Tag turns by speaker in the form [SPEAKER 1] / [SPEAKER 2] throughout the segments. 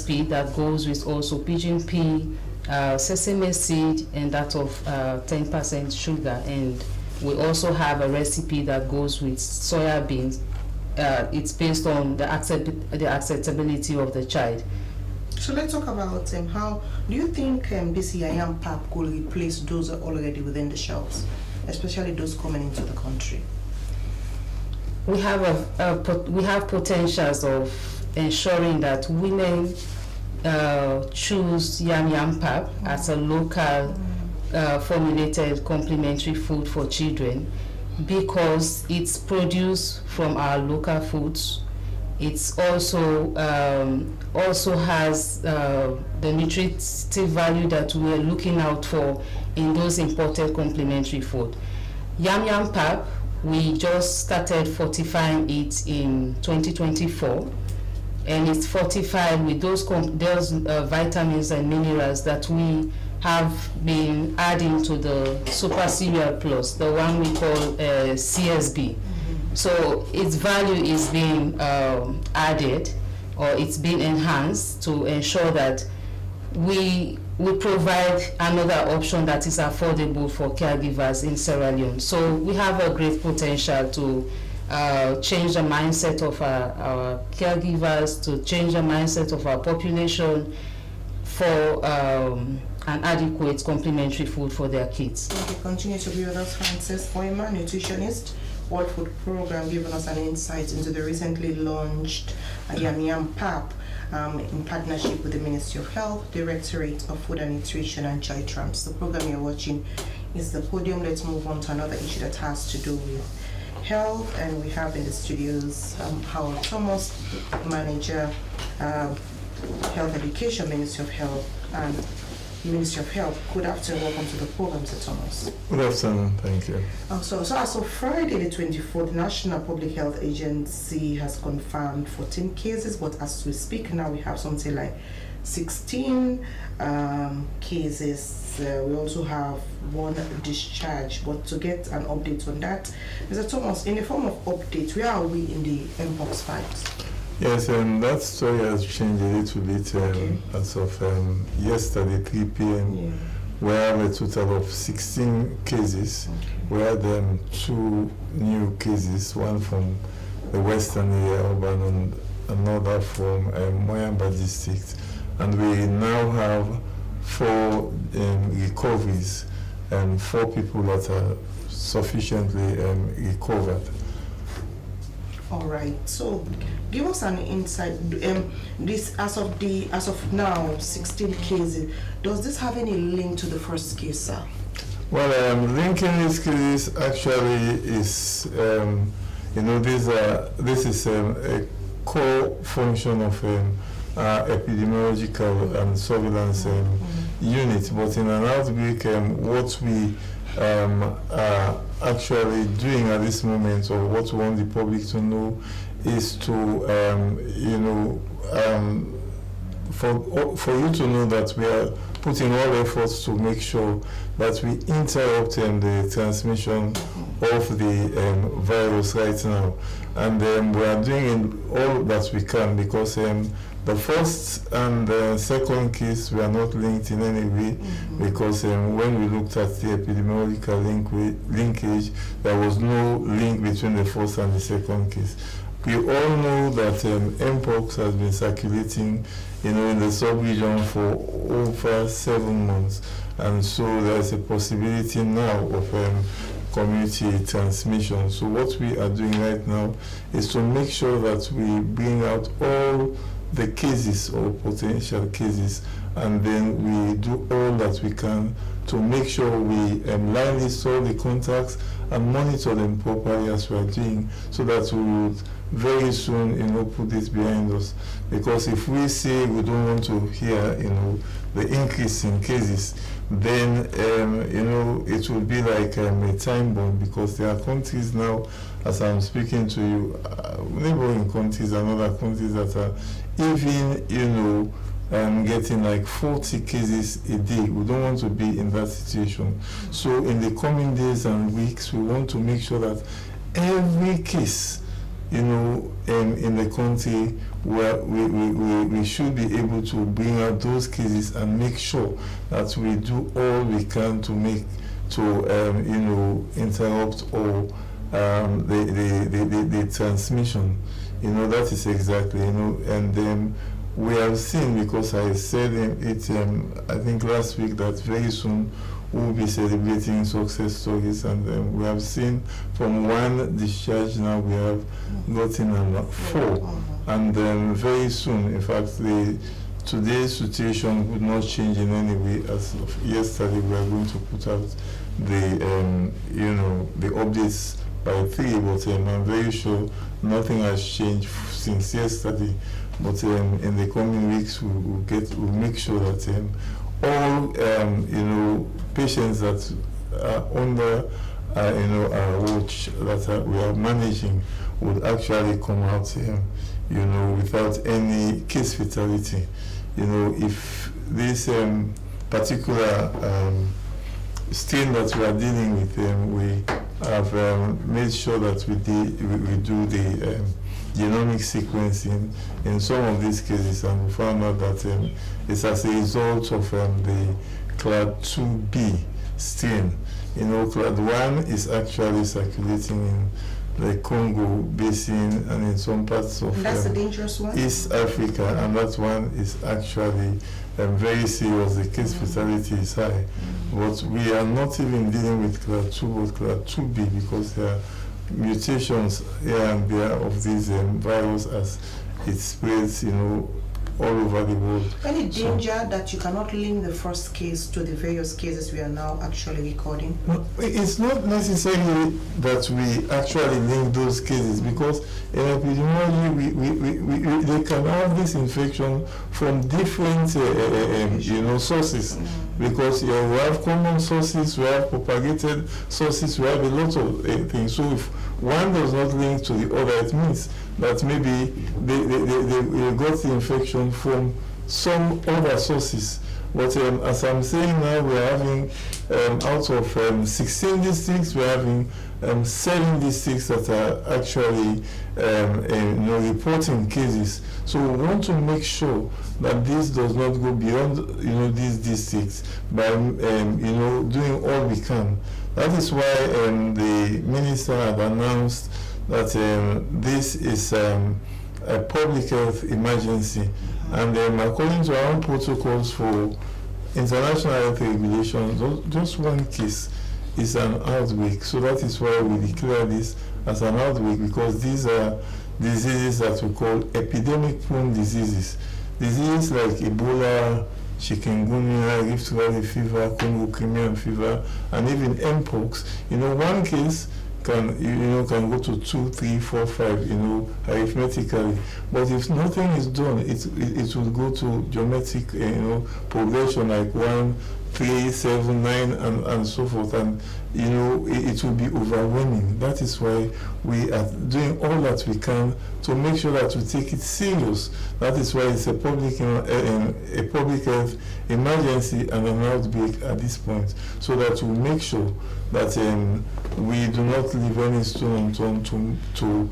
[SPEAKER 1] recipe that goes with also pigeon pea, sesame seed, and that of 10% sugar. And we also have a recipe that goes with soya beans. It's based on the acceptability of the child.
[SPEAKER 2] So let's talk about how do you think this yam pap could replace those already within the shelves, especially those coming into the country?
[SPEAKER 1] We have potentials of ensuring that women choose yam pap as a local formulated complementary food for children, because it's produced from our local foods. It's also has the nutritive value that we are looking out for in those imported complementary food. Yam pap, we just started fortifying it in 2024, and it's fortified with those vitamins and minerals that we have been adding to the Super Cereal Plus, the one we call CSB. So its value is being added, or it's being enhanced to ensure that we provide another option that is affordable for caregivers in Sierra Leone. So we have a great potential to change the mindset of our caregivers, to change the mindset of our population for an adequate complementary food for their kids.
[SPEAKER 2] Okay, continue to be with us, Frances Oyma, nutritionist, World Food Program, giving us an insight into the recently launched Yam Pap in partnership with the Ministry of Health, Directorate of Food and Nutrition, and Joy Trumps. The program you're watching is The Podium. Let's move on to another issue that has to do with health, and we have in the studios Howard Thomas, Manager, Health Education, Ministry of Health, and Ministry of Health. Good afternoon, welcome to the program, Sir Thomas.
[SPEAKER 3] Good afternoon, thank you.
[SPEAKER 2] So as of Friday the 24th, the National Public Health Agency has confirmed 14 cases, but as we speak now, we have something like 16 cases. We also have one discharge, but to get an update on that, Mr. Thomas, in the form of update, where are we in the Mpox fight?
[SPEAKER 3] Yes, that story has changed a little bit as of yesterday, 3 p.m.
[SPEAKER 2] Yeah.
[SPEAKER 3] We have a total of 16 cases. We had 2 new cases, one from the western area, urban, and another from Moyamba district. And we now have 4 recoveries and 4 people that are sufficiently recovered.
[SPEAKER 2] All right. So, give us an insight. This, as of now, 16 cases. Does this have any link to the first case, sir?
[SPEAKER 3] Well, linking these cases actually is, this is a core function of epidemiological and surveillance unit. But in an outbreak, what we are actually doing at this moment, or what we want the public to know, is to for you to know that we are putting all efforts to make sure that we interrupt the transmission of the virus right now, and we are doing all that we can, because the first and the second case were not linked in any way, because when we looked at the epidemiological linkage, there was no link between the first and the second case. We all know that Mpox has been circulating, in the sub-region for over 7 months, and so there's a possibility now of community transmission. So what we are doing right now is to make sure that we bring out all the cases or potential cases, and then we do all that we can to make sure we line list all the contacts and monitor them properly as we are doing, so that we would very soon put this behind us. Because if we say we don't want to hear the increase in cases, then it will be like a time bomb, because there are countries now, as I'm speaking to you, neighboring countries and other countries that are even getting like 40 cases a day. We don't want to be in that situation. So in the coming days and weeks, we want to make sure that every case in the country, where we should be able to bring out those cases and make sure that we do all we can to interrupt or the transmission. That is exactly, and we have seen, because I said it, I think last week, that very soon we'll be celebrating success stories, and we have seen from one discharge now we have gotten 4, and very soon, in fact, today's situation would not change in any way. As of yesterday, we are going to put out the updates by 3, but I'm very sure nothing has changed since yesterday. But in the coming weeks, we'll make sure that all patients that are under our watch, that we are managing, would actually come out without any case fatality. If this particular strain that we are dealing with, we have made sure that we do the genomic sequencing in some of these cases, and we found out that it's as a result of the clade 2B strain. Clade 1 is actually circulating in the Congo Basin and in some parts of
[SPEAKER 2] that's the dangerous one?
[SPEAKER 3] East Africa, and that one is actually very serious. The case fatality is high. But we are not even dealing with clade 2, but clade 2B, because there are mutations here and there of this virus as it spreads, all over the world.
[SPEAKER 2] Any danger that you cannot link the first case to the various cases we are now actually recording?
[SPEAKER 3] No, it's not necessarily that we actually link those cases, because in epidemiology, they can have this infection from different sources. Because we have common sources, we have propagated sources, we have a lot of things. So if one does not link to the other, it means that maybe they got the infection from some other sources. But as I'm saying now, we're having out of 16 districts, we're having 7 districts that are actually reporting cases. So we want to make sure that this does not go beyond these districts by doing all we can. That is why the minister had announced that this is a public health emergency, and according to our own protocols for international health regulations, just one case is an outbreak. So that is why we declare this as an outbreak, because these are diseases that we call epidemic-prone diseases. Diseases like Ebola, chikungunya, Rift Valley fever, Congo Crimean fever, and even Mpox. One case can go to 2, 3, 4, 5, arithmetically. But if nothing is done, it will go to geometric, progression, like 1, 3, 7, 9, and so forth, and it will be overwhelming. That is why we are doing all that we can to make sure that we take it serious. That is why it's a public health emergency and an outbreak at this point, so that we make sure that we do not leave any stone unturned to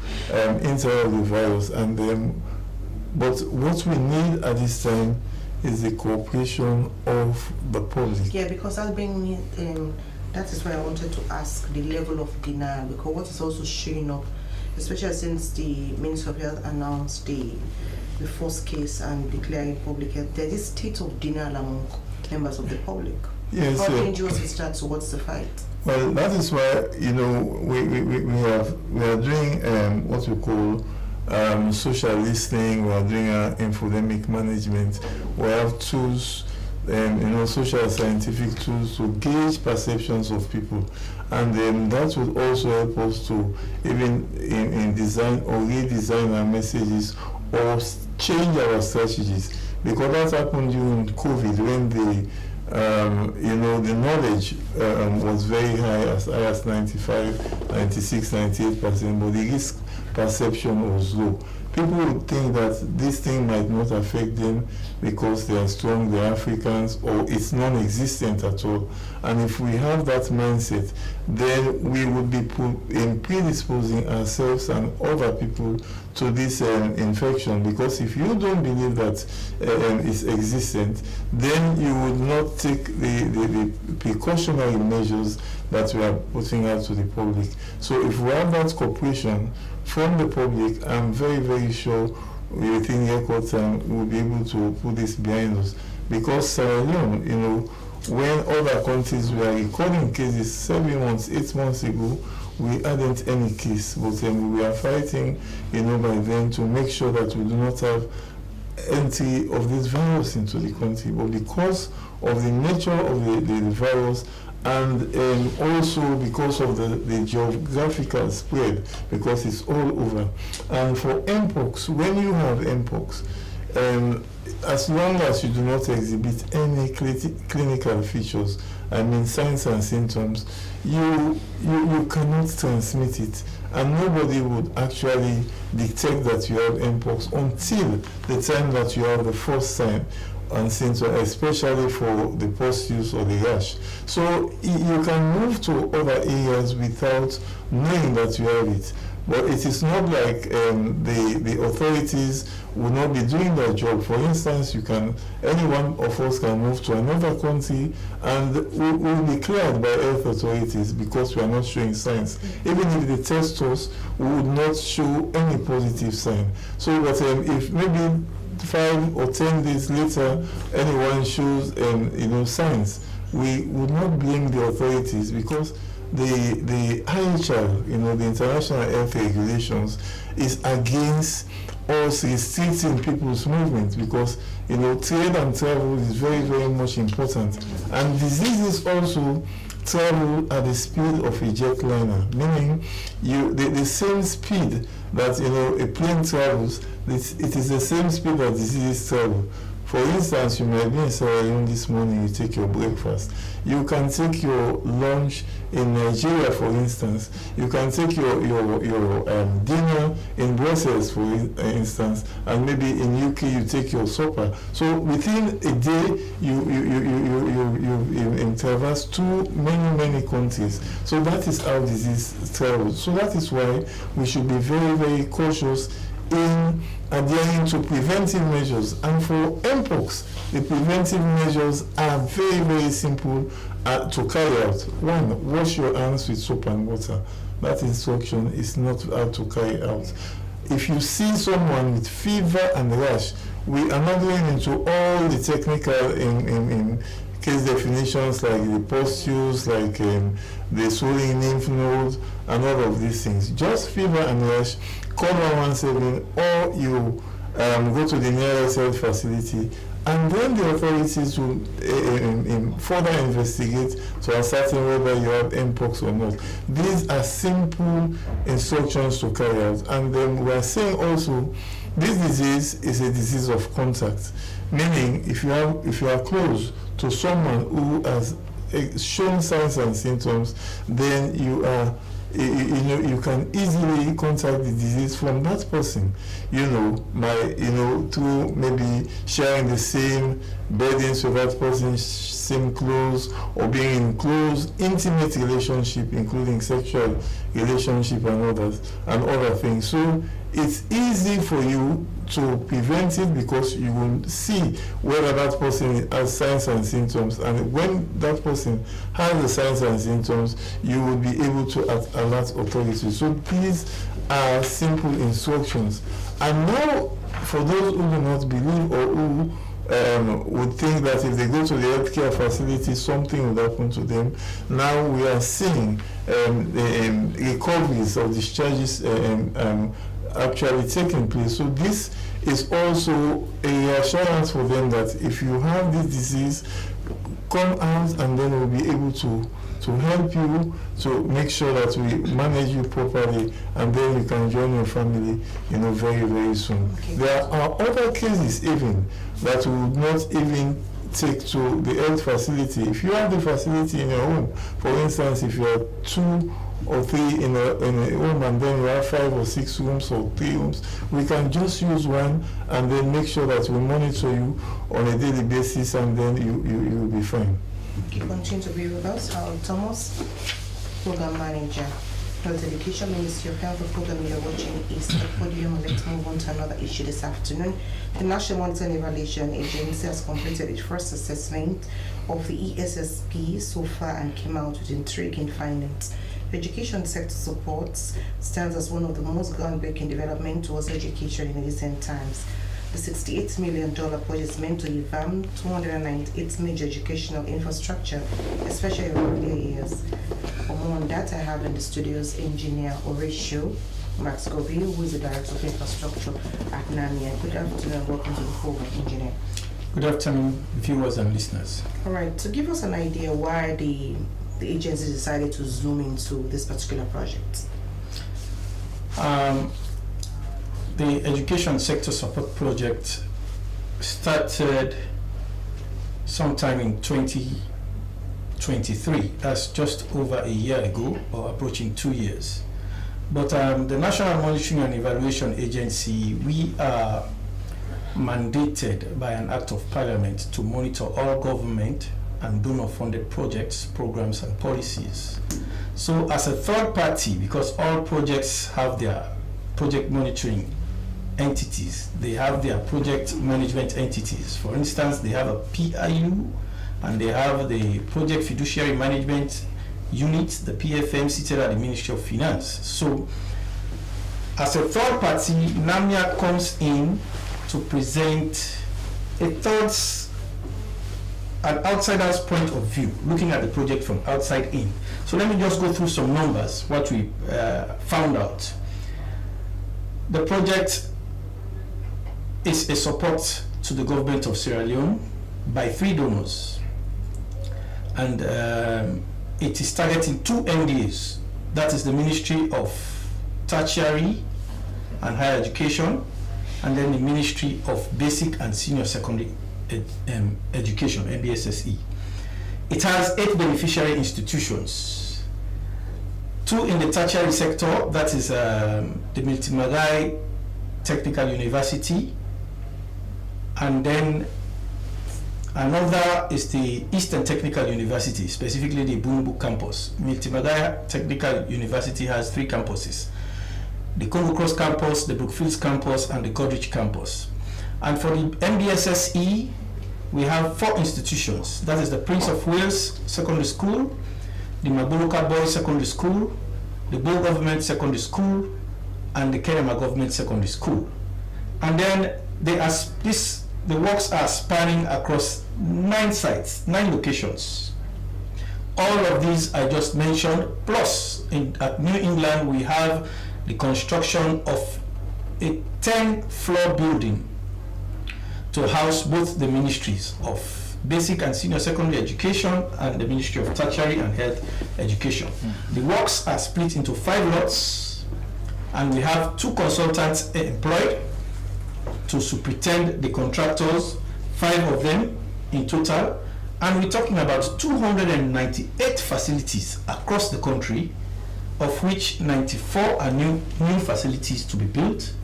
[SPEAKER 3] interrupt the virus. But what we need at this time is the cooperation of the public.
[SPEAKER 2] Yeah, because that brings me, that is why I wanted to ask the level of denial, because what is also showing up, especially since the Minister of Health announced the first case and declaring public health, there is state of denial among members of the public.
[SPEAKER 3] Yes,
[SPEAKER 2] how dangerous is that? So what's the fight?
[SPEAKER 3] Well, that is why we are doing what we call social listening. We are doing infodemic management. We have tools, social scientific tools to gauge perceptions of people, and that would also help us to even in design or redesign our messages or change our strategies. Because that happened during COVID, when the knowledge was very high as 95, 96, 98%, but the risk perception was low. people would think that this thing might not affect them because they are strong, they are Africans, or it's non-existent at all. And if we have that mindset, then we would be predisposing ourselves and other people to this infection, because if you don't believe that it's existent, then you would not take the precautionary measures that we are putting out to the public. So if we have that cooperation from the public, I'm very, very sure within record time we'll be able to put this behind us. Because Sierra Leone, you know, when other countries were recording cases 7 months, 8 months ago, we hadn't any case, but we are fighting, you know, by then to make sure that we do not have entry of this virus into the country. But because of the nature of the virus, and also because of the geographical spread, because it's all over. And for Mpox, when you have Mpox, as long as you do not exhibit any clinical features, I mean signs and symptoms, you cannot transmit it, and nobody would actually detect that you have Mpox until the time that you have the first sign and symptoms, especially for the pustules or the rash. So you can move to other areas without knowing that you have it. But it is not like the authorities will not be doing their job. For instance, any one of us can move to another country and will be cleared by health authorities because we are not showing signs. Even if they test us, we would not show any positive sign. So, but if maybe 5 or 10 days later anyone shows signs, we would not blame the authorities, because the IHR, the International Health Regulations, is against us restricting people's movement, because trade and travel is very, very much important, and diseases also travel at the speed of a jetliner, meaning the same speed that a plane travels, it is the same speed that diseases travel. For instance, you might be in Sierra Leone this morning, you take your breakfast. You can take your lunch in Nigeria, for instance. You can take your dinner in Brussels, for instance, and maybe in UK you take your supper. So within a day, you traverse to many countries. So that is how disease travels. So that is why we should be very, very cautious in adhering to preventive measures. And for Mpox, the preventive measures are very, very simple to carry out. 1, wash your hands with soap and water. That instruction is not how to carry out. If you see someone with fever and rash, we are not going into all the technical in case definitions like the pustules, like the swollen lymph nodes, and all of these things. Just fever and rash, call 117, or you go to the nearest health facility, and then the authorities will further investigate to ascertain whether you have Mpox or not. These are simple instructions to carry out. And then we are saying also, this disease is a disease of contact, meaning if you are close to someone who has shown signs and symptoms, then you can easily contact the disease from that person, through maybe sharing the same beddings with that person, same clothes, or being in close, intimate relationship, including sexual relationship and other things. So it's easy for you to prevent it, because you will see whether that person has signs and symptoms, and when that person has the signs and symptoms, you will be able to alert authorities. So these are simple instructions. And now, for those who do not believe, or who would think that if they go to the healthcare facility, something will happen to them, now we are seeing recoveries of discharges actually taking place. So this is also a reassurance for them that if you have this disease, come out, and then we'll be able to help you, to make sure that we manage you properly, and then you can join your family, very, very soon. Okay. There are other cases even that we would not even take to the health facility. If you have the facility in your home, for instance, if you are 2 or 3 in a room, and then you have 5 or 6 rooms or 3 rooms. We can just use one and then make sure that we monitor you on a daily basis, and then you'll be fine.
[SPEAKER 2] Okay, continue to be with us. Harold Thomas, Program Manager, Health Education, Ministry of Health. The program you're watching is the podium. Let's move on to another issue this afternoon. The National Monitoring Evaluation Agency has completed its first assessment of the ESSP so far and came out with intriguing findings. The education sector supports stands as one of the most groundbreaking development towards education in recent times. The $68 million project is meant to revamp 298 major educational infrastructure, especially in rural areas. For more on that, I have in the studios Engineer Horatio Max Gobi, who is the Director of Infrastructure at NAMIA. Good afternoon, welcome to the program, Engineer.
[SPEAKER 4] Good afternoon, viewers and listeners.
[SPEAKER 2] All right, to give us an idea why the agency decided to zoom into this particular project.
[SPEAKER 4] The Education Sector Support Project started sometime in 2023. That's just over a year ago, or approaching 2 years. But the National Monitoring and Evaluation Agency, we are mandated by an Act of Parliament to monitor all government and donor-funded projects, programs, and policies. So as a third party, because all projects have their project monitoring entities, they have their project management entities. For instance, they have a PIU, and they have the Project Fiduciary Management Unit, the PFM, seated at the Ministry of Finance. So as a third party, NAMIA comes in to present an outsider's point of view, looking at the project from outside in. So let me just go through some numbers, what we found out. The project is a support to the government of Sierra Leone by 3 donors. And it is targeting 2 MDAs, that is the Ministry of Tertiary and Higher Education, and then the Ministry of Basic and Senior Secondary Education, MBSSE. It has 8 beneficiary institutions, 2 in the tertiary sector, that is the Miltimagai Technical University, and then another is the Eastern Technical University, specifically the Bunbu campus. Miltimagai Technical University has 3 campuses: the Congo Cross campus, the Brookfields campus, and the Godrich campus. And for the MBSSE, we have 4 institutions. That is the Prince of Wales Secondary School, the Mabuluka Boys Secondary School, the Bo Government Secondary School, and the Kenema Government Secondary School. And then the works are spanning across 9 sites, 9 locations. All of these I just mentioned, plus at New England we have the construction of a 10-floor building to house both the ministries of basic and senior secondary education and the Ministry of Tertiary and Health Education. The works are split into 5 lots, and we have 2 consultants employed to superintend the contractors, 5 of them in total, and we're talking about 298 facilities across the country, of which 94 are new facilities to be built,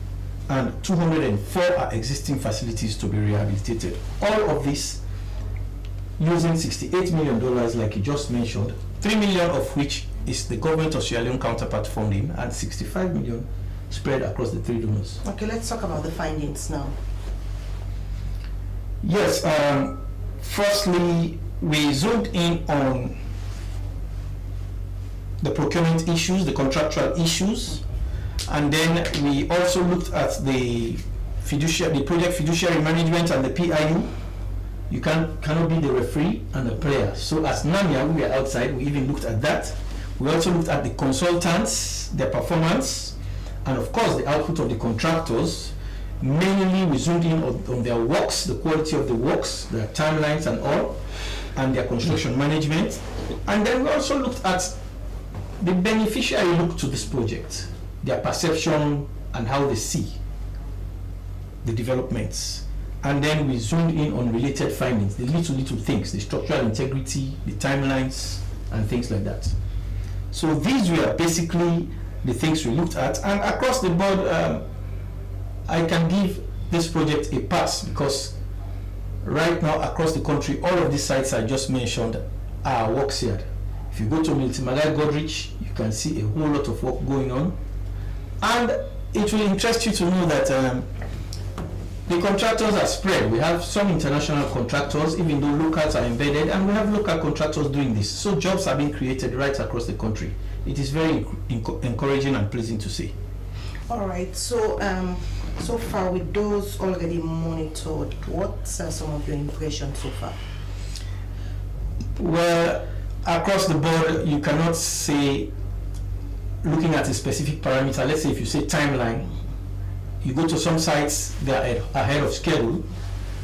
[SPEAKER 4] and 204 are existing facilities to be rehabilitated. All of this using $68 million, like you just mentioned, $3 million of which is the government of Sierra Leone counterpart funding, and $65 million spread across the 3 donors.
[SPEAKER 2] Okay, let's talk about the findings now.
[SPEAKER 4] Yes, firstly, we zoomed in on the procurement issues, the contractual issues, and then we also looked at the project fiduciary management and the PIU. You cannot be the referee and the player. So as NAMIA, we are outside, we even looked at that. We also looked at the consultants, their performance, and of course the output of the contractors. Mainly we zoomed in on their works, the quality of the works, their timelines and all, and their construction management. And then we also looked at the beneficiary look to this project, their perception and how they see the developments. And then we zoomed in on related findings, the little things, the structural integrity, the timelines, and things like that. So these were basically the things we looked at, and across the board, I can give this project a pass because right now across the country, all of these sites I just mentioned are works yard. If you go to Miltimagai Godrich, you can see a whole lot of work going on, and it will interest you to know that the contractors are spread. We have some international contractors, even though locals are embedded, and we have local contractors doing this. So jobs are being created right across the country. It is very encouraging and pleasing to see.
[SPEAKER 2] All right, so so far with those already monitored, what are some of your impressions so far?
[SPEAKER 4] Well, across the board, you cannot say, looking at a specific parameter, let's say if you say timeline, you go to some sites, they are ahead of schedule.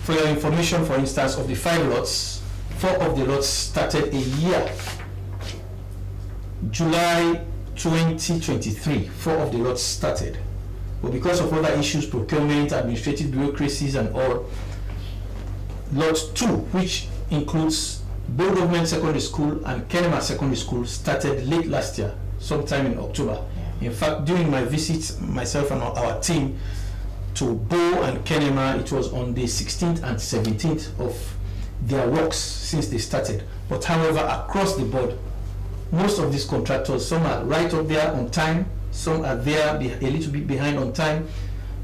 [SPEAKER 4] For your information, for instance, of the 5 lots, 4 of the lots started a year. July 2023, 4 of the lots started. But because of other issues, procurement, administrative bureaucracies and all, lot 2, which includes Bow Government Secondary School and Kenema Secondary School, started late last year, sometime in October. In fact, during my visit, myself and our team to Bow and Kenema, it was on the 16th and 17th of their works since they started. But however, across the board, most of these contractors, some are right up there on time, some are there a little bit behind on time,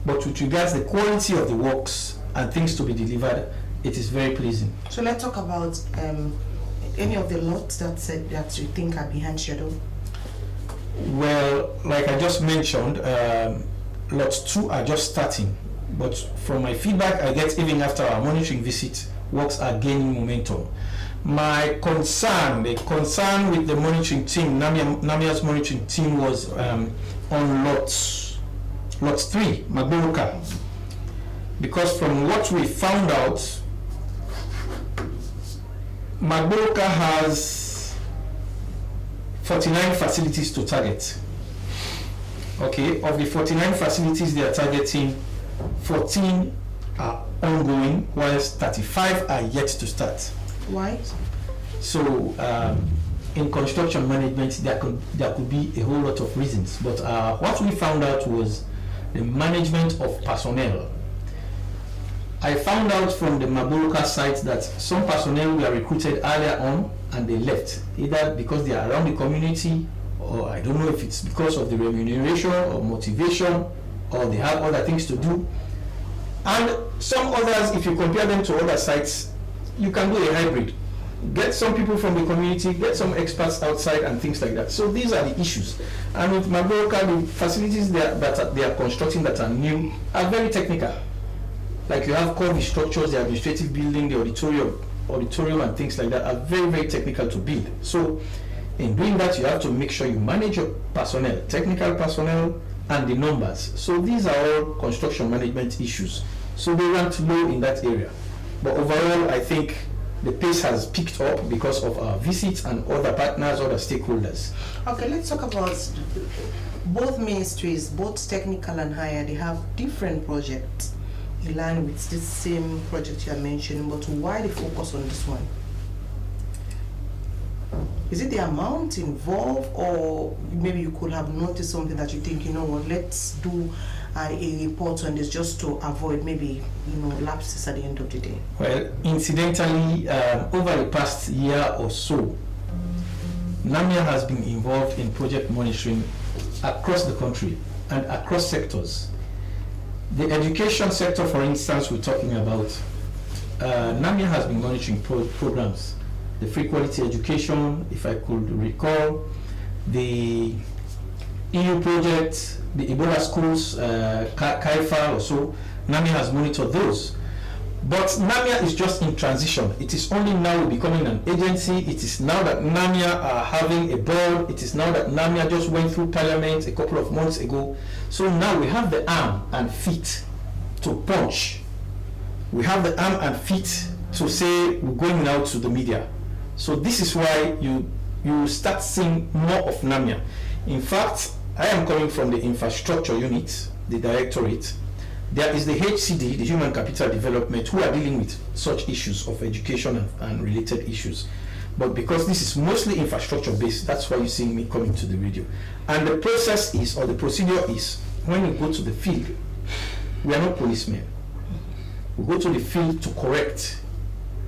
[SPEAKER 4] but with regards to the quality of the works and things to be delivered, it is very pleasing.
[SPEAKER 2] So let's talk about any of the lots that you think are behind schedule.
[SPEAKER 4] Well, like I just mentioned, lots 2 are just starting, but from my feedback I get even after our monitoring visit, works are gaining momentum. My concern, the concern with the monitoring team, Namia's monitoring team, was on lots 3, Magboroka, because from what we found out, Magboroka has 49 facilities to target. Okay, of the 49 facilities they are targeting, 14 are ongoing, whilst 35 are yet to start.
[SPEAKER 2] Why?
[SPEAKER 4] So in construction management, there could be a whole lot of reasons, but what we found out was the management of personnel. I found out from the Magboroka site that some personnel were recruited earlier on and they left, either because they are around the community, or I don't know if it's because of the remuneration or motivation, or they have other things to do. And some others, if you compare them to other sites, you can do a hybrid. Get some people from the community, get some experts outside and things like that. So these are the issues. And with Magboroka, the facilities that they are constructing that are new are very technical. Like you have core structures, the administrative building, the auditorium and things like that are very, very technical to build. So in doing that, you have to make sure you manage your personnel, technical personnel, and the numbers. So these are all construction management issues. So they ranked low in that area. But overall, I think the pace has picked up because of our visits and other partners, other stakeholders.
[SPEAKER 2] Okay, let's talk about both ministries, both technical and higher. They have different projects in line with this same project you are mentioning, but why the focus on this one? Is it the amount involved, or maybe you could have noticed something that you think, you know what, let's do a report on this just to avoid maybe, you know, lapses at the end of the day?
[SPEAKER 4] Well, incidentally, over the past year or so, NAMIA has been involved in project monitoring across the country and across sectors. The education sector, for instance, we're talking about, NAMIA has been monitoring programs. The free quality education, if I could recall, the EU project, the Ebola schools, Kaifa or so, NAMIA has monitored those. But NAMIA is just in transition. It is only now becoming an agency. It is now that NAMIA are having a board. It is now that NAMIA just went through Parliament a couple of months ago. So now we have the arm and feet to punch. We have the arm and feet to say we're going out to the media. So this is why you start seeing more of NAMIA. In fact, I am coming from the infrastructure unit, the directorate. There is the HCD, the Human Capital Development, who are dealing with such issues of education and related issues. But because this is mostly infrastructure based, that's why you're seeing me coming to the radio. And the process is, or the procedure is, when you go to the field, we are not policemen. We go to the field to correct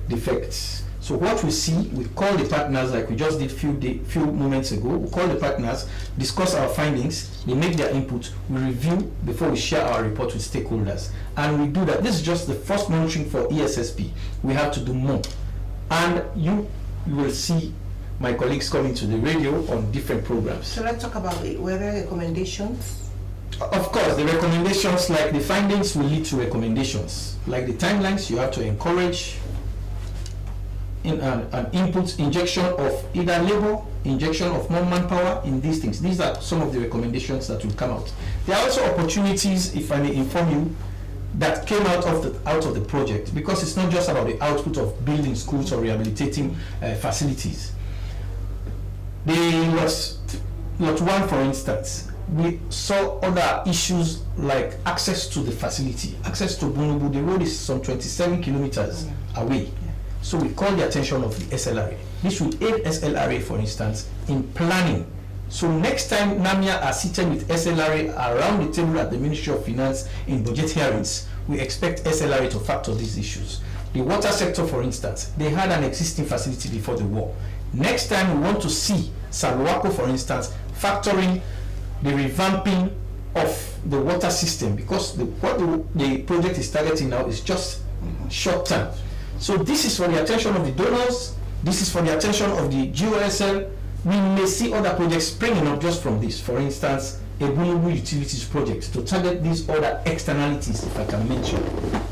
[SPEAKER 4] defects. So what we see, we call the partners, like we just did few moments ago. We call the partners, discuss our findings, they make their input, we review before we share our report with stakeholders. And we do that. This is just the first monitoring for ESSP. We have to do more. And you will see my colleagues coming to the radio on different programs.
[SPEAKER 2] So let's talk about it. Were there recommendations?
[SPEAKER 4] Of course, the recommendations, like the findings, will lead to recommendations. Like the timelines, you have to encourage an input injection of either labor, injection of more manpower in these things. These are some of the recommendations that will come out. There are also opportunities, if I may inform you, that came out of the project, because it's not just about the output of building schools or rehabilitating facilities. Lot one, for instance, we saw other issues like access to the facility. Access to Bunubu, the road is some 27 kilometers away. So we call the attention of the SLRA. This would aid SLRA, for instance, in planning. So next time NAMIA are seated with SLRA around the table at the Ministry of Finance in budget hearings, we expect SLRA to factor these issues. The water sector, for instance, they had an existing facility before the war. Next time we want to see Salwako, for instance, factoring the revamping of the water system, because what the project is targeting now is just short term. So this is for the attention of the donors, this is for the attention of the GOSL. We may see other projects springing up just from this. For instance, a Bunubu utilities project to target these other externalities, if I can mention.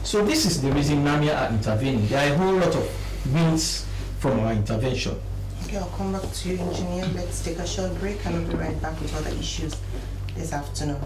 [SPEAKER 4] So this is the reason NAMIA are intervening. There are a whole lot of wins from our intervention.
[SPEAKER 2] Okay, I'll come back to you, engineer. Let's take a short break and we'll be right back with other issues this afternoon.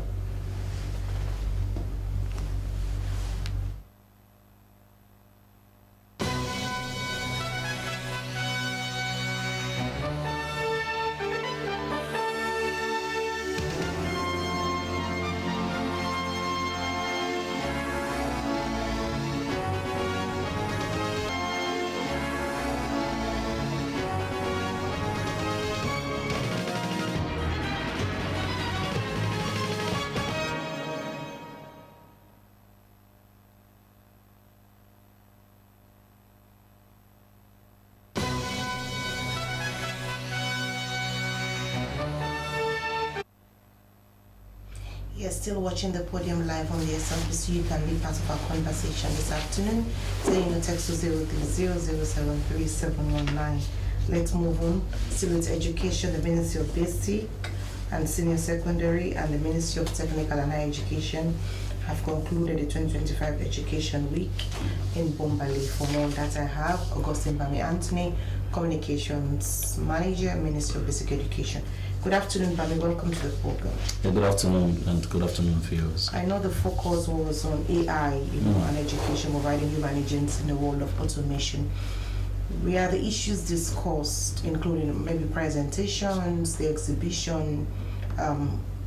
[SPEAKER 2] You're still watching the podium live on the SLBC. You can be part of our conversation this afternoon. Saying the text to 0300737119. Let's move on. Still with education, the Ministry of Basic and Senior Secondary and the Ministry of Technical and Higher Education have concluded the 2025 Education Week in Bombali. For more that I have Augustine Bami Anthony, Communications Manager, Ministry of Basic Education. Good afternoon, Bami. Welcome to the program.
[SPEAKER 5] Yeah, good afternoon, and good afternoon, viewers.
[SPEAKER 2] I know the focus was on AI, and education, providing human agents in the world of automation. We are the issues discussed, including maybe presentations, the exhibition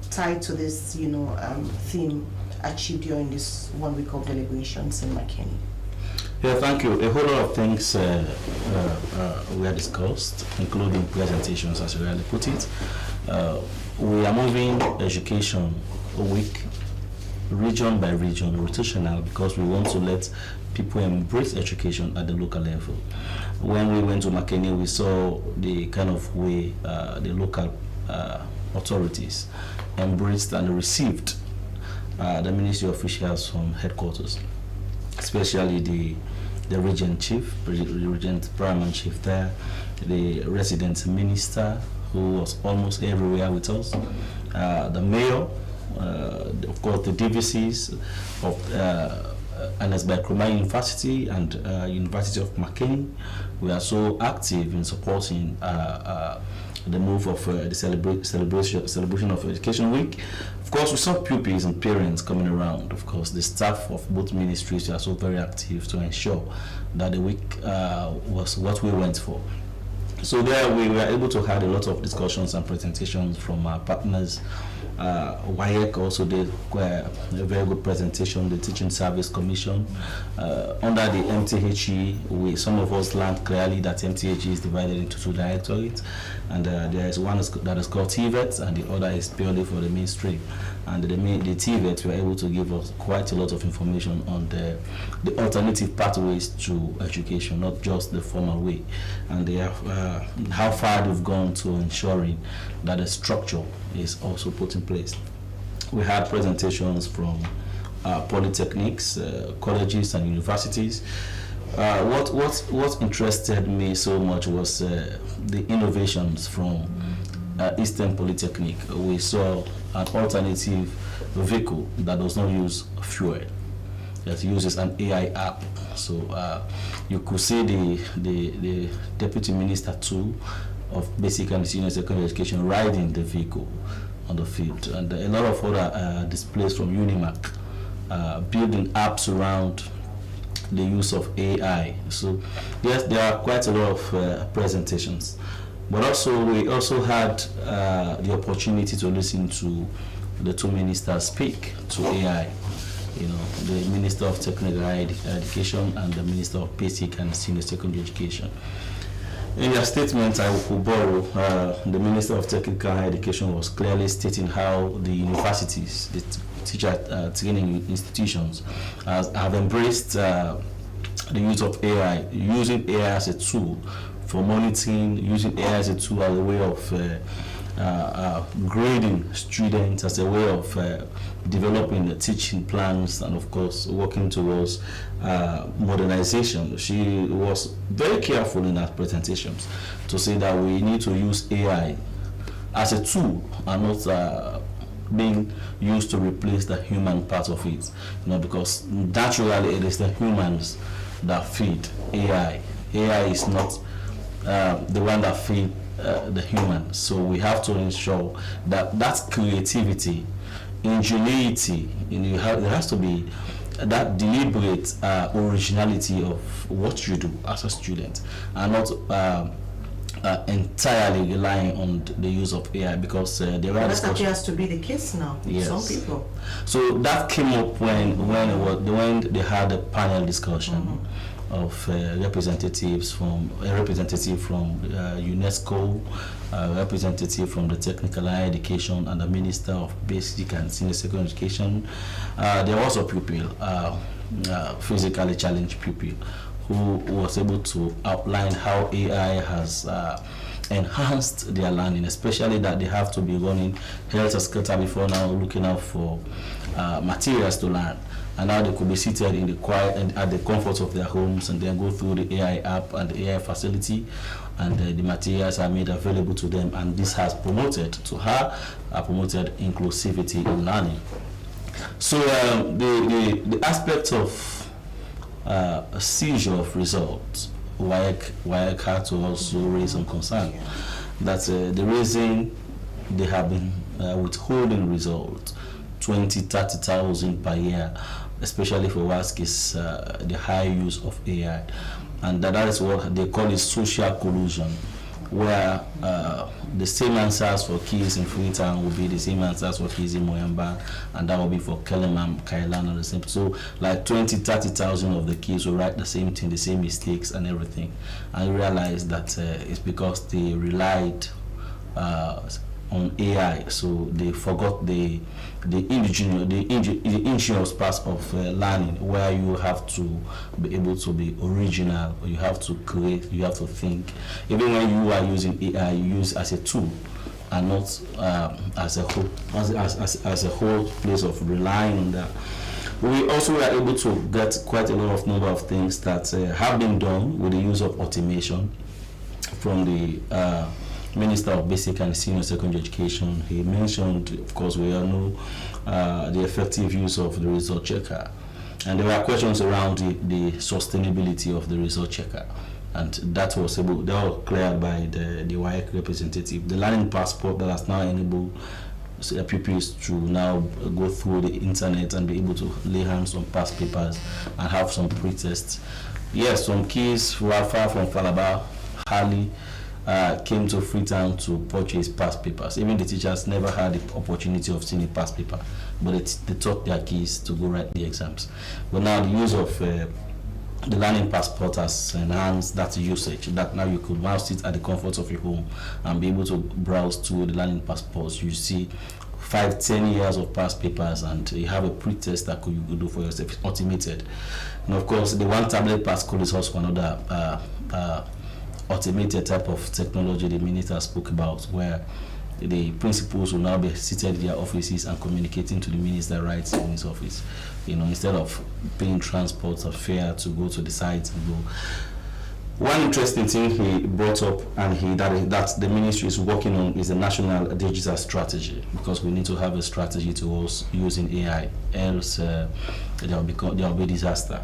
[SPEAKER 2] tied to this, theme achieved during this 1 week of deliberations in McKinney.
[SPEAKER 5] Yeah, thank you. A whole lot of things were discussed, including presentations, as you rightly put it. We are moving education week, region by region, rotational, because we want to let people embrace education at the local level. When we went to McKinney, we saw the kind of way the local authorities embraced and received the ministry officials from headquarters, especially the regent chief, the regent paramount chief there, the resident minister who was almost everywhere with us, the mayor, of course the DVCs of Anesby Krumah University and University of McKinney. We are so active in supporting the move of the celebration of Education Week. Of course, we saw pupils and parents coming around. Of course, the staff of both ministries are so very active to ensure that the week was what we went for. So there we were able to have a lot of discussions and presentations from our partners. WAEC also did a very good presentation, the Teaching Service Commission. Under the MTHE, some of us learned clearly that MTHE is divided into two directorates, and there is one that is called TVET, and the other is purely for the mainstream. And the TVET were able to give us quite a lot of information on the alternative pathways to education, not just the formal way, and they have, how far they've gone to ensuring that the structure is also put in place. We had presentations from polytechnics, colleges and universities. What interested me so much was the innovations from Eastern Polytechnic. We saw an alternative vehicle that does not use fuel, that uses an AI app. So you could see the Deputy Minister too of Basic and Senior Secondary Education riding the vehicle on the field, and a lot of other displays from Unimac building apps around the use of AI. So yes, there are quite a lot of presentations, but also we also had the opportunity to listen to the two ministers speak to AI. You know, the Minister of Technical Education and the Minister of Basic and Senior Secondary Education. In their statement, I will borrow, the Minister of Technical Education was clearly stating how the universities, the teacher training institutions, have embraced the use of AI, using AI as a tool for monitoring, using AI as a tool as a way of grading students, as a way of developing the teaching plans, and of course working towards modernization. She was very careful in her presentations to say that we need to use AI as a tool and not being used to replace the human part of it. You know, because naturally it is the humans that feed AI. AI is not the one that feed the humans. So we have to ensure that that creativity, ingenuity, there has to be that deliberate originality of what you do as a student, and not entirely relying on the use of AI, because there are
[SPEAKER 2] that actually has to be the case now.
[SPEAKER 5] Yes.
[SPEAKER 2] Some people.
[SPEAKER 5] So that came up when they had a panel discussion of representatives from a representative from UNESCO, a representative from the Technical Higher Education, and the Minister of Basic and Senior Secondary Education. There was a pupil, physically challenged pupil, who was able to outline how AI has enhanced their learning, especially that they have to be running helter-skelter before now, looking out for materials to learn. And now they could be seated in the quiet and at the comfort of their homes, and then go through the AI app and the AI facility, and the materials are made available to them. And this has promoted promoted inclusivity in learning. So the aspect of seizure of results, WAEC had to also raise some concern that the reason they have been withholding results 20,000-30,000 per year, especially for WASC, is the high use of AI, and that is what they call it social collusion, where the same answers for keys in Freetown will be the same answers for keys in Moyamba, and that will be for Kenema, Kailan, and the same. So like 20,000-30,000 of the keys will write the same thing, the same mistakes and everything, and realize that it's because they relied on AI, so they forgot the ingenious part of learning, where you have to be able to be original, or you have to create, you have to think. Even when you are using AI, you use as a tool and not as a whole, as a whole place of relying on that. We also were able to get quite a lot of number of things that have been done with the use of automation from the Minister of Basic and Senior Secondary Education. He mentioned, of course, we all know the effective use of the result checker, and there were questions around the sustainability of the result checker, and that was cleared by the WAEC representative. The learning passport that has now enabled pupils to now go through the internet and be able to lay hands on past papers and have some pre-tests. Yes, some keys were far from Falaba, Hali, came to Freetown to purchase past papers. Even the teachers never had the opportunity of seeing a past paper, but they taught their kids to go write the exams. But now the use of the learning passport has enhanced that usage, that now you could now sit at the comfort of your home and be able to browse through the learning passports. You see 5-10 years of past papers, and you have a pre-test that you could do for yourself. It's automated. And of course, the one tablet passport is also another automated type of technology the minister spoke about, where the principals will now be seated in their offices and communicating to the minister right in his office. Instead of paying transport or fare to go to the site and go. One interesting thing he brought up, and that the ministry is working on, is a national digital strategy, because we need to have a strategy towards using AI, else there will be disaster.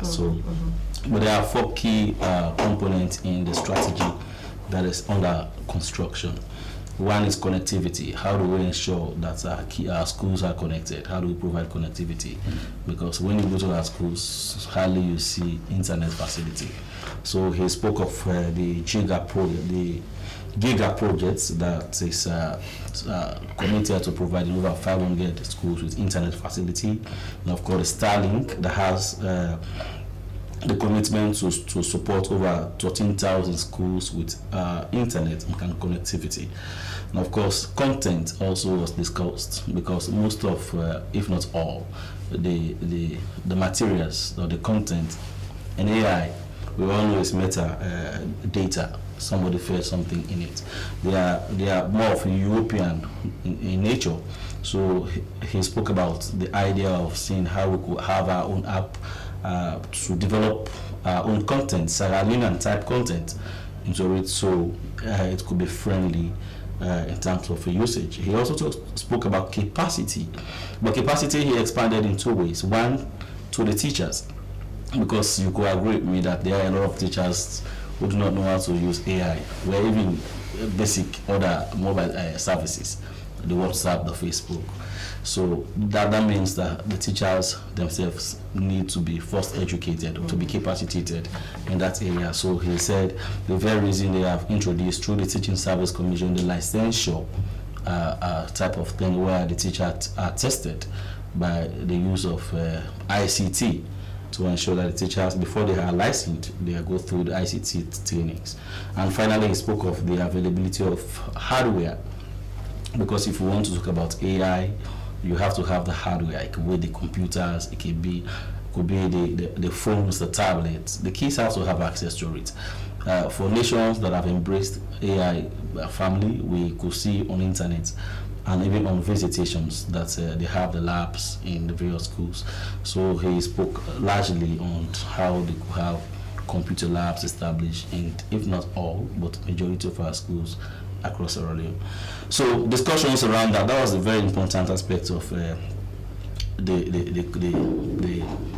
[SPEAKER 5] But there are 4 key components in the strategy that is under construction. One is connectivity. How do we ensure that our schools are connected? How do we provide connectivity? Because when you go to our schools, hardly you see internet facility. So he spoke of the Giga projects that is committed to providing over 500 schools with internet facility. And of course, Starlink that has the commitment to support over 13,000 schools with internet and connectivity. And of course, content also was discussed, because most of, if not all, the materials or the content in AI, we all know it's data. Somebody fed something in it. They are more of European in nature. So he spoke about the idea of seeing how we could have our own app to develop our own content, Sierra Leone type content into it, so it could be friendly in terms of usage. He also spoke about capacity, but capacity he expanded in 2 ways. One, to the teachers, because you could agree with me that there are a lot of teachers who do not know how to use AI, where even basic other mobile services, the WhatsApp, the Facebook. So that means that the teachers themselves need to be first educated, or to be capacitated in that area. So he said the very reason they have introduced through the Teaching Service Commission the licensure type of thing, where the teachers are tested by the use of ICT, to ensure that the teachers, before they are licensed, they go through the ICT trainings. And finally, he spoke of the availability of hardware, because if you want to talk about AI, you have to have the hardware. It could be the computers, it could be the phones, the tablets. The kids have to have access to it. For nations that have embraced AI family, we could see on internet and even on visitations that they have the labs in the various schools. So he spoke largely on how they could have computer labs established in, if not all, but majority of our schools across Sierra Leone. So discussions around that was a very important aspect of the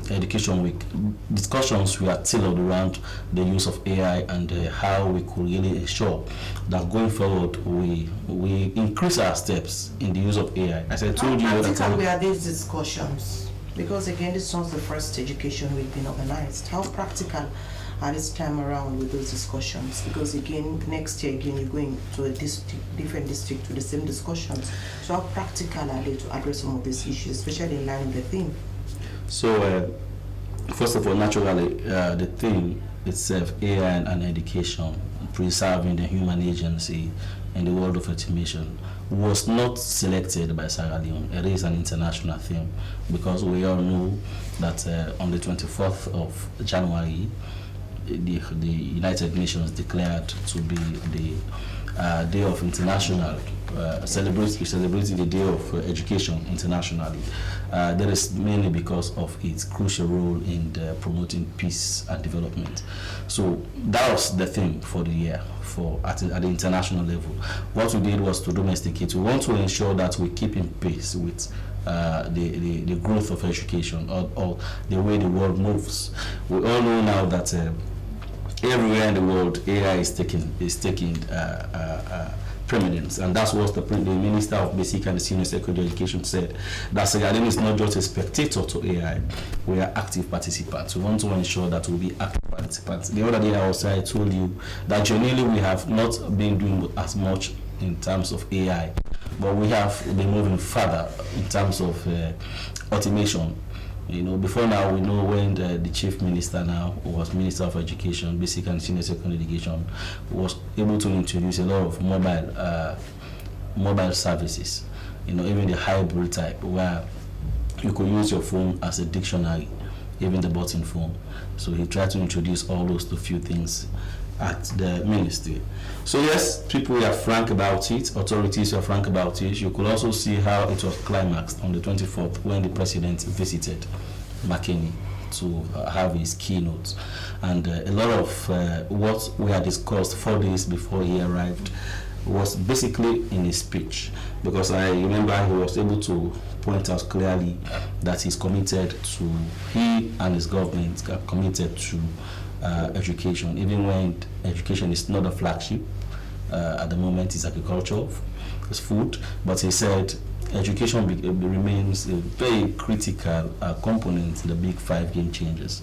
[SPEAKER 5] education week. Discussions were tailored around the use of AI and how we could really ensure that going forward we increase our steps in the use of AI. As I told you,
[SPEAKER 2] how practical were these discussions? Because again, this was the first education week been organized. How practical at this time around with those discussions? Because again, next year again you're going to a different district with the same discussions. So how practical are they to address some of these issues, especially in line with the theme?
[SPEAKER 5] So first of all, naturally, the theme itself, AI and education, preserving the human agency in the world of automation, was not selected by Sierra Leone. It is an international theme, because we all know that on the 24th of January, the United Nations declared to be the day of international celebrating the day of education internationally. That is mainly because of its crucial role in promoting peace and development. So that was the theme for the year at the international level. What we did was to domesticate. We want to ensure that we keep in pace with the growth of education, or the way the world moves. We all know now that everywhere in the world, AI is taking permanent, and that's what the Minister of Basic and Senior Secondary Education said, that Sierra Leone is not just a spectator to AI, we are active participants. We want to ensure that we'll be active participants. The other day I told you that generally we have not been doing as much in terms of AI, but we have been moving further in terms of automation. You know, before now, we know when the Chief Minister now, who was Minister of Education, Basic and Senior Secondary Education, was able to introduce a lot of mobile services. You know, even the hybrid type, where you could use your phone as a dictionary, even the button phone. So he tried to introduce all those few things at the ministry. So yes, people are frank about it, authorities are frank about it. You could also see how it was climaxed on the 24th when the president visited Makeni to have his keynote. And a lot of what we had discussed 4 days before he arrived was basically in his speech, because I remember he was able to point out clearly that he's committed to, he and his government are committed to education, even when education is not a flagship. At the moment, it's agriculture, it's food, but he said education remains a very critical component in the big 5 game changers,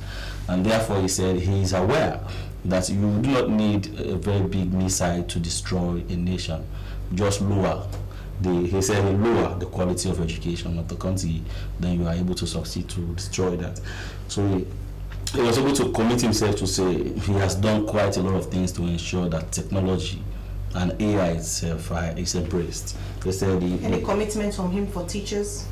[SPEAKER 5] and therefore he said he is aware that you do not need a very big missile to destroy a nation. Just lower he said lower the quality of education of the country, then you are able to succeed to destroy that. So he was able to commit himself to say he has done quite a lot of things to ensure that technology and AI itself is embraced. They said
[SPEAKER 2] any commitment from him for teachers?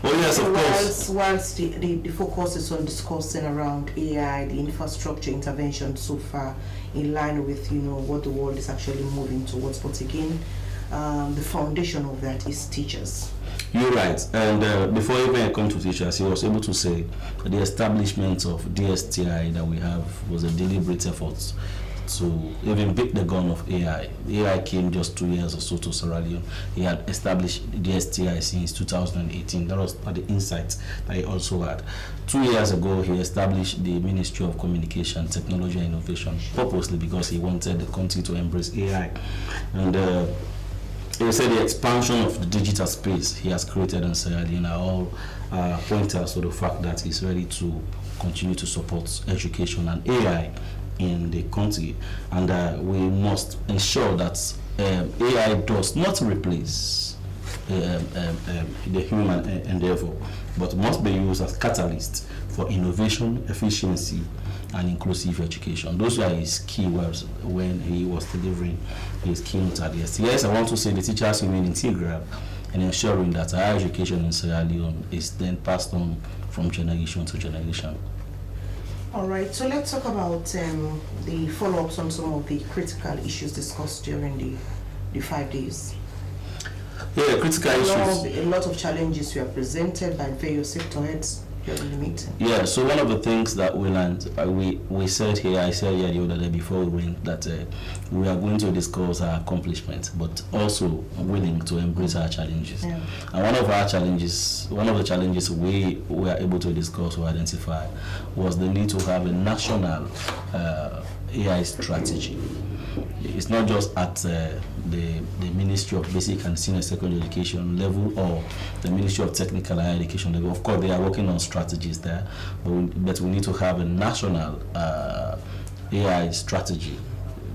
[SPEAKER 5] Oh yes, of course.
[SPEAKER 2] Whilst the focus is on discussing around AI, the infrastructure intervention so far in line with what the world is actually moving towards, but again, the foundation of that is teachers.
[SPEAKER 5] You're right, and before even I come to teachers, he was able to say the establishment of DSTI that we have was a deliberate effort to even beat the gun of AI. AI came just 2 years or so to Sierra Leone. He had established DSTI since 2018. That was the insight that he also had. 2 years ago, he established the Ministry of Communication, Technology and Innovation, purposely because he wanted the country to embrace AI. And he said the expansion of the digital space he has created in Sierra Leone are all pointers to the fact that he's ready to continue to support education and AI in the country, and we must ensure that AI does not replace the human endeavor, but must be used as catalyst for innovation, efficiency, and inclusive education. Those were his key words when he was delivering his keynote at the ST. Yes, I want to say the teachers remain integral in ensuring that higher education in Sierra Leone is then passed on from generation to generation.
[SPEAKER 2] All right, so let's talk about the follow-ups on some of the critical issues discussed during the 5 days.
[SPEAKER 5] Yeah, critical issues.
[SPEAKER 2] A lot of challenges were presented by various sector heads during the meeting.
[SPEAKER 5] Yeah, so one of the things that we learned, we said here, I said here the other day before we went, that we are going to discuss our accomplishments, but also willing to embrace our challenges. Yeah. And one of the challenges we were able to discuss or identify was the need to have a national AI strategy. It's not just at the Ministry of Basic and Senior Secondary Education level or the Ministry of Technical and Higher Education level. Of course, they are working on strategies there, but we need to have a national AI strategy.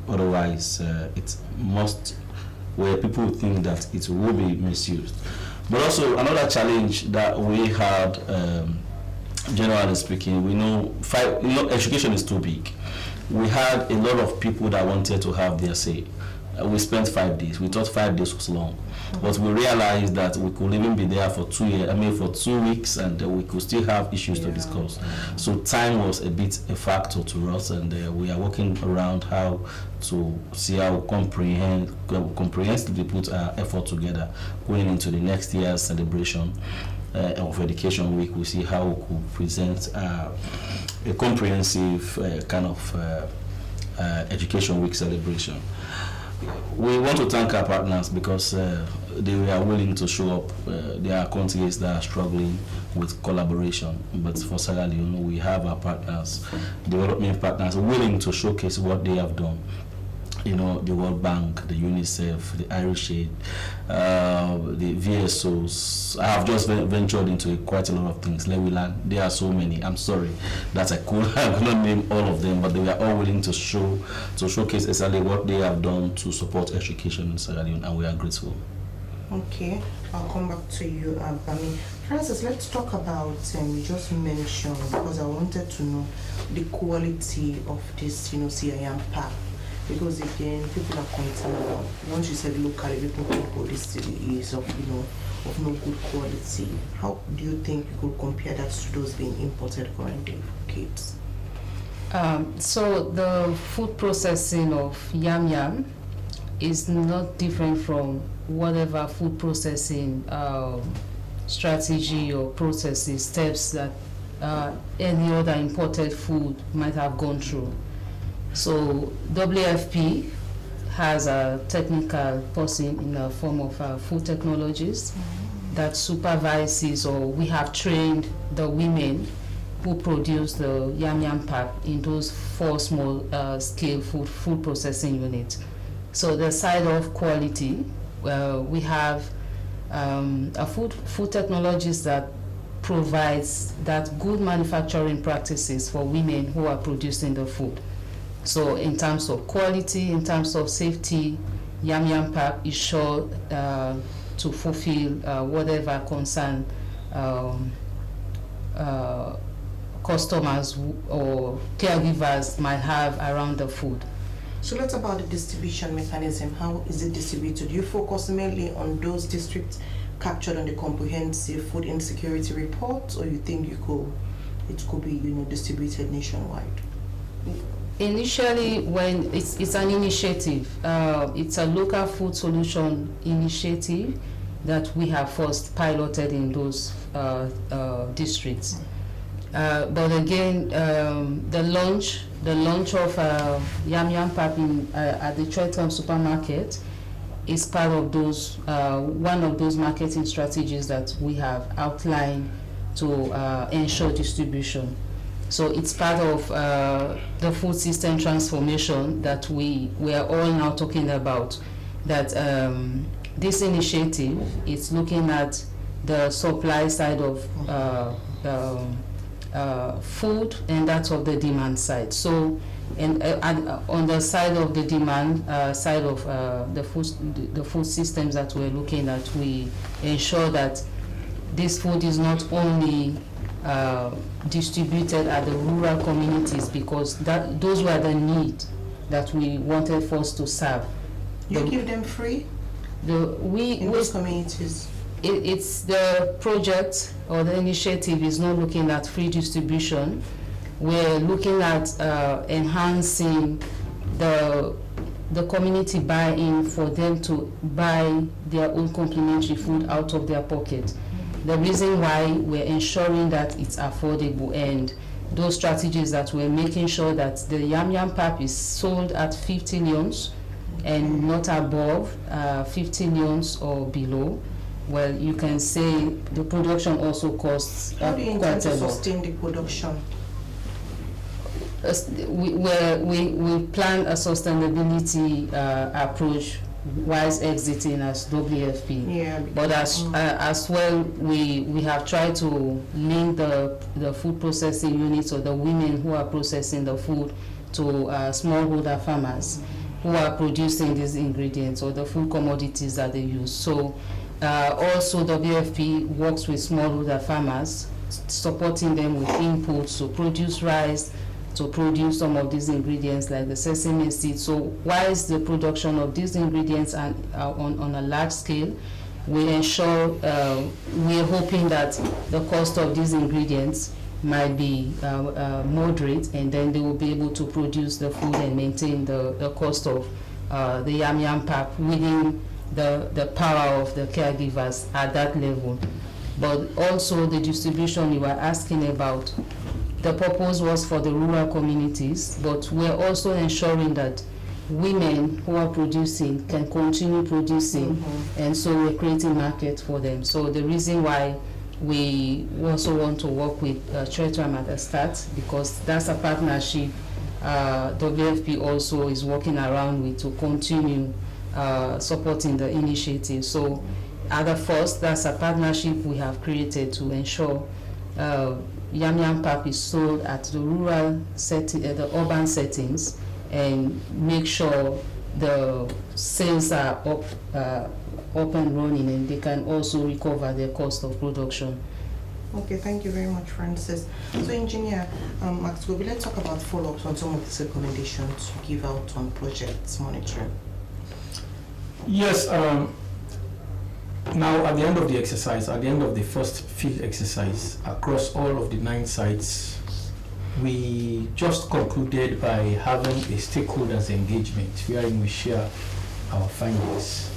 [SPEAKER 5] Otherwise, it must, where people think that it will be misused. But also, another challenge that we had, generally speaking, we know education is too big. We had a lot of people that wanted to have their say. We spent 5 days. We thought 5 days was long, but we realized that we could even be there for 2 years. For 2 weeks, and we could still have issues to discuss. So time was a bit a factor to us, and we are working around how to see how comprehensively put our effort together going into the next year's celebration of Education Week. We see how we could present a comprehensive kind of Education Week celebration. We want to thank our partners because they were willing to show up. There are countries that are struggling with collaboration, but for Sierra Leone, we have our partners, development partners, willing to showcase what they have done. you know, the World Bank, the UNICEF, the Irish Aid, the VSOs. I have just ventured into quite a lot of things. Lewiland, there are so many. I'm sorry that I could not name all of them, but they were all willing to showcase exactly what they have done to support education in Sierra Leone, and we are grateful.
[SPEAKER 2] Okay, I'll come back to you, Bami. Francis, let's talk about, you just mentioned, because I wanted to know the quality of this, you know, CIM pap. Because again, people are concerned about, once you said locally, people think, oh, this is of, you know, of no good quality. How do you think you could compare that to those being imported currently for kids?
[SPEAKER 1] So the food processing of yam is not different from whatever food processing strategy or processes, steps that any other imported food might have gone through. So WFP has a technical person in the form of food technologists that supervises, or we have trained the women who produce the yam pap in those 4 small scale food processing units. So the side of quality, we have a food technologist that provides that good manufacturing practices for women who are producing the food. So in terms of quality, in terms of safety, yam pap is sure to fulfill whatever concern customers or caregivers might have around the food.
[SPEAKER 2] So let's about the distribution mechanism. How is it distributed? You focus mainly on those districts captured on the comprehensive food insecurity report, or you think it could be, you know, distributed nationwide?
[SPEAKER 1] Initially, when it's an initiative, it's a local food solution initiative that we have first piloted in those districts. But again, the launch of yam pap at the Freetown supermarket is part of those one of those marketing strategies that we have outlined to ensure distribution. So it's part of the food system transformation that we are all now talking about. That this initiative is looking at the supply side of food and that of the demand side. So, and on the side of the demand side of the food systems that we're looking at, we ensure that this food is not only distributed at the rural communities, because those were the need that we wanted first to serve.
[SPEAKER 2] You give them free in those communities?
[SPEAKER 1] It's the project or the initiative is not looking at free distribution. We're looking at enhancing the community buy-in for them to buy their own complementary food out of their pocket. The reason why we're ensuring that it's affordable, and those strategies that we're making sure that the yam pap is sold at 50 leones and not above 50 leones or below. Well, you can say the production also costs
[SPEAKER 2] How do you intend
[SPEAKER 1] quite a
[SPEAKER 2] to
[SPEAKER 1] lot.
[SPEAKER 2] sustain the production?
[SPEAKER 1] We plan a sustainability approach whilst exiting as WFP.
[SPEAKER 2] Yeah.
[SPEAKER 1] But as well, we have tried to link the food processing units, or the women who are processing the food, to smallholder farmers who are producing these ingredients or the food commodities that they use. So also WFP works with smallholder farmers, supporting them with inputs to produce rice, to produce some of these ingredients like the sesame seed. So whilst the production of these ingredients are on a large scale, we ensure, we're hoping that the cost of these ingredients might be moderate, and then they will be able to produce the food and maintain the cost of the yam pap within the power of the caregivers at that level. But also the distribution you were asking about, the purpose was for the rural communities, but we're also ensuring that women who are producing can continue producing, and so we're creating market for them. So the reason why we also want to work with Freetown at the start, because that's a partnership WFP also is working around with to continue supporting the initiative. So at the first, that's a partnership we have created to ensure Yam Yam Pap is sold at the rural setting, the urban settings, and make sure the sales are up and running, and they can also recover their cost of production.
[SPEAKER 2] Okay, thank you very much, Francis. So, Engineer Maxwell, let's talk about follow-ups on some of these recommendations you give out on projects monitoring.
[SPEAKER 4] Yes. Now, at the end of the exercise, at the end of the first field exercise, across all of the 9 sites, we just concluded by having a stakeholders engagement wherein we share our findings.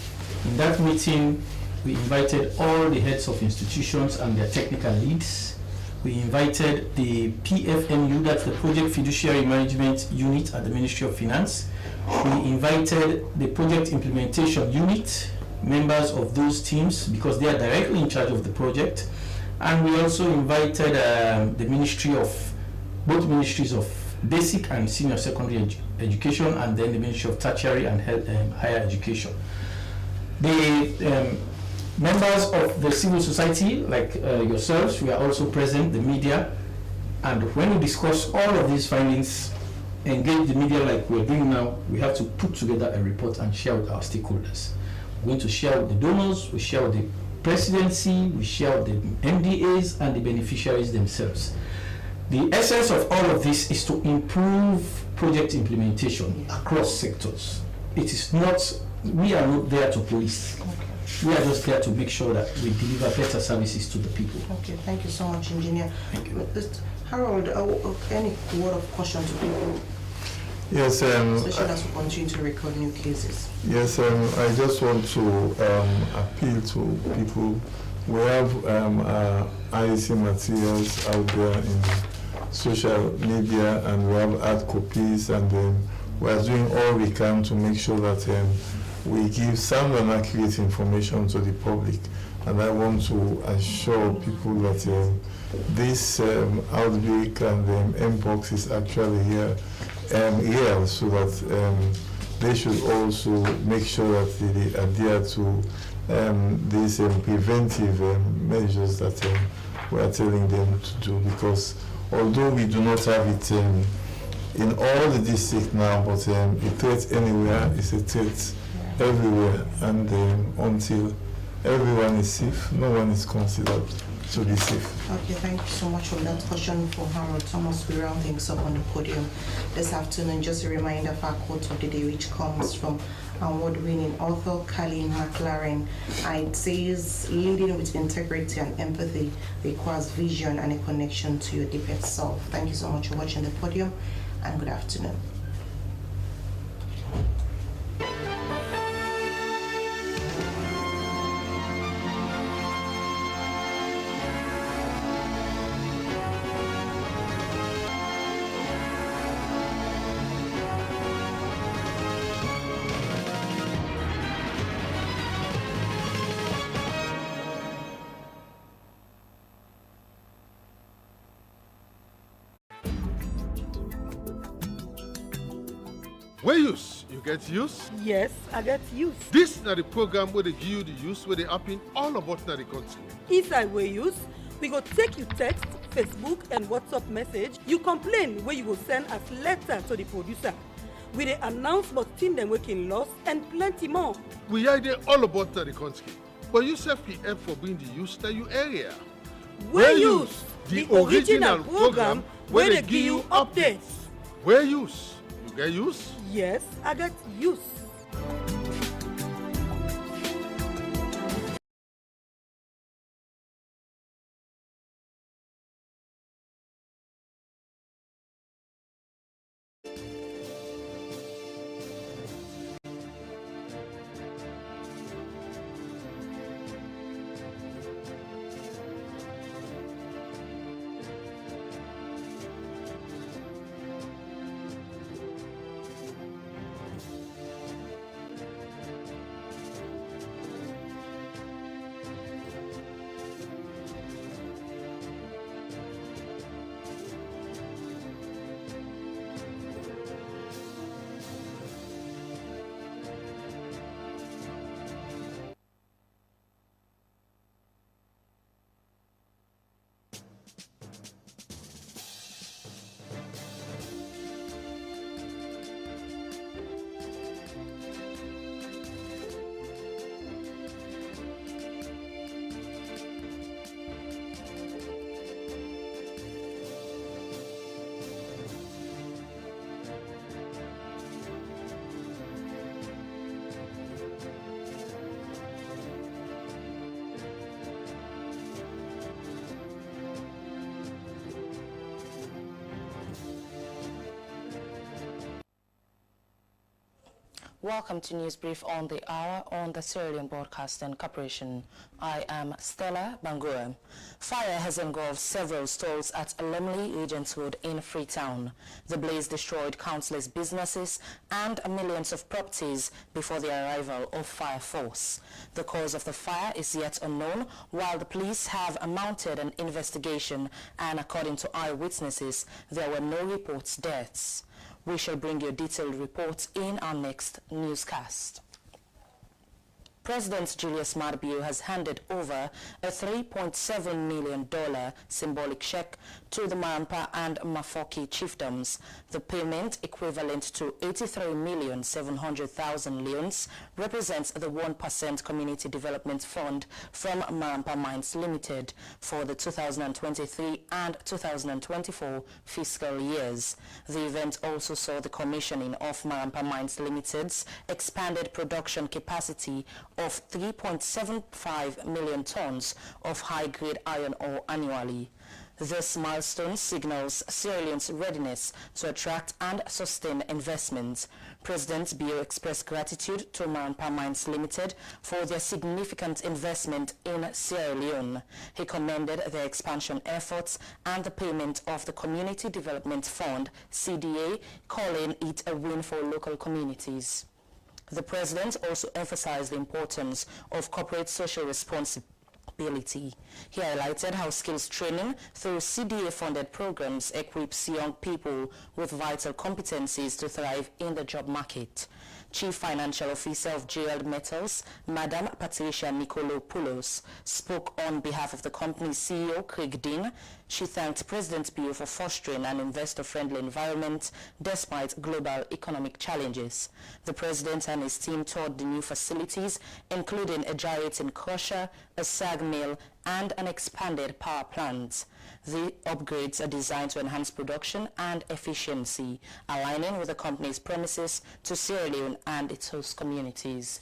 [SPEAKER 4] In that meeting, we invited all the heads of institutions and their technical leads. We invited the PFMU, that's the Project Fiduciary Management Unit at the Ministry of Finance. We invited the Project Implementation Unit, members of those teams, because they are directly in charge of the project. And we also invited the ministry of, both ministries of basic and senior secondary education, and then the Ministry of Tertiary and higher education. The members of the civil society, like yourselves, we are also present, the media, and when we discuss all of these findings, engage the media like we're doing now, we have to put together a report and share with our stakeholders. We're going to share with the donors, we share with the presidency, we share with the MDAs and the beneficiaries themselves. The essence of all of this is to improve project implementation across sectors. It is not, we are not there to police. We are just there to make sure that we deliver better services to the people.
[SPEAKER 2] Okay, thank you so much, Engineer.
[SPEAKER 4] Thank you.
[SPEAKER 2] Harold, any word of caution to people?
[SPEAKER 3] Yes,
[SPEAKER 2] especially as we continue to record new cases.
[SPEAKER 3] Yes, I just want to appeal to people. We have IEC materials out there in social media, and we have hard copies, and we are doing all we can to make sure that we give sound and accurate information to the public. And I want to assure people that this outbreak and Mpox is actually here, so that they should also make sure that they adhere to these preventive measures that we are telling them to do. Because although we do not have it in all the districts now, but a threat anywhere is a threat everywhere, and until everyone is safe, no one is considered to be safe.
[SPEAKER 2] Okay, thank you so much for that question from Harold Thomas. We round things up on the podium this afternoon. Just a reminder of our quote of the day, which comes from award-winning author Colleen McLaren. It says, leading with integrity and empathy requires vision and a connection to your deepest self. Thank you so much for watching the podium, and good afternoon.
[SPEAKER 6] Where use? You get use?
[SPEAKER 7] Yes, I get use.
[SPEAKER 6] This is the program where they give you the use where they happen all about the country.
[SPEAKER 7] Inside where use, we go take you text, Facebook and WhatsApp message. You complain where you go send as letter to the producer. We dey announce but team them working loss and plenty more.
[SPEAKER 6] We are there all about the country. But you self help for being the use that you area.
[SPEAKER 7] Where use? The original program where they give you updates.
[SPEAKER 6] Where use? You get use?
[SPEAKER 7] Yes, I get use.
[SPEAKER 8] Welcome to News Brief on the Hour on the Sierra Leone Broadcasting Corporation. I am Stella Bangura. Fire has engulfed several stores at Lemley Regents Road in Freetown. The blaze destroyed countless businesses and millions of properties before the arrival of fire force. The cause of the fire is yet unknown, while the police have mounted an investigation, and according to eyewitnesses, there were no reports of deaths. We shall bring you detailed reports in our next newscast. President Julius Maada Bio has handed over a $3.7 million symbolic check to the Marampa and Mafoki chiefdoms. The payment, equivalent to 83,700,000 leones, represents the 1% Community Development Fund from Marampa Mines Limited for the 2023 and 2024 fiscal years. The event also saw the commissioning of Marampa Mines Limited's expanded production capacity of 3.75 million tons of high-grade iron ore annually. This milestone signals Sierra Leone's readiness to attract and sustain investments. President Bio expressed gratitude to Marampa Mines Limited for their significant investment in Sierra Leone. He commended their expansion efforts and the payment of the Community Development Fund, CDA, calling it a win for local communities. The president also emphasized the importance of corporate social responsibility. He highlighted how skills training through CDA-funded programs equips young people with vital competencies to thrive in the job market. Chief Financial Officer of JL Metals, Madam Patricia Nikolopoulos, spoke on behalf of the company's CEO, Craig Dean. She thanked President Bio for fostering an investor-friendly environment despite global economic challenges. The president and his team toured the new facilities, including a gyrating crusher, a sag mill, and an expanded power plant. The upgrades are designed to enhance production and efficiency, aligning with the company's promises to Sierra Leone and its host communities.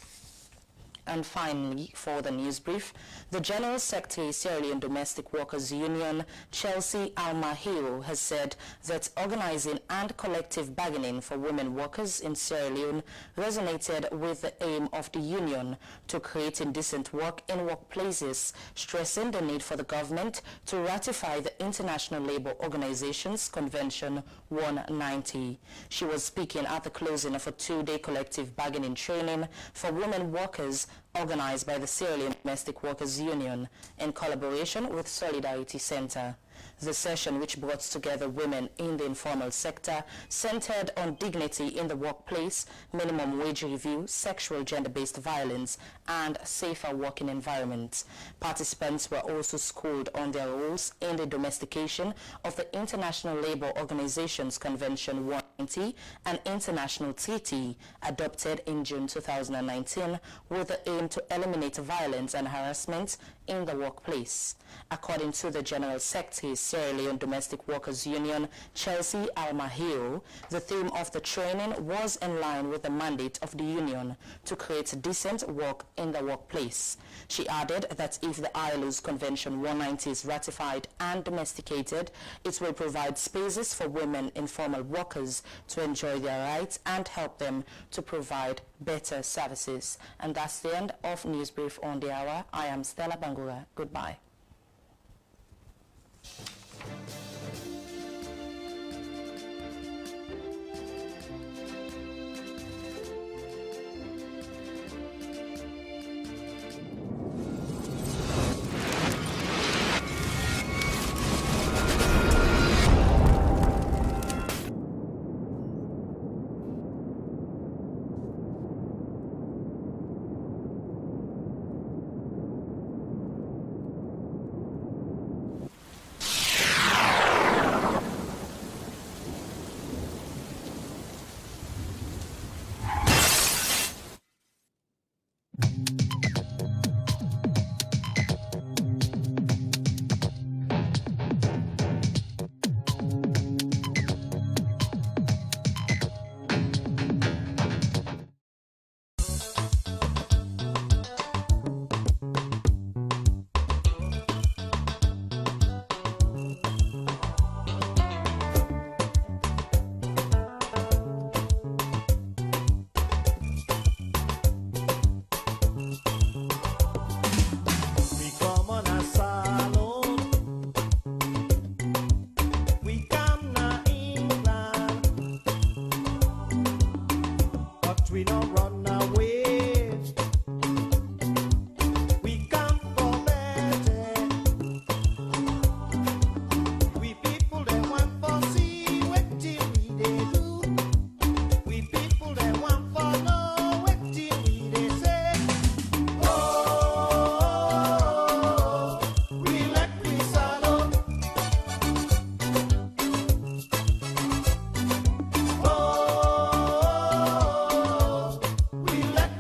[SPEAKER 8] And finally, for the news brief, the General Secretary, Sierra Leone Domestic Workers Union, Chelsea Almahiro, has said that organizing and collective bargaining for women workers in Sierra Leone resonated with the aim of the union to create indecent work in workplaces, stressing the need for the government to ratify the International Labour Organization's Convention 190. She was speaking at the closing of a two-day collective bargaining training for women workers organized by the Sierra Leone Domestic Workers Union in collaboration with Solidarity Center. The session, which brought together women in the informal sector, centered on dignity in the workplace, minimum wage review, sexual gender-based violence, and safer working environments. Participants were also schooled on their roles in the domestication of the International Labour Organization's Convention 190, an international treaty adopted in June 2019 with the aim to eliminate violence and harassment in the workplace. According to the General Secretary, Sierra Leone Domestic Workers Union, Chelsea Almahiro, the theme of the training was in line with the mandate of the union to create decent work in the workplace. She added that if the ILO's Convention 190 is ratified and domesticated, it will provide spaces for women informal workers to enjoy their rights and help them to provide better services. And that's the end of News Brief on the Hour. I am Stella Bangura. Goodbye.
[SPEAKER 9] run away. We come for better. We people they want for see what we they do. We people they want for know what we they say. Oh, we let we swallow. Oh, we let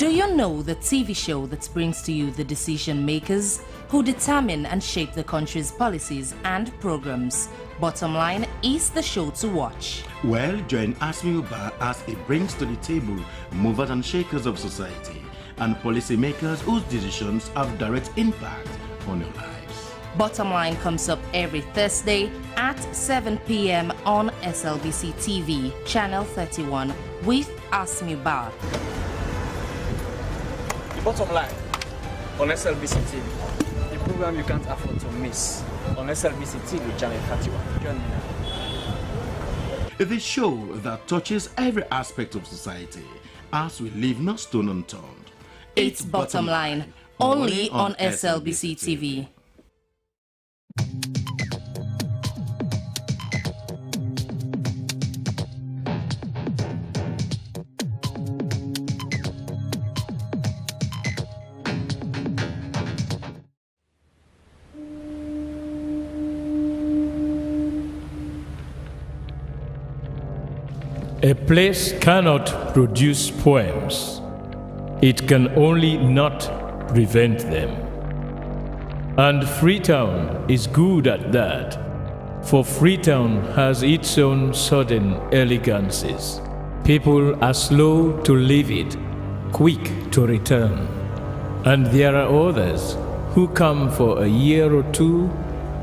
[SPEAKER 8] Do you know the TV show that brings to you the decision makers who determine and shape the country's policies and programs? Bottom Line is the show to watch.
[SPEAKER 10] Well, join Asmi Uba as it brings to the table movers and shakers of society and policymakers whose decisions have direct impact on your lives.
[SPEAKER 8] Bottom Line comes up every Thursday at 7 p.m. on SLBC TV, Channel 31, with Asmi Uba.
[SPEAKER 11] Bottom Line on SLBC TV, the program you can't afford to miss on SLBC TV, Channel 31. Join me now.
[SPEAKER 10] The show that touches every aspect of society as we leave no stone unturned.
[SPEAKER 8] It's Bottom Line, only on SLBC TV.
[SPEAKER 12] A place cannot produce poems. It can only not prevent them. And Freetown is good at that, for Freetown has its own sudden elegances. People are slow to leave it, quick to return. And there are others who come for a year or two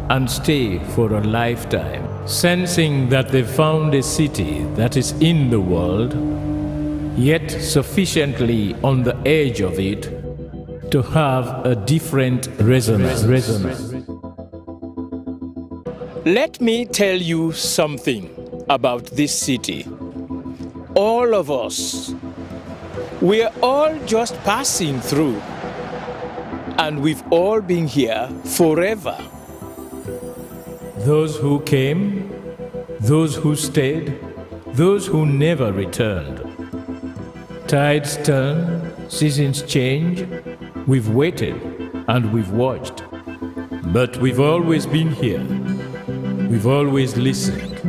[SPEAKER 12] and stay for a lifetime, sensing that they found a city that is in the world, yet sufficiently on the edge of it to have a different resonance. Let me tell you something about this city. All of us, we're all just passing through, and we've all been here forever. Those who came, those who stayed, those who never returned. Tides turn, seasons change, we've waited and we've watched. But we've always been here, we've always listened,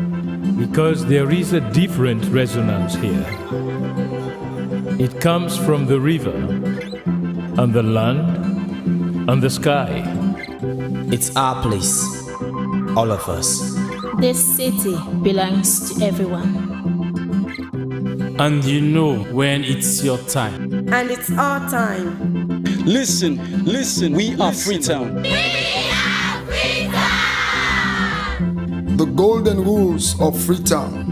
[SPEAKER 12] because there is a different resonance here. It comes from the river, and the land, and the sky.
[SPEAKER 13] It's our place. All of us.
[SPEAKER 14] This city belongs to everyone.
[SPEAKER 15] And you know when it's your time.
[SPEAKER 16] And it's our time.
[SPEAKER 15] Listen, we are Freetown.
[SPEAKER 16] We are Freetown!
[SPEAKER 17] The golden rules of Freetown.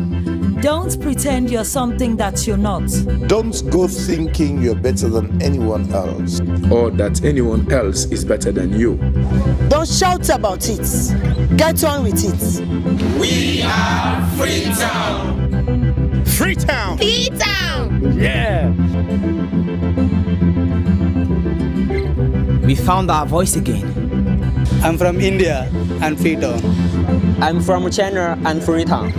[SPEAKER 18] Don't pretend you're something that you're not.
[SPEAKER 19] Don't go thinking you're better than anyone else.
[SPEAKER 20] Or that anyone else is better than you.
[SPEAKER 16] Don't shout about it. Get on with it.
[SPEAKER 9] We are Freetown.
[SPEAKER 17] Freetown.
[SPEAKER 16] Freetown.
[SPEAKER 17] Yeah.
[SPEAKER 13] We found our voice again.
[SPEAKER 11] I'm from India and Freetown.
[SPEAKER 13] I'm from China and Freetown.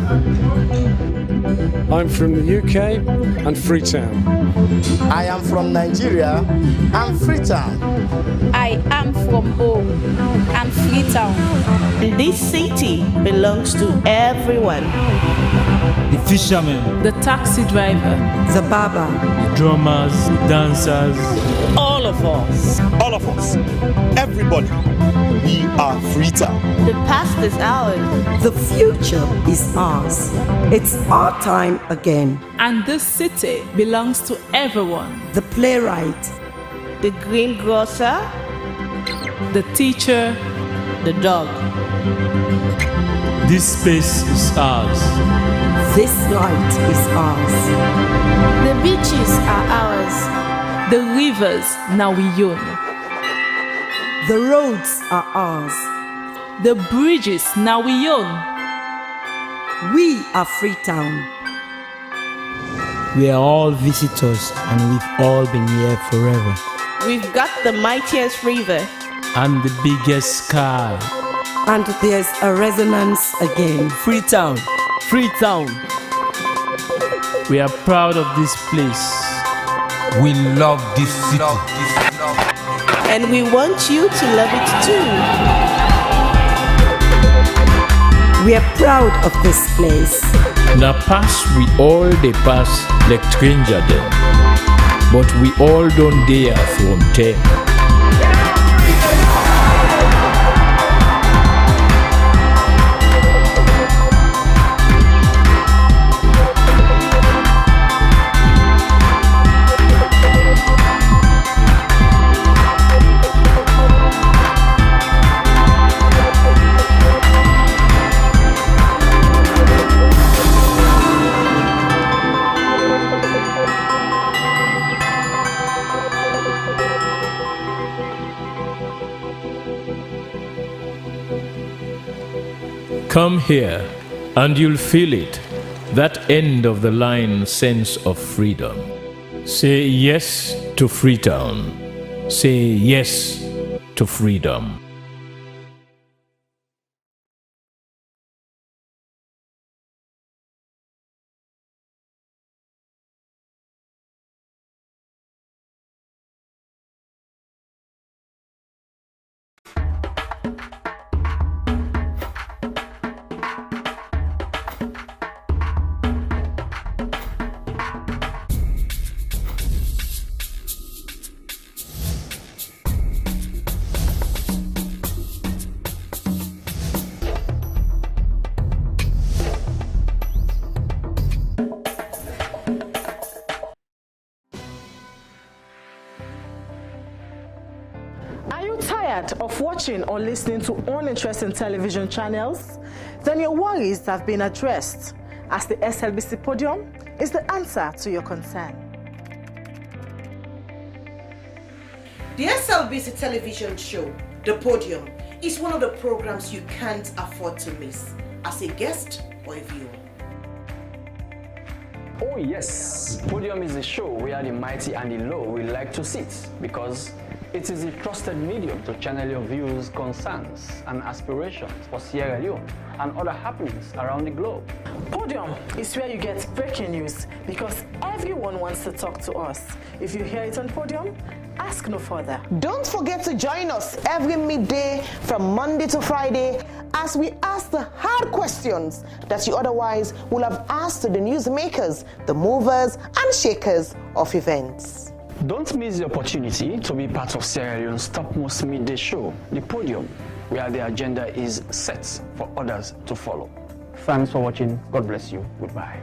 [SPEAKER 21] I'm from the UK and Freetown.
[SPEAKER 22] I am from Nigeria and Freetown.
[SPEAKER 23] I am from home and Freetown.
[SPEAKER 24] This city belongs to everyone.
[SPEAKER 15] The fisherman,
[SPEAKER 25] the taxi driver,
[SPEAKER 18] the barber,
[SPEAKER 15] the drummers, the dancers.
[SPEAKER 24] All of us.
[SPEAKER 17] All of us. Everybody. We are Freetown.
[SPEAKER 24] The past is ours.
[SPEAKER 18] The future is ours. It's our time again.
[SPEAKER 25] And this city belongs to everyone.
[SPEAKER 18] The playwright,
[SPEAKER 24] the greengrocer,
[SPEAKER 25] the teacher,
[SPEAKER 24] the dog.
[SPEAKER 15] This space is ours.
[SPEAKER 18] This light is ours.
[SPEAKER 23] The beaches are ours.
[SPEAKER 25] The rivers now we own.
[SPEAKER 18] The roads are ours.
[SPEAKER 25] The bridges now we own.
[SPEAKER 18] We are Freetown.
[SPEAKER 13] We are all visitors and we've all been here forever.
[SPEAKER 24] We've got the mightiest river.
[SPEAKER 15] And the biggest sky.
[SPEAKER 18] And there's a resonance again.
[SPEAKER 13] Freetown. Freetown.
[SPEAKER 15] We are proud of this place.
[SPEAKER 26] We love this city.
[SPEAKER 24] And we want you to love it too.
[SPEAKER 18] We are proud of this place.
[SPEAKER 12] Na pass we all they pass like stranger them. but we all don't dare from 10. Come here, and you'll feel it, that end of the line sense of freedom. Say yes to Freetown. Say yes to freedom.
[SPEAKER 1] Of watching or listening to uninteresting television channels, then your worries have been addressed, as the SLBC Podium is the answer to your concern.
[SPEAKER 16] The SLBC television show, The Podium, is one of the programs you can't afford to miss as a guest or a viewer.
[SPEAKER 11] Oh yes, Podium is the show where the mighty and the low will like to sit, because it is a trusted medium to channel your views, concerns, and aspirations for Sierra Leone and other happenings around the globe.
[SPEAKER 1] Podium is where you get breaking news, because everyone wants to talk to us. If you hear it on Podium, ask no further.
[SPEAKER 16] Don't forget to join us every midday from Monday to Friday as we ask the hard questions that you otherwise will have asked to the newsmakers, the movers and shakers of events.
[SPEAKER 11] Don't miss the opportunity to be part of Sierra Leone's topmost midday show, The Podium, where the agenda is set for others to follow. Thanks for watching. God bless you. Goodbye.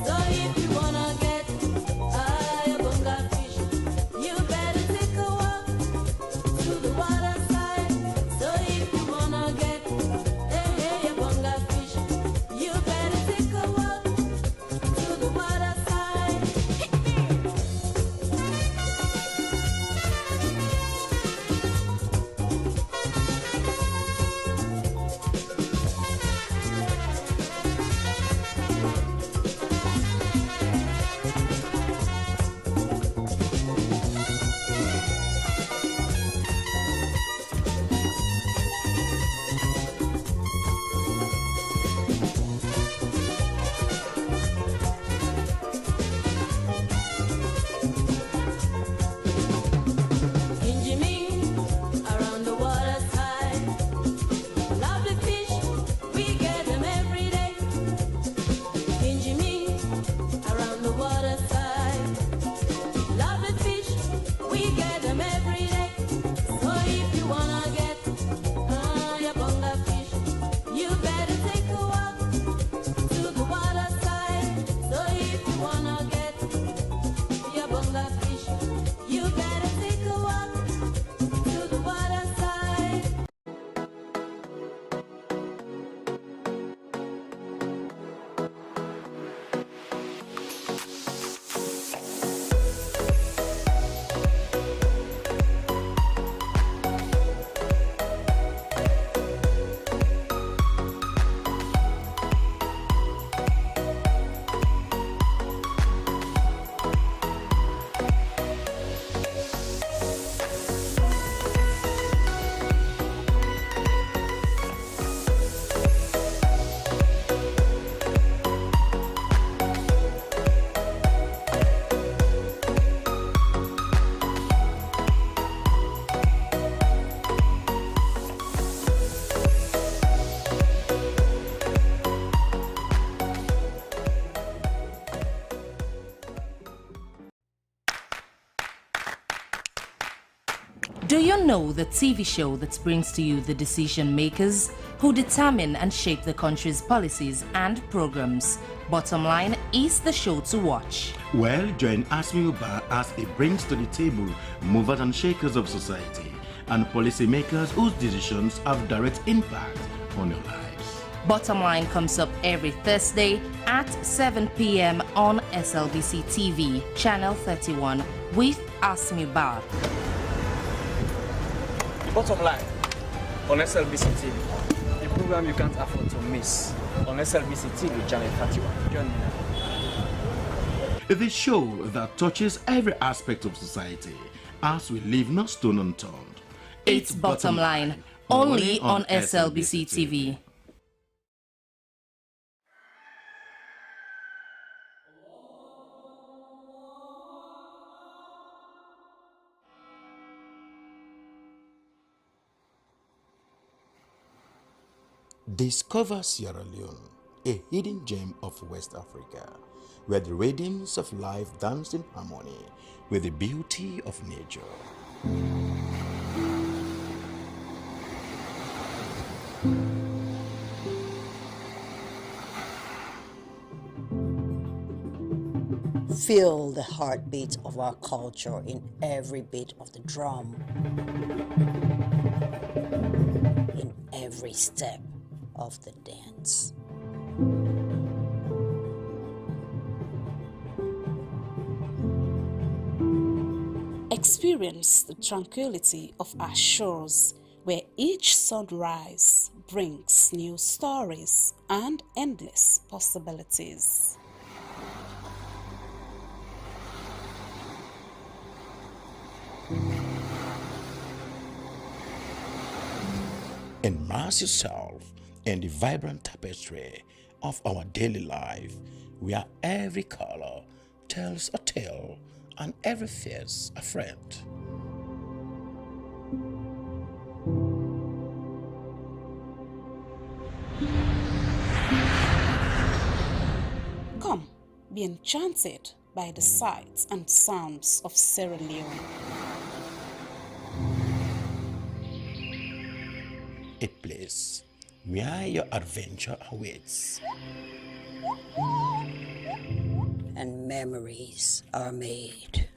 [SPEAKER 2] So
[SPEAKER 8] Do you know the TV show that brings to you the decision makers who determine and shape the country's policies and programs? Bottom Line is the show to watch.
[SPEAKER 10] Well, join Asmi Uba as it brings to the table movers and shakers of society and policymakers whose decisions have direct impact on your lives.
[SPEAKER 8] Bottom Line comes up every Thursday at 7 p.m. on Slbc TV, Channel 31 with Asmi Uba.
[SPEAKER 11] Bottom Line on Slbc TV, a program you can't afford to miss on Slbc TV, Channel 31. Join me now.
[SPEAKER 10] The show that touches every aspect of society as we leave no stone unturned.
[SPEAKER 8] It's Bottom Line, only on Slbc TV.
[SPEAKER 10] Discover Sierra Leone, a hidden gem of West Africa, where the rhythms of life dance in harmony with the beauty of nature.
[SPEAKER 2] Feel the heartbeat of our culture in every beat of the drum, in every step of the dance.
[SPEAKER 24] Experience the tranquility of our shores, where each sunrise brings new stories and endless possibilities.
[SPEAKER 10] Immerse yourself in the vibrant tapestry of our daily life, where every color tells a tale and every face a friend.
[SPEAKER 24] Come, be enchanted by the sights and sounds of Sierra Leone.
[SPEAKER 10] A place where your adventure awaits.
[SPEAKER 2] And memories are made.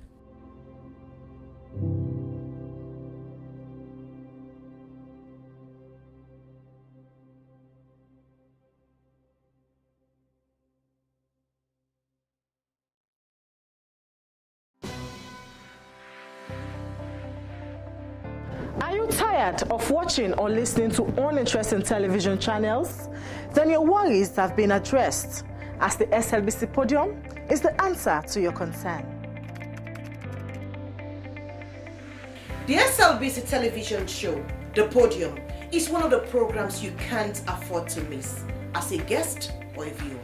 [SPEAKER 1] Are you tired of watching or listening to uninteresting television channels? Then your worries have been addressed, as the SLBC Podium is the answer to your concern.
[SPEAKER 16] The SLBC television show, The Podium, is one of the programs you can't afford to miss as a guest or a viewer.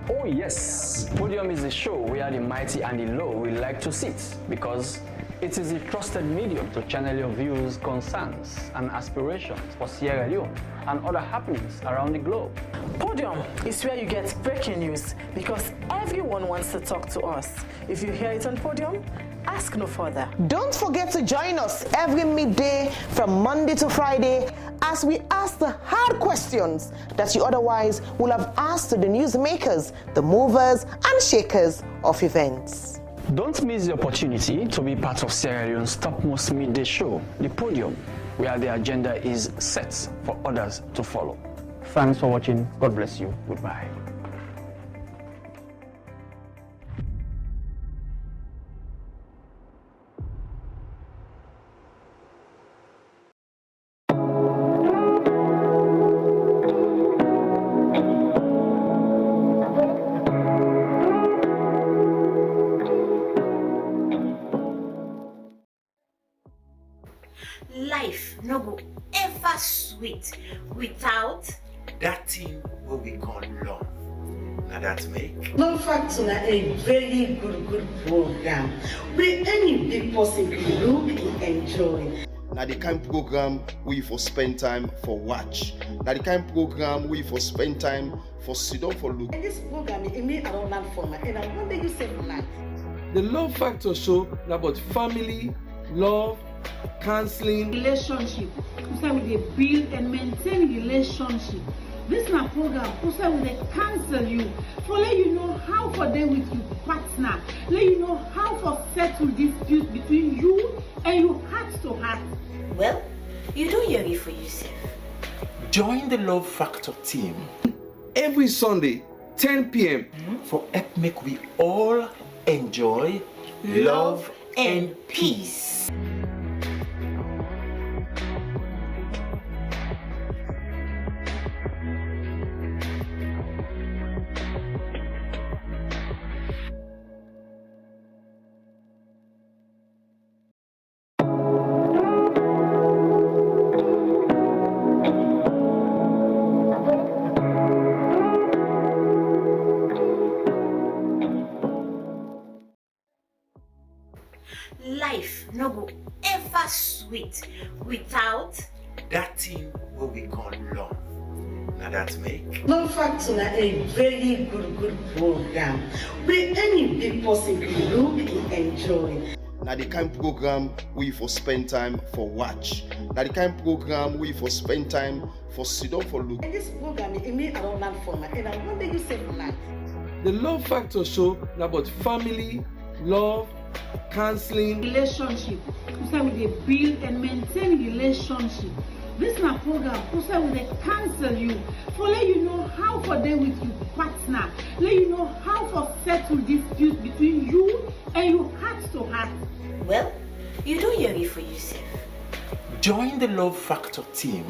[SPEAKER 11] Oh yes, Podium is a show where the mighty and the low will like to sit, because it is a trusted medium to channel your views, concerns, and aspirations for Sierra Leone and other happenings around the globe.
[SPEAKER 1] Podium is where you get breaking news, because everyone wants to talk to us. If you hear it on Podium, ask no further.
[SPEAKER 16] Don't forget to join us every midday from Monday to Friday as we ask the hard questions that you otherwise will have asked to the newsmakers, the movers and shakers of events.
[SPEAKER 11] Don't miss the opportunity to be part of Sierra Leone's topmost midday show, The Podium, where the agenda is set for others to follow. Thanks for watching. God bless you. Goodbye.
[SPEAKER 3] Life no go ever sweet without
[SPEAKER 19] that thing what we call love. Now that make
[SPEAKER 3] Love Factor na a very good program where any big person can look and enjoy.
[SPEAKER 17] Now the kind program where you for spend time for watch. Now the kind program where you for spend time for sit down for look.
[SPEAKER 3] And this program it me I don't learn for my and I wonder you say for life.
[SPEAKER 21] The Love Factor show is about family, love, counseling.
[SPEAKER 4] Relationship. We say we dey build and maintain relationship. This na program. We say we dey counsel you for let you know how for dey with your partner. Let you know how for settle dispute between you and your heart to heart.
[SPEAKER 5] Well, you do hear it for yourself.
[SPEAKER 26] Join the Love Factor team
[SPEAKER 21] every Sunday, 10 p.m.
[SPEAKER 26] for help make we all enjoy love and peace.
[SPEAKER 5] Life no go ever sweet without
[SPEAKER 19] that thing what we call love. Now that make
[SPEAKER 3] Love Factor na a very good program where any big person can look and enjoy.
[SPEAKER 17] Now the kind program we for spend time for watch. Now the kind program we for spend time for sit down for look.
[SPEAKER 3] And this program it mean I don't learn from it, and I wonder you say for life.
[SPEAKER 21] The Love Factor show na about family, love, counseling.
[SPEAKER 4] Relationship. We say we dey build and maintain relationship. This na program. We say we dey counsel you for let you know how for dey with your partner. Let you know how for settle dispute between you and your heart to heart.
[SPEAKER 5] Well, you do hear it for yourself.
[SPEAKER 26] Join the Love Factor team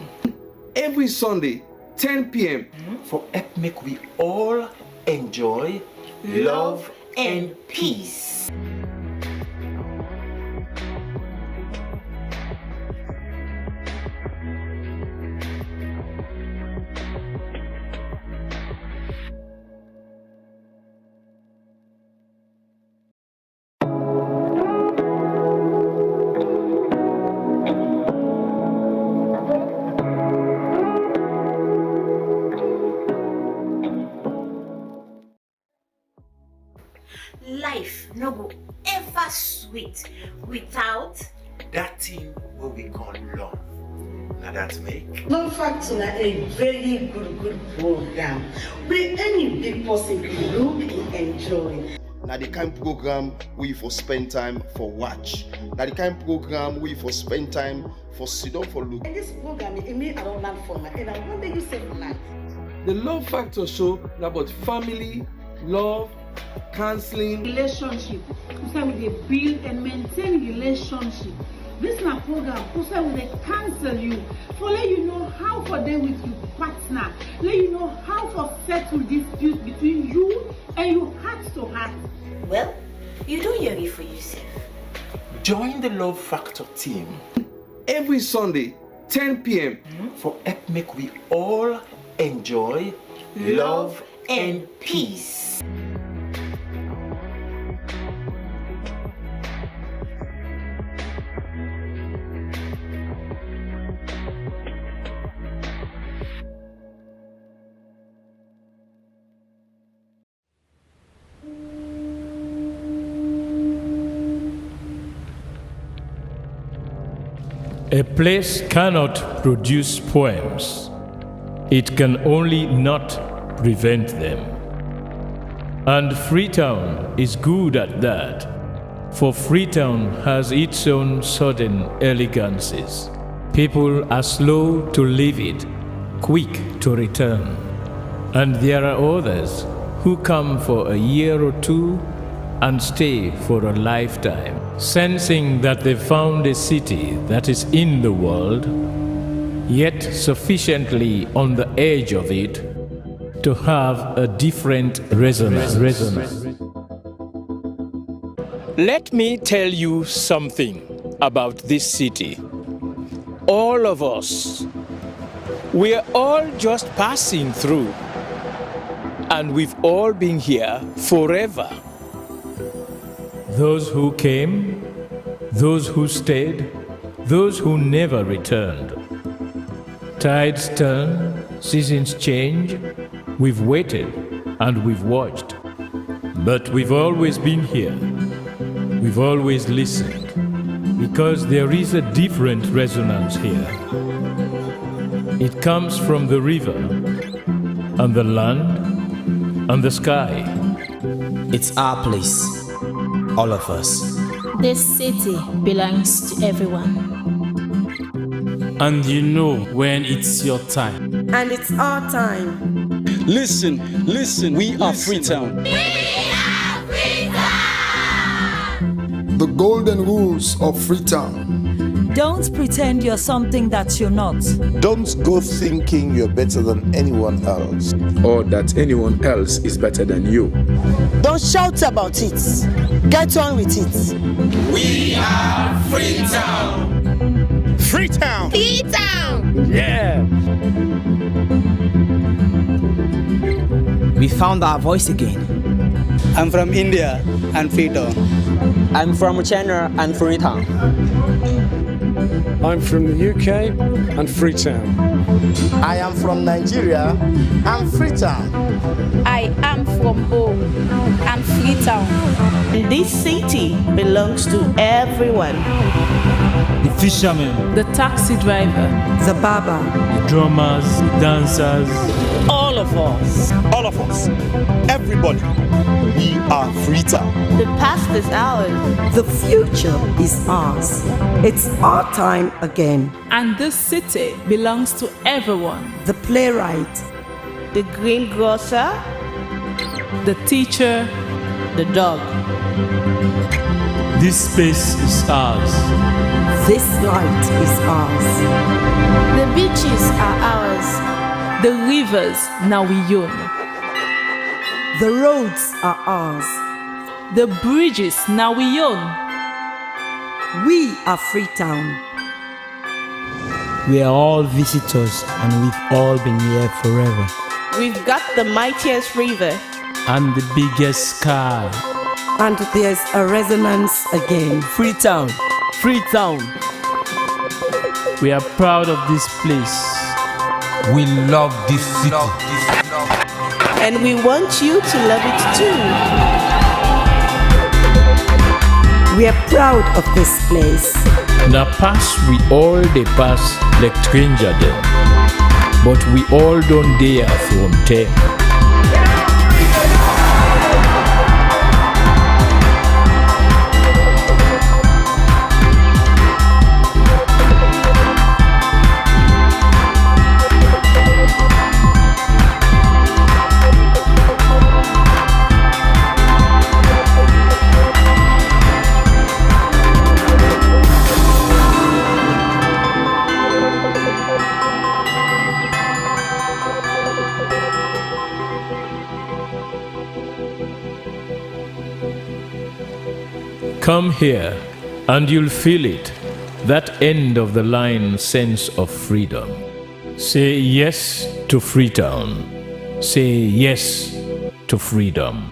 [SPEAKER 21] every Sunday, 10 p.m.
[SPEAKER 26] for help make we all enjoy love and peace.
[SPEAKER 5] Life no go ever sweet without
[SPEAKER 19] that thing what we call love. Now that make
[SPEAKER 3] Love Factor na a very good program where any big person can look and enjoy.
[SPEAKER 17] Now the kind program we for spend time for watch. Now the kind program we for spend time for sit down for look.
[SPEAKER 3] And this program it mean I don't learn from it, and I wonder you say for life.
[SPEAKER 21] The Love Factor show na about family, love, counseling.
[SPEAKER 4] Relationship. We say we dey build and maintain relationship. This na program. We say we dey counsel you for let you know how for dey with your partner. Let you know how for settle dispute between you and your heart to heart.
[SPEAKER 5] Well, you do hear it for yourself.
[SPEAKER 26] Join the Love Factor team
[SPEAKER 21] every Sunday, 10 p.m.
[SPEAKER 26] for help make we all enjoy love and peace.
[SPEAKER 12] A place cannot produce poems. It can only not prevent them. And Freetown is good at that, for Freetown has its own sudden elegances. People are slow to leave it, quick to return. And there are others who come for a year or two and stay for a lifetime, sensing that they found a city that is in the world, yet sufficiently on the edge of it to have a different resonance. Let me tell you something about this city. All of us, we're all just passing through, and we've all been here forever. Those who came, those who stayed, those who never returned. Tides turn, seasons change, we've waited and we've watched. But we've always been here. We've always listened. because there is a different resonance here. It comes from the river, and the land, and the sky.
[SPEAKER 13] It's our place, all of us.
[SPEAKER 23] This city belongs to everyone.
[SPEAKER 15] And you know when it's your time.
[SPEAKER 18] And it's our time.
[SPEAKER 6] Listen, we are Freetown.
[SPEAKER 7] The golden rules of Freetown.
[SPEAKER 18] Don't pretend you're something that you're not.
[SPEAKER 9] Don't go thinking you're better than anyone else,
[SPEAKER 14] or that anyone else is better than you.
[SPEAKER 16] Don't shout about it. Get on with it.
[SPEAKER 6] We are Freetown.
[SPEAKER 9] Freetown.
[SPEAKER 23] Freetown.
[SPEAKER 15] Yeah.
[SPEAKER 13] We found our voice again.
[SPEAKER 20] I'm from India and Freetown.
[SPEAKER 22] I'm from China and Freetown.
[SPEAKER 27] I'm from the UK and Freetown.
[SPEAKER 9] I am from Nigeria and Freetown.
[SPEAKER 23] I am from home and Freetown.
[SPEAKER 28] This city belongs to everyone.
[SPEAKER 15] The fishermen,
[SPEAKER 25] the taxi driver,
[SPEAKER 18] the barber,
[SPEAKER 15] the drummers, the dancers.
[SPEAKER 28] All of us.
[SPEAKER 9] All of us. Everybody. We are Freetown.
[SPEAKER 28] The past is ours.
[SPEAKER 18] The future is ours. It's our time again.
[SPEAKER 25] And this city belongs to everyone.
[SPEAKER 18] The playwright,
[SPEAKER 28] the greengrocer,
[SPEAKER 25] the teacher,
[SPEAKER 28] the dog.
[SPEAKER 15] This space is ours.
[SPEAKER 18] This light is ours.
[SPEAKER 23] The beaches are ours.
[SPEAKER 25] The rivers now we own.
[SPEAKER 18] The roads are ours.
[SPEAKER 25] The bridges now we own.
[SPEAKER 18] We are Freetown.
[SPEAKER 13] We are all visitors and we've all been here forever.
[SPEAKER 28] We've got the mightiest river.
[SPEAKER 15] And the biggest sky.
[SPEAKER 18] And there's a resonance again.
[SPEAKER 15] Freetown. Freetown. We are proud of this place.
[SPEAKER 20] We love this city.
[SPEAKER 28] And we want you to love it too.
[SPEAKER 18] We are proud of this place.
[SPEAKER 12] Na pass we all dey pass like stranger dem, but we all don dey from there. Come here and you'll feel it, that end of the line sense of freedom. Say yes to Freetown. Say yes to freedom.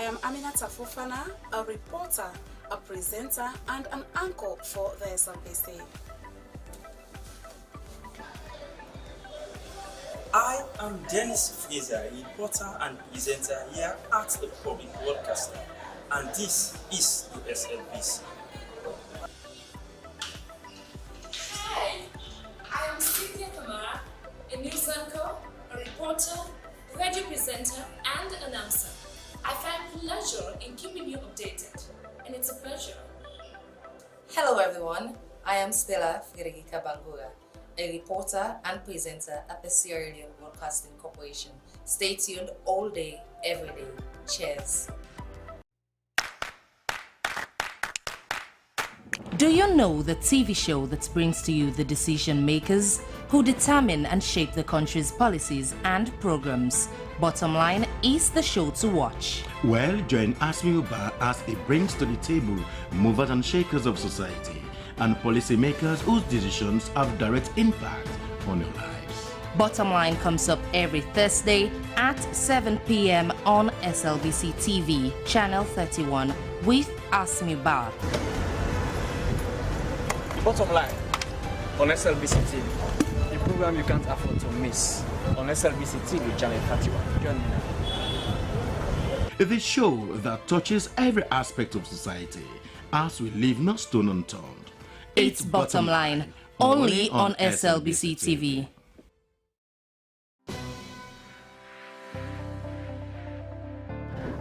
[SPEAKER 1] I am Aminata Fofana, a reporter, a presenter, and an anchor for the SLBC.
[SPEAKER 2] I am Dennis Fraser, reporter and presenter here at the Public Broadcaster, and this is the SLBC.
[SPEAKER 8] Hi, I am Cynthia Kamara, a news anchor, a reporter, radio presenter, and announcer. I find pleasure in keeping you updated, and it's a pleasure.
[SPEAKER 10] Hello everyone, I am Stella Frederica Bangura, a reporter and presenter at the Sierra Leone Broadcasting Corporation. Stay tuned all day, every day. Cheers.
[SPEAKER 11] Do you know the TV show that brings to you the decision makers who determine and shape the country's policies and programs? Bottom Line is the show to watch.
[SPEAKER 17] Well, join Asmi Uba as it brings to the table movers and shakers of society and policymakers whose decisions have direct impact on your lives.
[SPEAKER 11] Bottom Line comes up every Thursday at 7 p.m. on Slbc TV, channel 31 with Asmi Uba.
[SPEAKER 19] Bottom Line on Slbc TV, the program you can't afford to miss on Slbc TV, channel 31. Join me now.
[SPEAKER 17] The show that touches every aspect of society as we leave no stone unturned.
[SPEAKER 11] It's Bottom Line, only on Slbc TV.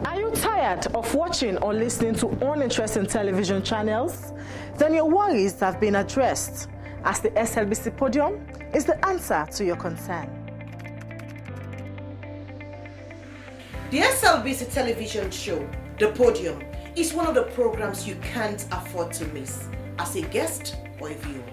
[SPEAKER 16] Are you tired of watching or listening to uninteresting television channels? Then your worries have been addressed, as the SLBC Podium is the answer to your concern.
[SPEAKER 28] The SLBC television show, The Podium, is one of the programs you can't afford to miss as a guest or a viewer.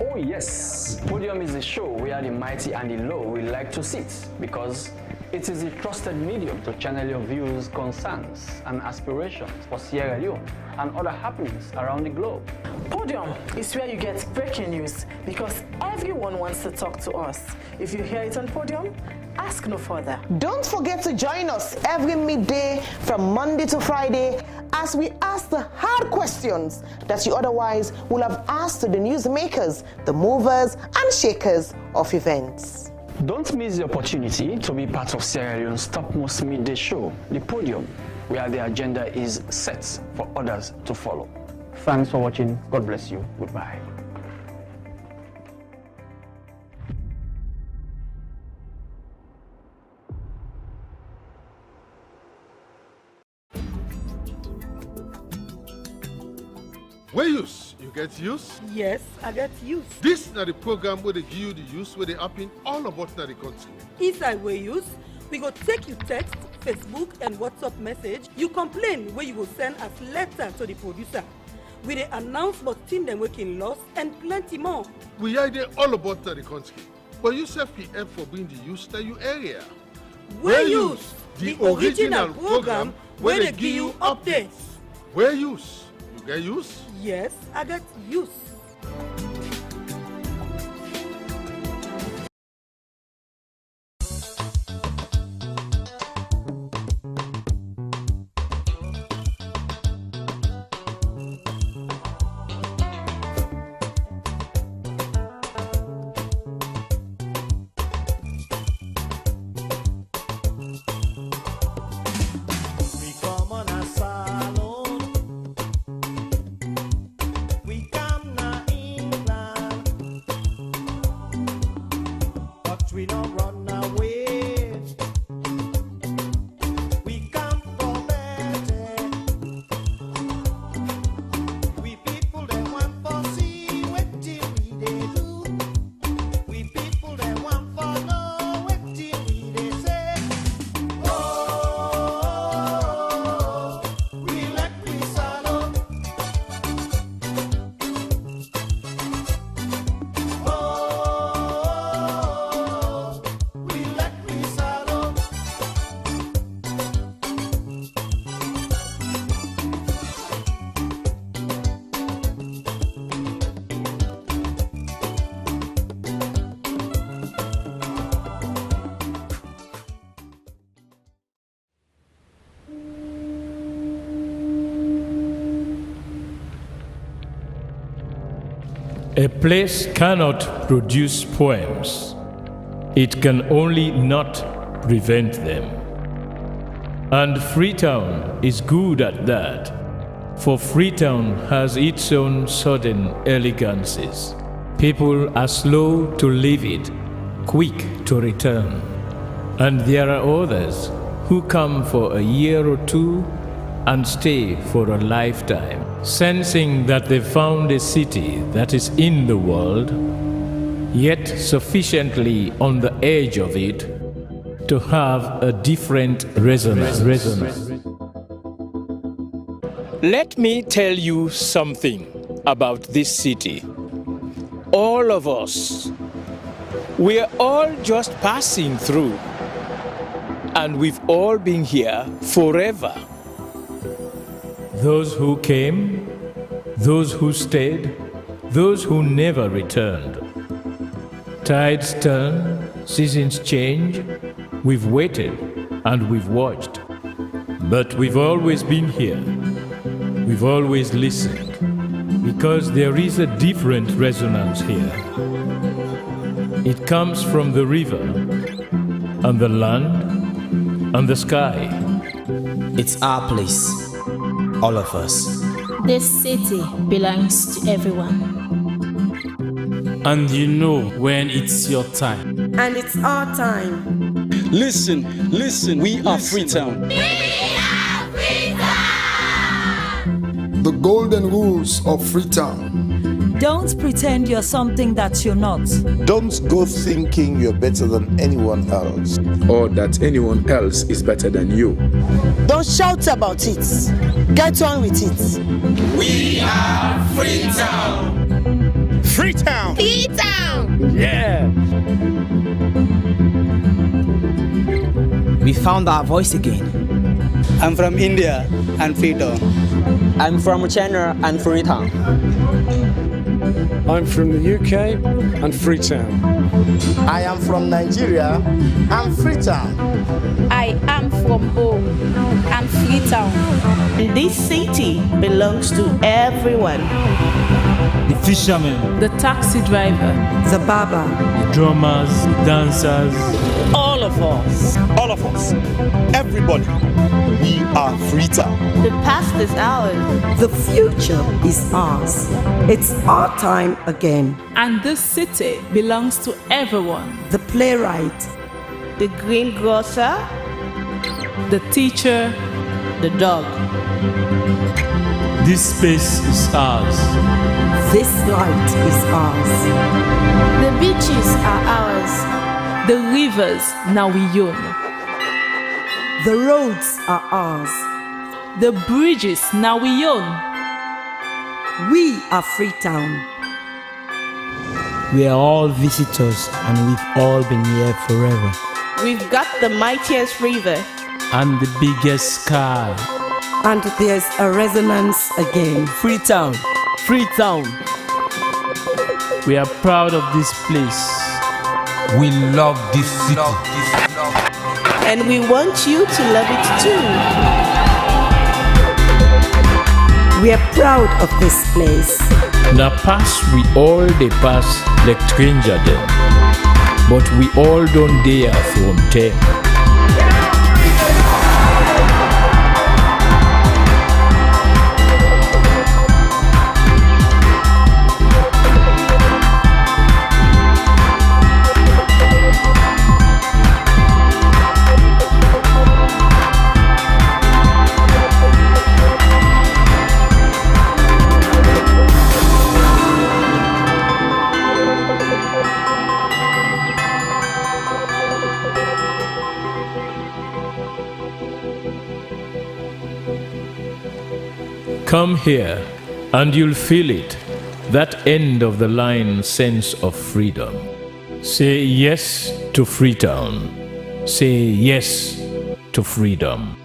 [SPEAKER 24] Oh yes, Podium is a show where the mighty and the low will like to sit, because it is a trusted medium to channel your views, concerns, and aspirations for Sierra Leone and other happenings around the globe.
[SPEAKER 16] Podium is where you get breaking news, because everyone wants to talk to us. If you hear it on Podium, ask no further. Don't forget to join us every midday from Monday to Friday as we ask the hard questions that you otherwise would have asked to the newsmakers, the movers and shakers of events.
[SPEAKER 24] Don't miss the opportunity to be part of Sierra Leone's topmost midday show, The Podium, where the agenda is set for others to follow. Thanks for watching. God bless you. Goodbye.
[SPEAKER 29] Where use? You get use?
[SPEAKER 30] Yes, I get use.
[SPEAKER 29] This is the program where they give you the use where they happen all about the country.
[SPEAKER 30] Inside where use, we go take you text, Facebook and WhatsApp message. You complain where you will send as letter to the producer. We they announce about things them working loss and plenty more.
[SPEAKER 29] We are there all about the country. But you self help for bring the use to your area.
[SPEAKER 30] Where use? The original program where they give you updates.
[SPEAKER 29] Where use? You get use?
[SPEAKER 30] Yes, I got use.
[SPEAKER 12] A place cannot produce poems. It can only not prevent them. And Freetown is good at that, for Freetown has its own sudden elegances. People are slow to leave it, quick to return. And there are others who come for a year or two and stay for a lifetime, sensing that they found a city that is in the world, yet sufficiently on the edge of it to have a different resonance. Let me tell you something about this city. All of us, we're all just passing through, and we've all been here forever. Those who came, those who stayed, those who never returned. Tides turn, seasons change, we've waited and we've watched. But we've always been here. We've always listened, because there is a different resonance here. It comes from the river, and the land, and the sky.
[SPEAKER 13] It's our place, all of us.
[SPEAKER 23] This city belongs to everyone.
[SPEAKER 15] And you know when it's your time.
[SPEAKER 18] And it's our time.
[SPEAKER 20] Listen, we are Freetown.
[SPEAKER 3] The golden rules of Freetown.
[SPEAKER 18] Don't pretend you're something that you're not.
[SPEAKER 9] Don't go thinking you're better than anyone else.
[SPEAKER 4] Or that anyone else is better than you.
[SPEAKER 16] Don't shout about it. Get on with it.
[SPEAKER 4] We are Freetown.
[SPEAKER 9] Freetown!
[SPEAKER 23] Freetown!
[SPEAKER 15] Yeah!
[SPEAKER 13] We found our voice again.
[SPEAKER 20] I'm from India and Freetown.
[SPEAKER 5] I'm from China and Freetown.
[SPEAKER 6] I'm from the UK and Freetown.
[SPEAKER 3] I am from Nigeria and Freetown.
[SPEAKER 23] I am from home and Freetown.
[SPEAKER 30] This city belongs to everyone.
[SPEAKER 15] The fishermen,
[SPEAKER 25] the taxi driver,
[SPEAKER 18] the barber,
[SPEAKER 15] the drummers, the dancers.
[SPEAKER 30] All of us.
[SPEAKER 9] All of us. Everybody. We are Freetown.
[SPEAKER 30] The past is ours.
[SPEAKER 18] The future is ours. It's our time again.
[SPEAKER 25] And this city belongs to everyone.
[SPEAKER 18] The playwright,
[SPEAKER 30] the greengrocer,
[SPEAKER 25] the teacher,
[SPEAKER 30] the dog.
[SPEAKER 15] This space is ours.
[SPEAKER 18] This light is ours.
[SPEAKER 23] The beaches are ours.
[SPEAKER 25] The rivers now we own.
[SPEAKER 18] The roads are ours.
[SPEAKER 25] The bridges now we own.
[SPEAKER 18] We are Freetown.
[SPEAKER 13] We are all visitors and we've all been here forever.
[SPEAKER 30] We've got the mightiest river.
[SPEAKER 15] And the biggest sky.
[SPEAKER 18] And there's a resonance again.
[SPEAKER 15] Freetown. Freetown. We are proud of this place.
[SPEAKER 20] We love this city.
[SPEAKER 30] And we want you to love it too.
[SPEAKER 18] We are proud of this place.
[SPEAKER 12] Na pass we all dey pass like stranger dem, but we all don dey here from them. Come here and you'll feel it, that end of the line sense of freedom. Say yes to Freetown. Say yes to freedom.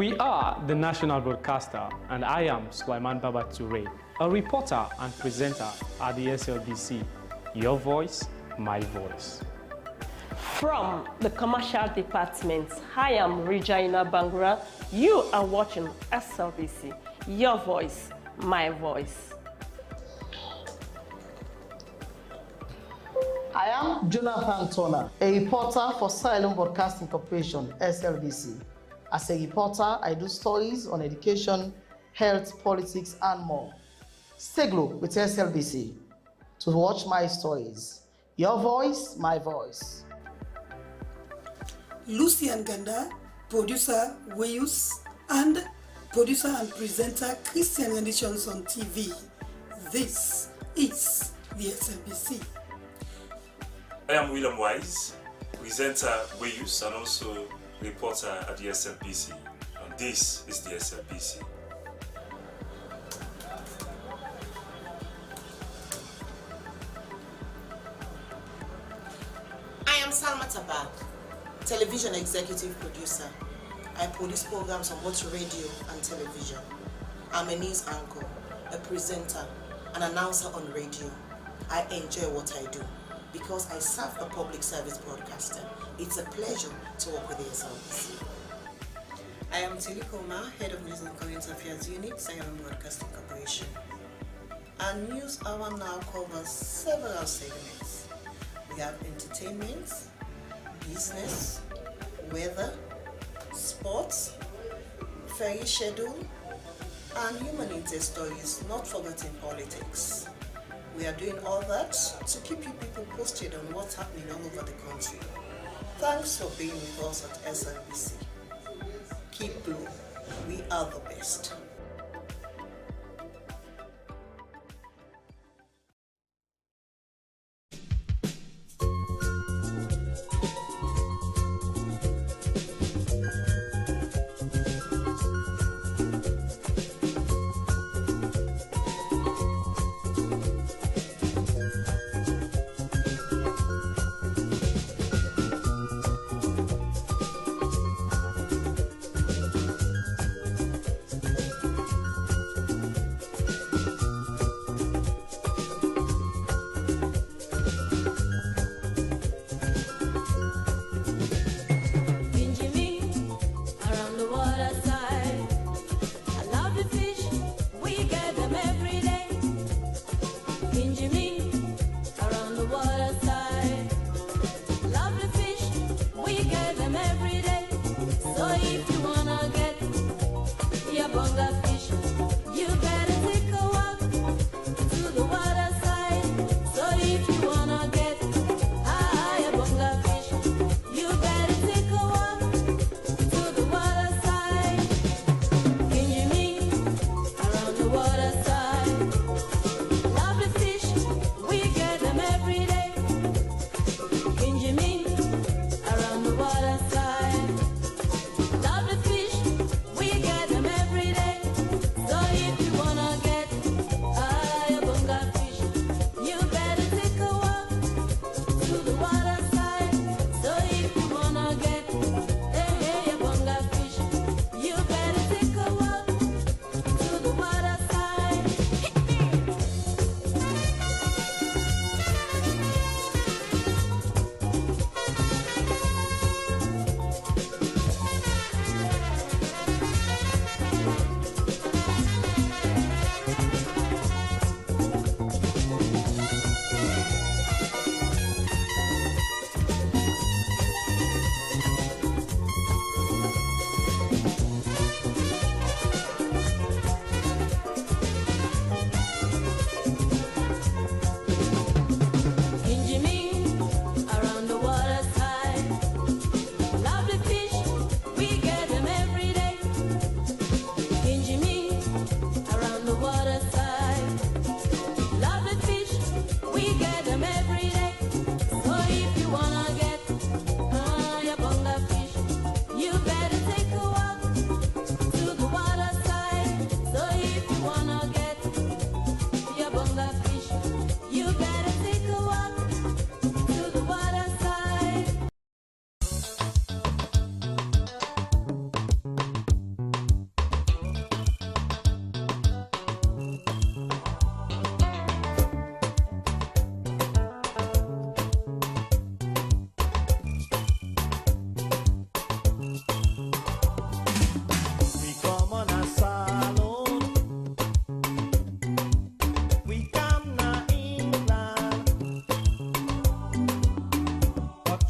[SPEAKER 19] We are the national broadcaster, and I am Sulaiman Baba Toure, a reporter and presenter at the SLBC. Your voice, my voice.
[SPEAKER 1] From the commercial department, I am Regina Bangura. You are watching SLBC. Your voice, my voice.
[SPEAKER 28] I am Jonathan Turner, a reporter for Sierra Leone Broadcasting Corporation, SLBC. As a reporter, I do stories on education, health, politics, and more. Stay glued with SLBC to watch my stories. Your voice, my voice.
[SPEAKER 30] Lucian Ganda, producer Weyus, and producer and presenter Christian Renditions on TV. This is the SLBC.
[SPEAKER 2] I am William Wise, presenter Weyus and also reporter at the SLBC, and this is the SLBC.
[SPEAKER 28] I am Salma Tabak, television executive producer. I produce programs on both radio and television. I'm a news anchor, a presenter, an announcer on radio. I enjoy what I do because I serve a public service broadcaster. It's a pleasure to work with the SLBC.
[SPEAKER 7] I am Tilly Koma, Head of News and Current Affairs Unit, Sierra Leone Broadcasting Corporation. Our news hour now covers several segments. We have entertainment, business, weather, sports, ferry schedule, and human interest stories, not forgetting politics. We are doing all that to keep you people posted on what's happening all over the country. Thanks for being with us at SLBC. Keep blue. We are the best.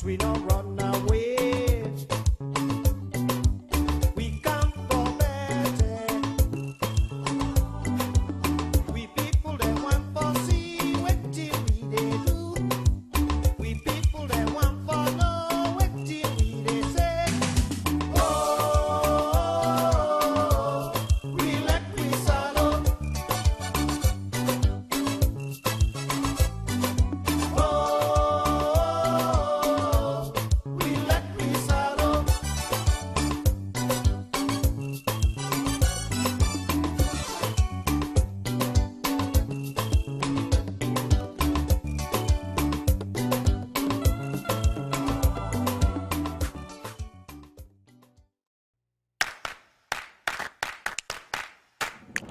[SPEAKER 8] we don't run away. We come for better. We people that want for see what till we they do. We people that want for know what till we they say. Oh, we let we sorrow.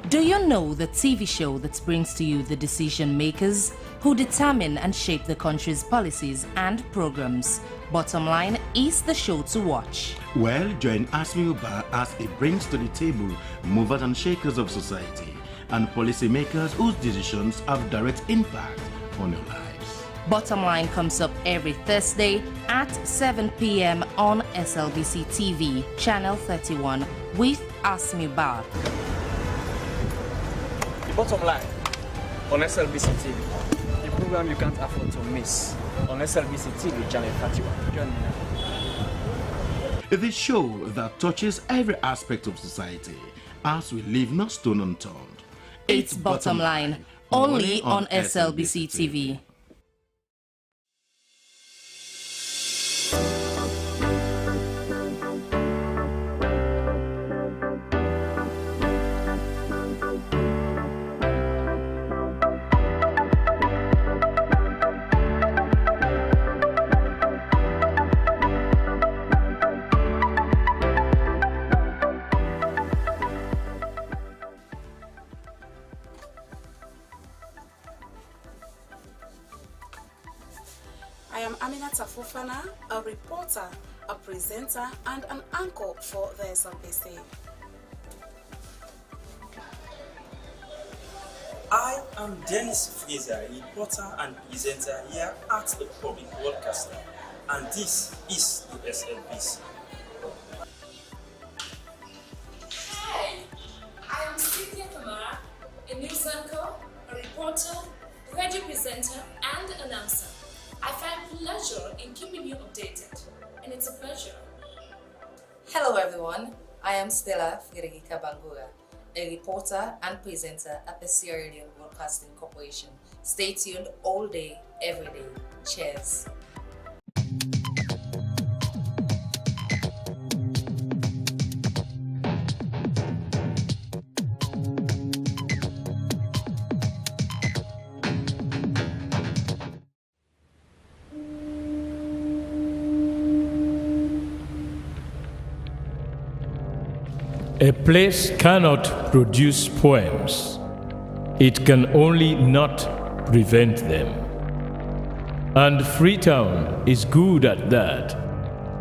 [SPEAKER 10] Do you know the TV show that brings to you the decision makers who determine and shape the country's policies and programs? Bottom Line is the show to watch.
[SPEAKER 11] Well, join Asmi Uba as it brings to the table movers and shakers of society and policymakers whose decisions have direct impact on your lives.
[SPEAKER 10] Bottom Line comes up every Thursday at 7 p.m. on Slbc TV, Channel 31 with Asmi Uba.
[SPEAKER 5] Bottom Line on Slbc TV, the program you can't afford to miss on Slbc TV, Channel 31. Join me now.
[SPEAKER 11] The show that touches every aspect of society as we leave no stone unturned.
[SPEAKER 10] It's Bottom Line, only on Slbc TV.
[SPEAKER 14] A reporter, a presenter, and an anchor for the Slbc.
[SPEAKER 17] I am Dennis Fraser, reporter and presenter here at the Public Broadcaster, and this is the Slbc.
[SPEAKER 21] Hi, I am Cynthia Kamara, a news anchor, a reporter, radio presenter, and announcer. I find pleasure in keeping you updated, and it's a pleasure.
[SPEAKER 22] Hello everyone, I am Stella Frederica Bangura, a reporter and presenter at the Sierra Leone Broadcasting Corporation. Stay tuned all day, every day. Cheers.
[SPEAKER 12] A place cannot produce poems. It can only not prevent them. And Freetown is good at that,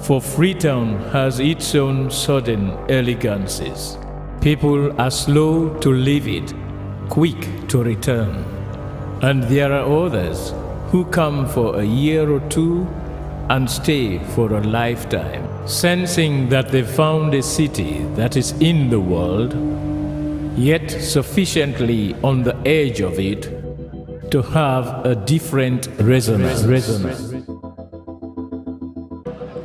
[SPEAKER 12] for Freetown has its own sudden elegances. People are slow to leave it, quick to return. And there are others who come for a year or two and stay for a lifetime, sensing that they found a city that is in the world, yet sufficiently on the edge of it to have a different resonance.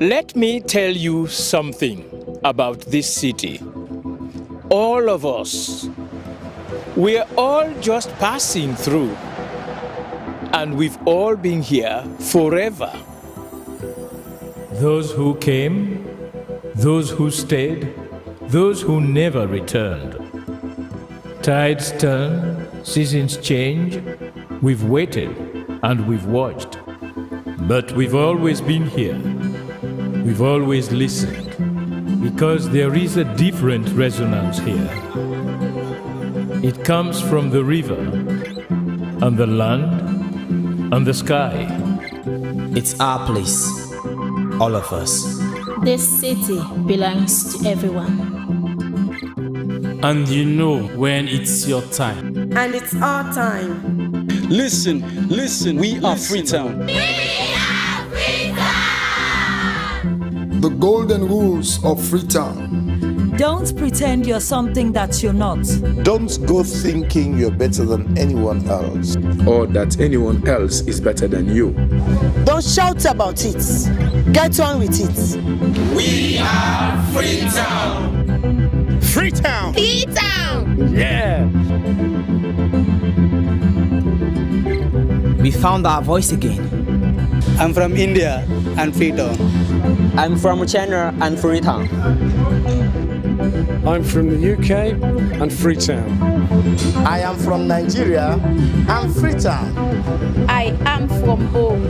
[SPEAKER 6] Let me tell you something about this city. All of us, we're all just passing through, and we've all been here forever.
[SPEAKER 12] Those who came, those who stayed, those who never returned. Tides turn, seasons change, we've waited and we've watched. But we've always been here, we've always listened, because there is a different resonance here. It comes from the river, and the land, and the sky.
[SPEAKER 13] It's our place. All of us.
[SPEAKER 24] This city belongs to everyone.
[SPEAKER 15] And you know when it's your time.
[SPEAKER 30] And it's our time.
[SPEAKER 20] Listen, we are Freetown.
[SPEAKER 4] We are Freetown! the golden rules of Freetown.
[SPEAKER 3] Don't pretend you're something that you're not.
[SPEAKER 9] Don't go thinking you're better than anyone else.
[SPEAKER 4] Or that anyone else is better than you.
[SPEAKER 28] Don't shout about it. Get on with it.
[SPEAKER 4] We are Freetown.
[SPEAKER 9] Freetown.
[SPEAKER 3] Freetown.
[SPEAKER 9] Yeah.
[SPEAKER 13] We found our voice again.
[SPEAKER 20] I'm from India and Freetown.
[SPEAKER 16] I'm from China and Freetown.
[SPEAKER 18] I'm from the UK and Freetown.
[SPEAKER 9] I am from Nigeria and Freetown.
[SPEAKER 19] I am from home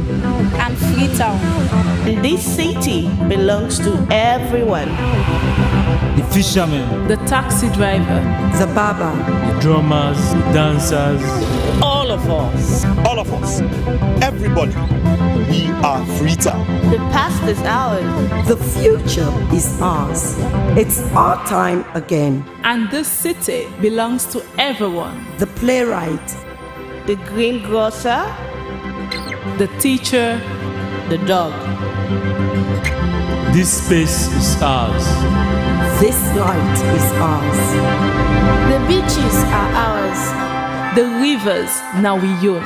[SPEAKER 19] and Freetown.
[SPEAKER 1] This city belongs to everyone.
[SPEAKER 15] The fisherman,
[SPEAKER 23] the taxi driver,
[SPEAKER 3] the barber,
[SPEAKER 15] the drummers, the dancers.
[SPEAKER 1] All of us.
[SPEAKER 9] All of us. Everybody. We are Freetown.
[SPEAKER 1] The past is ours.
[SPEAKER 3] The future is ours. It's our time again.
[SPEAKER 23] And this city belongs to everyone.
[SPEAKER 3] The playwright,
[SPEAKER 1] the greengrocer,
[SPEAKER 23] the teacher,
[SPEAKER 1] the dog.
[SPEAKER 15] This space is ours.
[SPEAKER 3] This light is ours.
[SPEAKER 19] The beaches are ours.
[SPEAKER 23] The rivers now we own.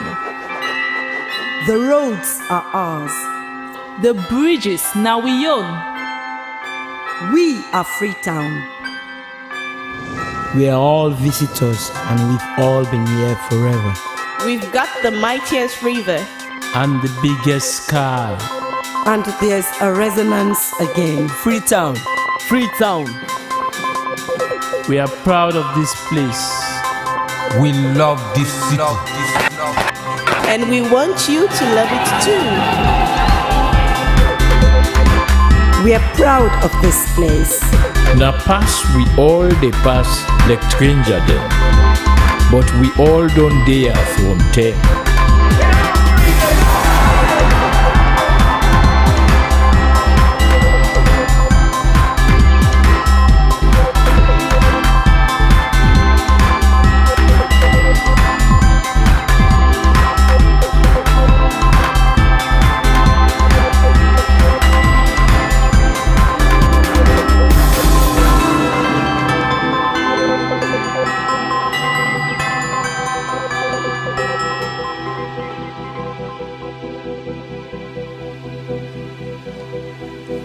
[SPEAKER 3] The roads are ours.
[SPEAKER 23] The bridges now we own.
[SPEAKER 3] We are Freetown.
[SPEAKER 13] We are all visitors and we've all been here forever.
[SPEAKER 1] We've got the mightiest river.
[SPEAKER 15] And the biggest sky.
[SPEAKER 3] And there's a resonance again.
[SPEAKER 15] Freetown. Freetown. We are proud of this place.
[SPEAKER 20] We love this city.
[SPEAKER 1] And we want you to love it too.
[SPEAKER 3] We are proud of this place.
[SPEAKER 12] Na pass we all dey pass like stranger dem, but we all don dey from there.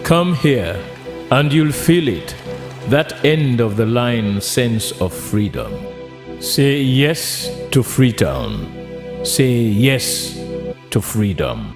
[SPEAKER 12] Come here, and you'll feel it, that end of the line sense of freedom. Say yes to Freetown. Say yes to freedom.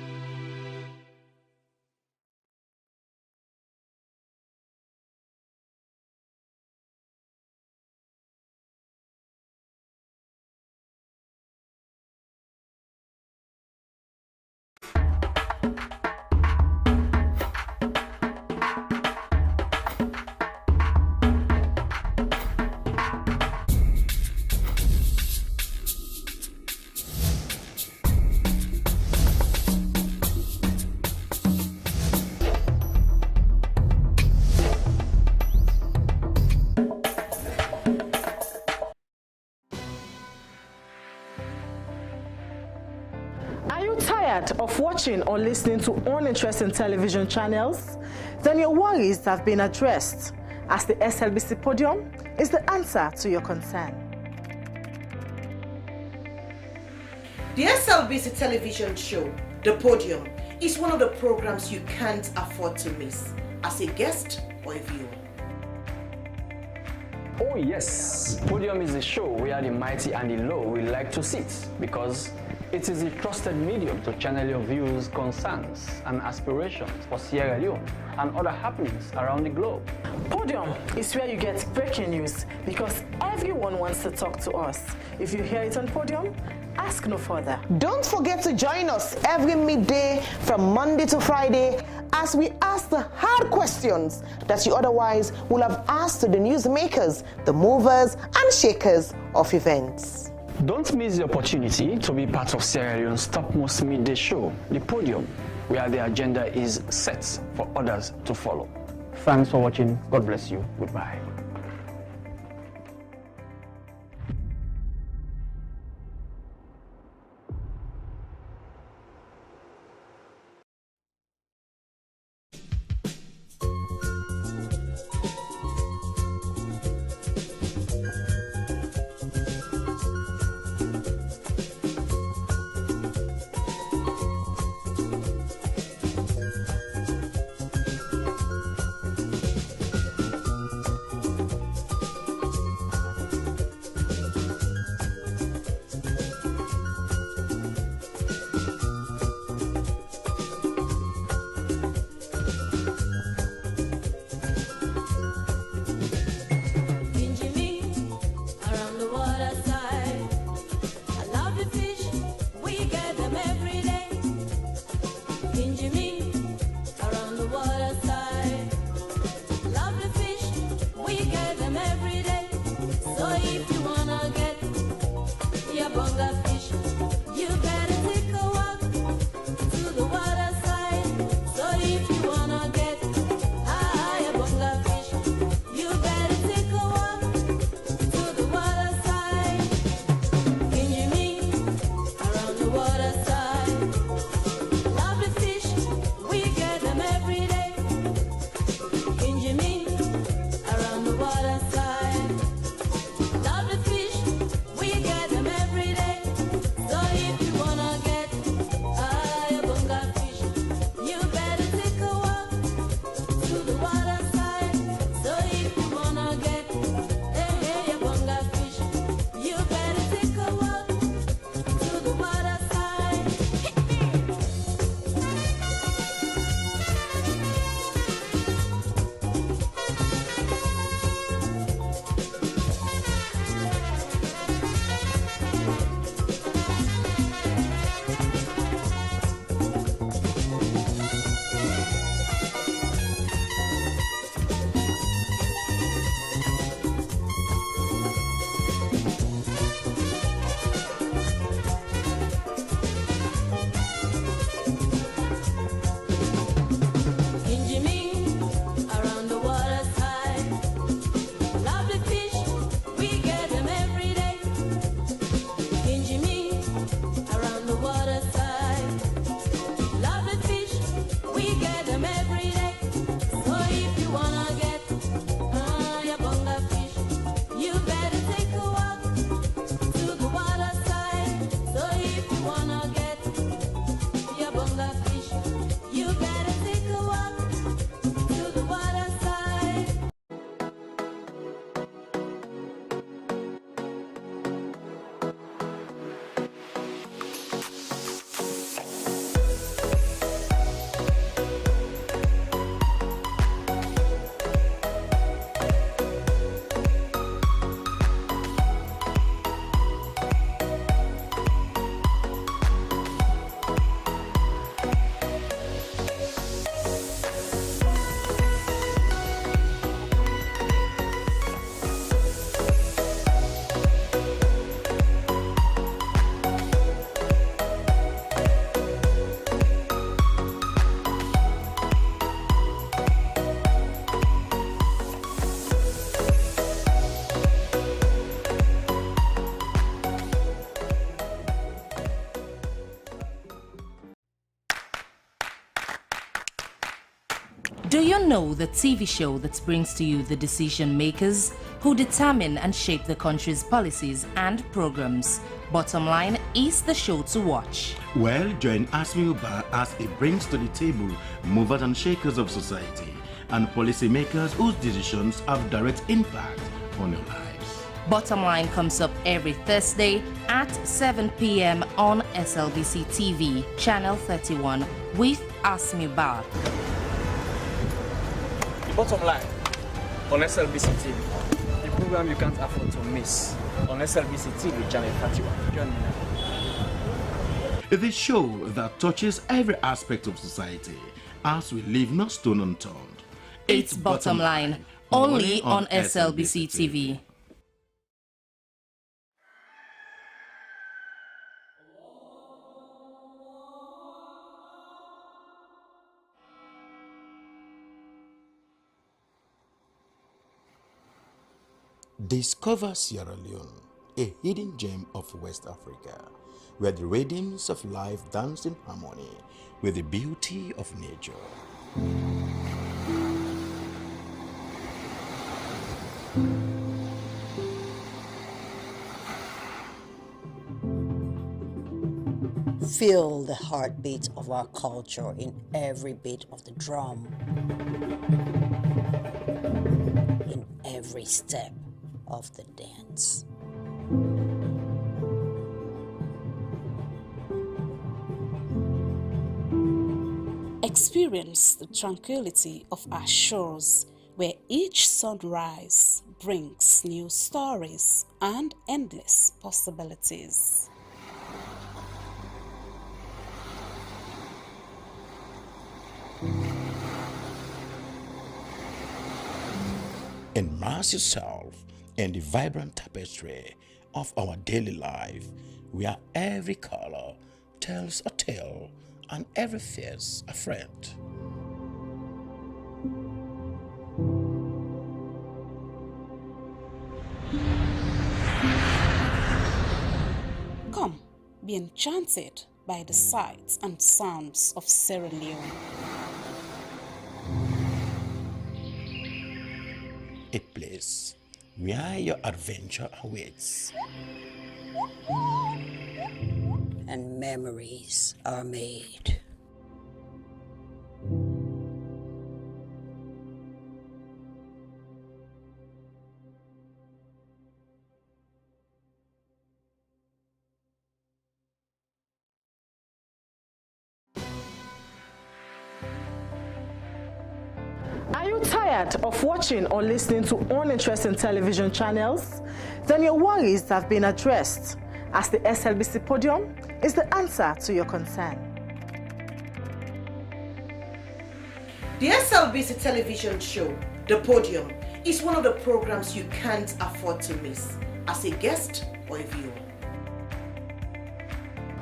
[SPEAKER 30] Of watching or listening to uninteresting television channels, then your worries have been addressed, as the SLBC Podium is the answer to your concern.
[SPEAKER 28] The SLBC television show, The Podium, is one of the programs you can't afford to miss as a guest or a viewer.
[SPEAKER 5] Oh yes, Podium is a show where the mighty and the low will like to sit, because it is a trusted medium to channel your views, concerns, and aspirations for Sierra Leone and other happenings around the globe.
[SPEAKER 30] Podium is where you get breaking news, because everyone wants to talk to us. If you hear it on Podium, ask no further.
[SPEAKER 28] Don't forget to join us every midday from Monday to Friday as we ask the hard questions that you otherwise would have asked to the newsmakers, the movers and shakers of events.
[SPEAKER 5] Don't miss the opportunity to be part of Sierra Leone's topmost midday show, The Podium, where the agenda is set for others to follow. Thanks for watching. God bless you. Goodbye.
[SPEAKER 22] Do you know the TV show that brings to you the decision makers who determine and shape the country's policies and programs? Bottom Line is the show to watch.
[SPEAKER 9] Well, join Asmi Uba as it brings to the table movers and shakers of society and policymakers whose decisions have direct impact on your lives.
[SPEAKER 22] Bottom Line comes up every Thursday at 7 p.m. on Slbc TV, Channel 31 with Asmi Uba.
[SPEAKER 5] Bottom Line on Slbc TV, the program you can't afford to miss on Slbc TV, Channel 31. Join me now.
[SPEAKER 9] The show that touches every aspect of society as we leave no stone unturned.
[SPEAKER 22] It's Bottom Line, only on Slbc TV.
[SPEAKER 9] Discover Sierra Leone, a hidden gem of West Africa, where the radiance of life danced in harmony with the beauty of nature.
[SPEAKER 2] Feel the heartbeat of our culture in every beat of the drum, in every step of the dance.
[SPEAKER 23] Experience the tranquility of our shores, where each sunrise brings new stories and endless possibilities.
[SPEAKER 9] Immerse yourself in the vibrant tapestry of our daily life, where every color tells a tale and every face a friend.
[SPEAKER 23] Come, be enchanted by the sights and sounds of Sierra Leone.
[SPEAKER 9] A place where your adventure awaits.
[SPEAKER 2] And memories are made.
[SPEAKER 7] Are you tired of watching or listening to uninteresting television channels? Then your worries have been addressed, as the SLBC Podium is the answer to your concern.
[SPEAKER 28] The SLBC television show, The Podium, is one of the programs you can't afford to miss as a guest or a viewer.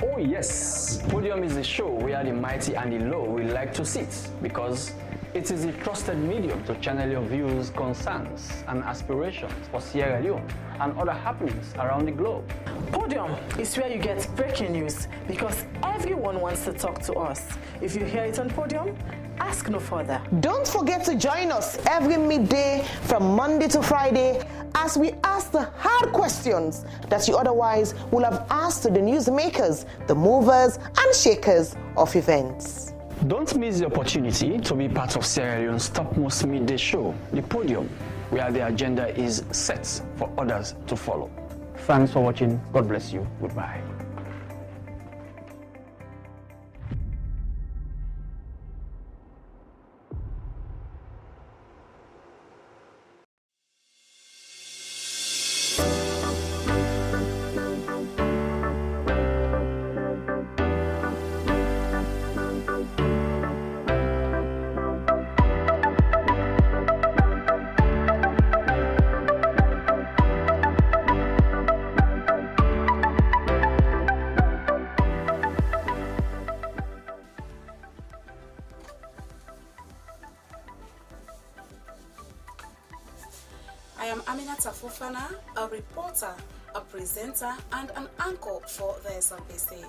[SPEAKER 5] Oh yes, Podium is a show where the mighty and the low will like to sit, because it is a trusted medium to channel your views, concerns, and aspirations for Sierra Leone and other happenings around the globe.
[SPEAKER 7] Podium is where you get breaking news, because everyone wants to talk to us. If you hear it on Podium, ask no further.
[SPEAKER 28] Don't forget to join us every midday from Monday to Friday as we ask the hard questions that you otherwise would have asked to the newsmakers, the movers and shakers of events.
[SPEAKER 5] Don't miss the opportunity to be part of Sierra Leone's topmost midday show, The Podium, where the agenda is set for others to follow. Thanks for watching. God bless you. Goodbye.
[SPEAKER 23] I am Aminata Fofana, a reporter, a presenter, and an anchor for the SLBC.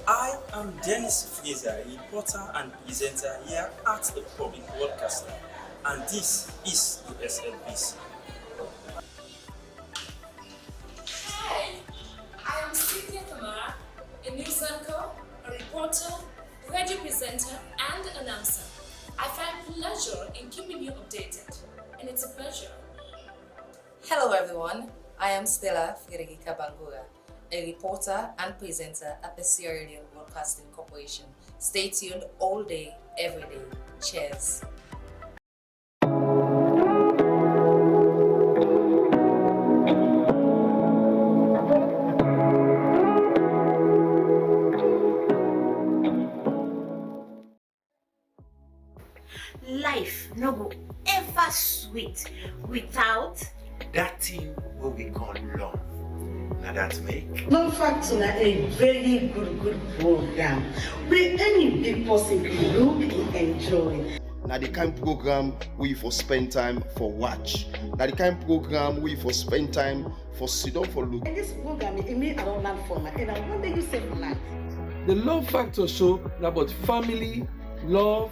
[SPEAKER 8] I am Dennis Fraser, reporter and presenter here at the Public Broadcaster, and this is the SLBC.
[SPEAKER 21] Hi, I am Kenema, a news anchor, a reporter, radio presenter, and announcer. I find pleasure in keeping you updated, and it's a pleasure.
[SPEAKER 22] Hello everyone, I am Slbc Tv, a reporter and presenter at the Sierra Leone Broadcasting Corporation. Stay tuned all day, every day. Cheers.
[SPEAKER 10] Life no go ever sweet without
[SPEAKER 11] that thing what we call love. Now that make
[SPEAKER 14] Love Factor na a very good program where any big person can look and enjoy.
[SPEAKER 17] Now the kind of program we for spend time for watch. Now the kind of program we for spend time for sit down for look.
[SPEAKER 14] And this program it may around land format and I wonder you say life.
[SPEAKER 25] The Love Factor show is about family, love,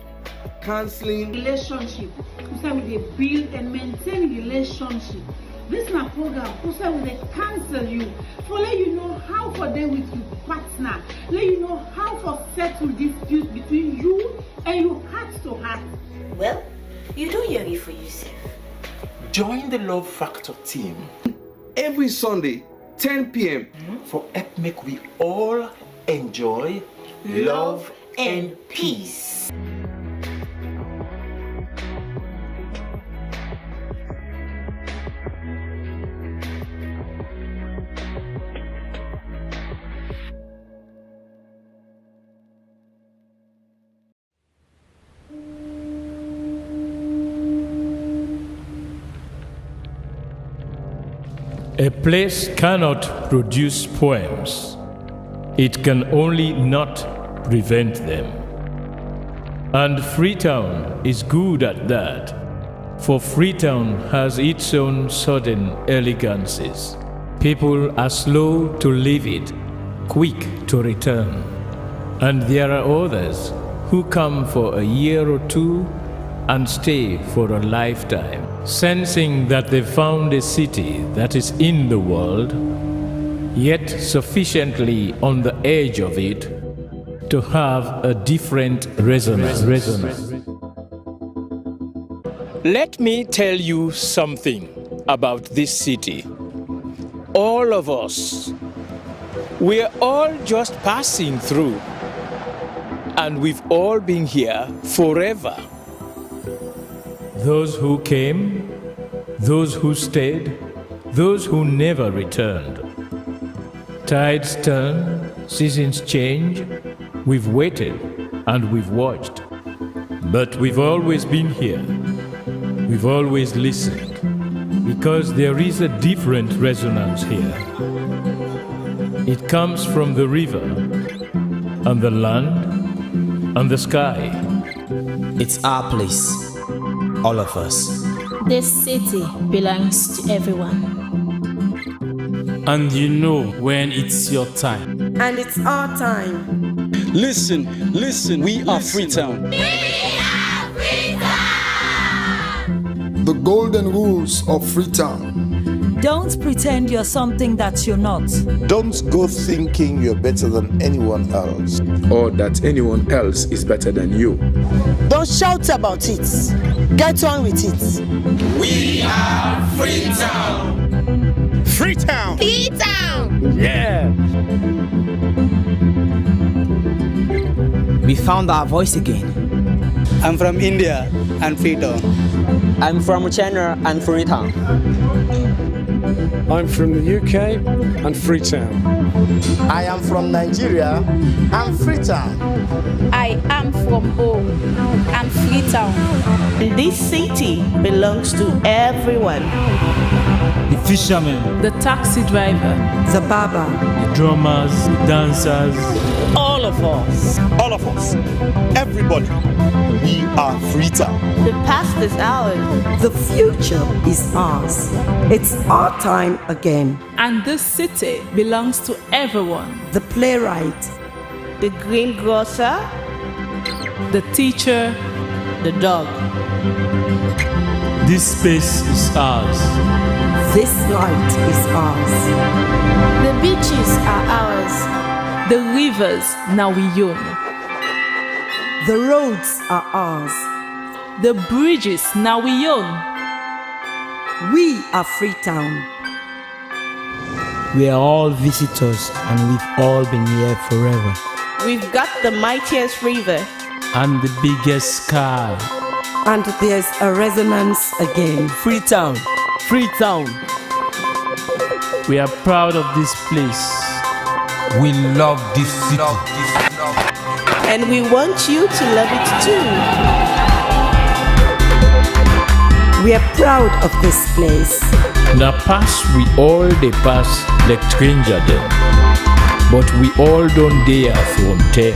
[SPEAKER 25] counseling,
[SPEAKER 10] relationship. We say we dey build and maintain relationship. This na program we say we dey counsel you for let you know how for dey with your partner, let you know how for settle disputes between you and your heart to heart. Well, you do your for yourself.
[SPEAKER 11] Join the Love Factor team
[SPEAKER 25] every Sunday, 10 p.m.
[SPEAKER 11] for help make we all enjoy love and peace.
[SPEAKER 12] A place cannot produce poems. It can only not prevent them. And Freetown is good at that, for Freetown has its own sudden elegances. People are slow to leave it, quick to return. And there are others who come for a year or two and stay for a lifetime, sensing that they found a city that is in the world, yet sufficiently on the edge of it to have a different resonance. Let me tell you something about this city. All of us, we're all just passing through, and we've all been here forever. Those who came, those who stayed, those who never returned. Tides turn, seasons change, we've waited and we've watched. But we've always been here. We've always listened, because there is a different resonance here. It comes from the river, and the land, and the sky.
[SPEAKER 4] It's our place, all of us.
[SPEAKER 6] This city belongs to everyone.
[SPEAKER 15] And you know when it's your time.
[SPEAKER 3] And it's our time.
[SPEAKER 20] Listen, we are Freetown.
[SPEAKER 13] The golden rules of Freetown.
[SPEAKER 16] Don't pretend you're something that you're not.
[SPEAKER 9] Don't go thinking you're better than anyone else,
[SPEAKER 18] or that anyone else is better than you.
[SPEAKER 28] Don't shout about it. Get on with it.
[SPEAKER 11] We are Freetown.
[SPEAKER 13] Freetown.
[SPEAKER 11] Freetown.
[SPEAKER 15] Yeah.
[SPEAKER 20] We found our voice again. I'm from India and Freetown.
[SPEAKER 4] I'm from China and Freetown.
[SPEAKER 25] I'm from the UK and Freetown.
[SPEAKER 13] I am from Nigeria and Freetown.
[SPEAKER 6] I am from home and Freetown.
[SPEAKER 28] This city belongs to everyone.
[SPEAKER 15] The fishermen,
[SPEAKER 6] The taxi driver,
[SPEAKER 3] The barber,
[SPEAKER 15] the drummers, the dancers.
[SPEAKER 28] All of us.
[SPEAKER 9] all of us, everybody, we are Freetown.
[SPEAKER 28] The past is ours.
[SPEAKER 3] the future is ours. It's our time again.
[SPEAKER 6] and this city belongs to everyone.
[SPEAKER 3] The playwright,
[SPEAKER 28] The greengrocer,
[SPEAKER 6] The teacher,
[SPEAKER 28] the dog.
[SPEAKER 15] This space is ours.
[SPEAKER 3] this light is ours.
[SPEAKER 6] the beaches are ours. The rivers now we own.
[SPEAKER 3] The roads are ours.
[SPEAKER 6] The bridges now we own.
[SPEAKER 3] We are Freetown.
[SPEAKER 20] We are all visitors and we've all been here forever.
[SPEAKER 28] We've got the mightiest river.
[SPEAKER 15] And the biggest sky.
[SPEAKER 3] And there's a resonance again.
[SPEAKER 15] Freetown. Freetown. We are proud of this place.
[SPEAKER 20] We love this city.
[SPEAKER 28] And we want you to love it too.
[SPEAKER 3] We are proud of this place.
[SPEAKER 12] Na pass we all dey pass like stranger dem, but we all don't dare from them.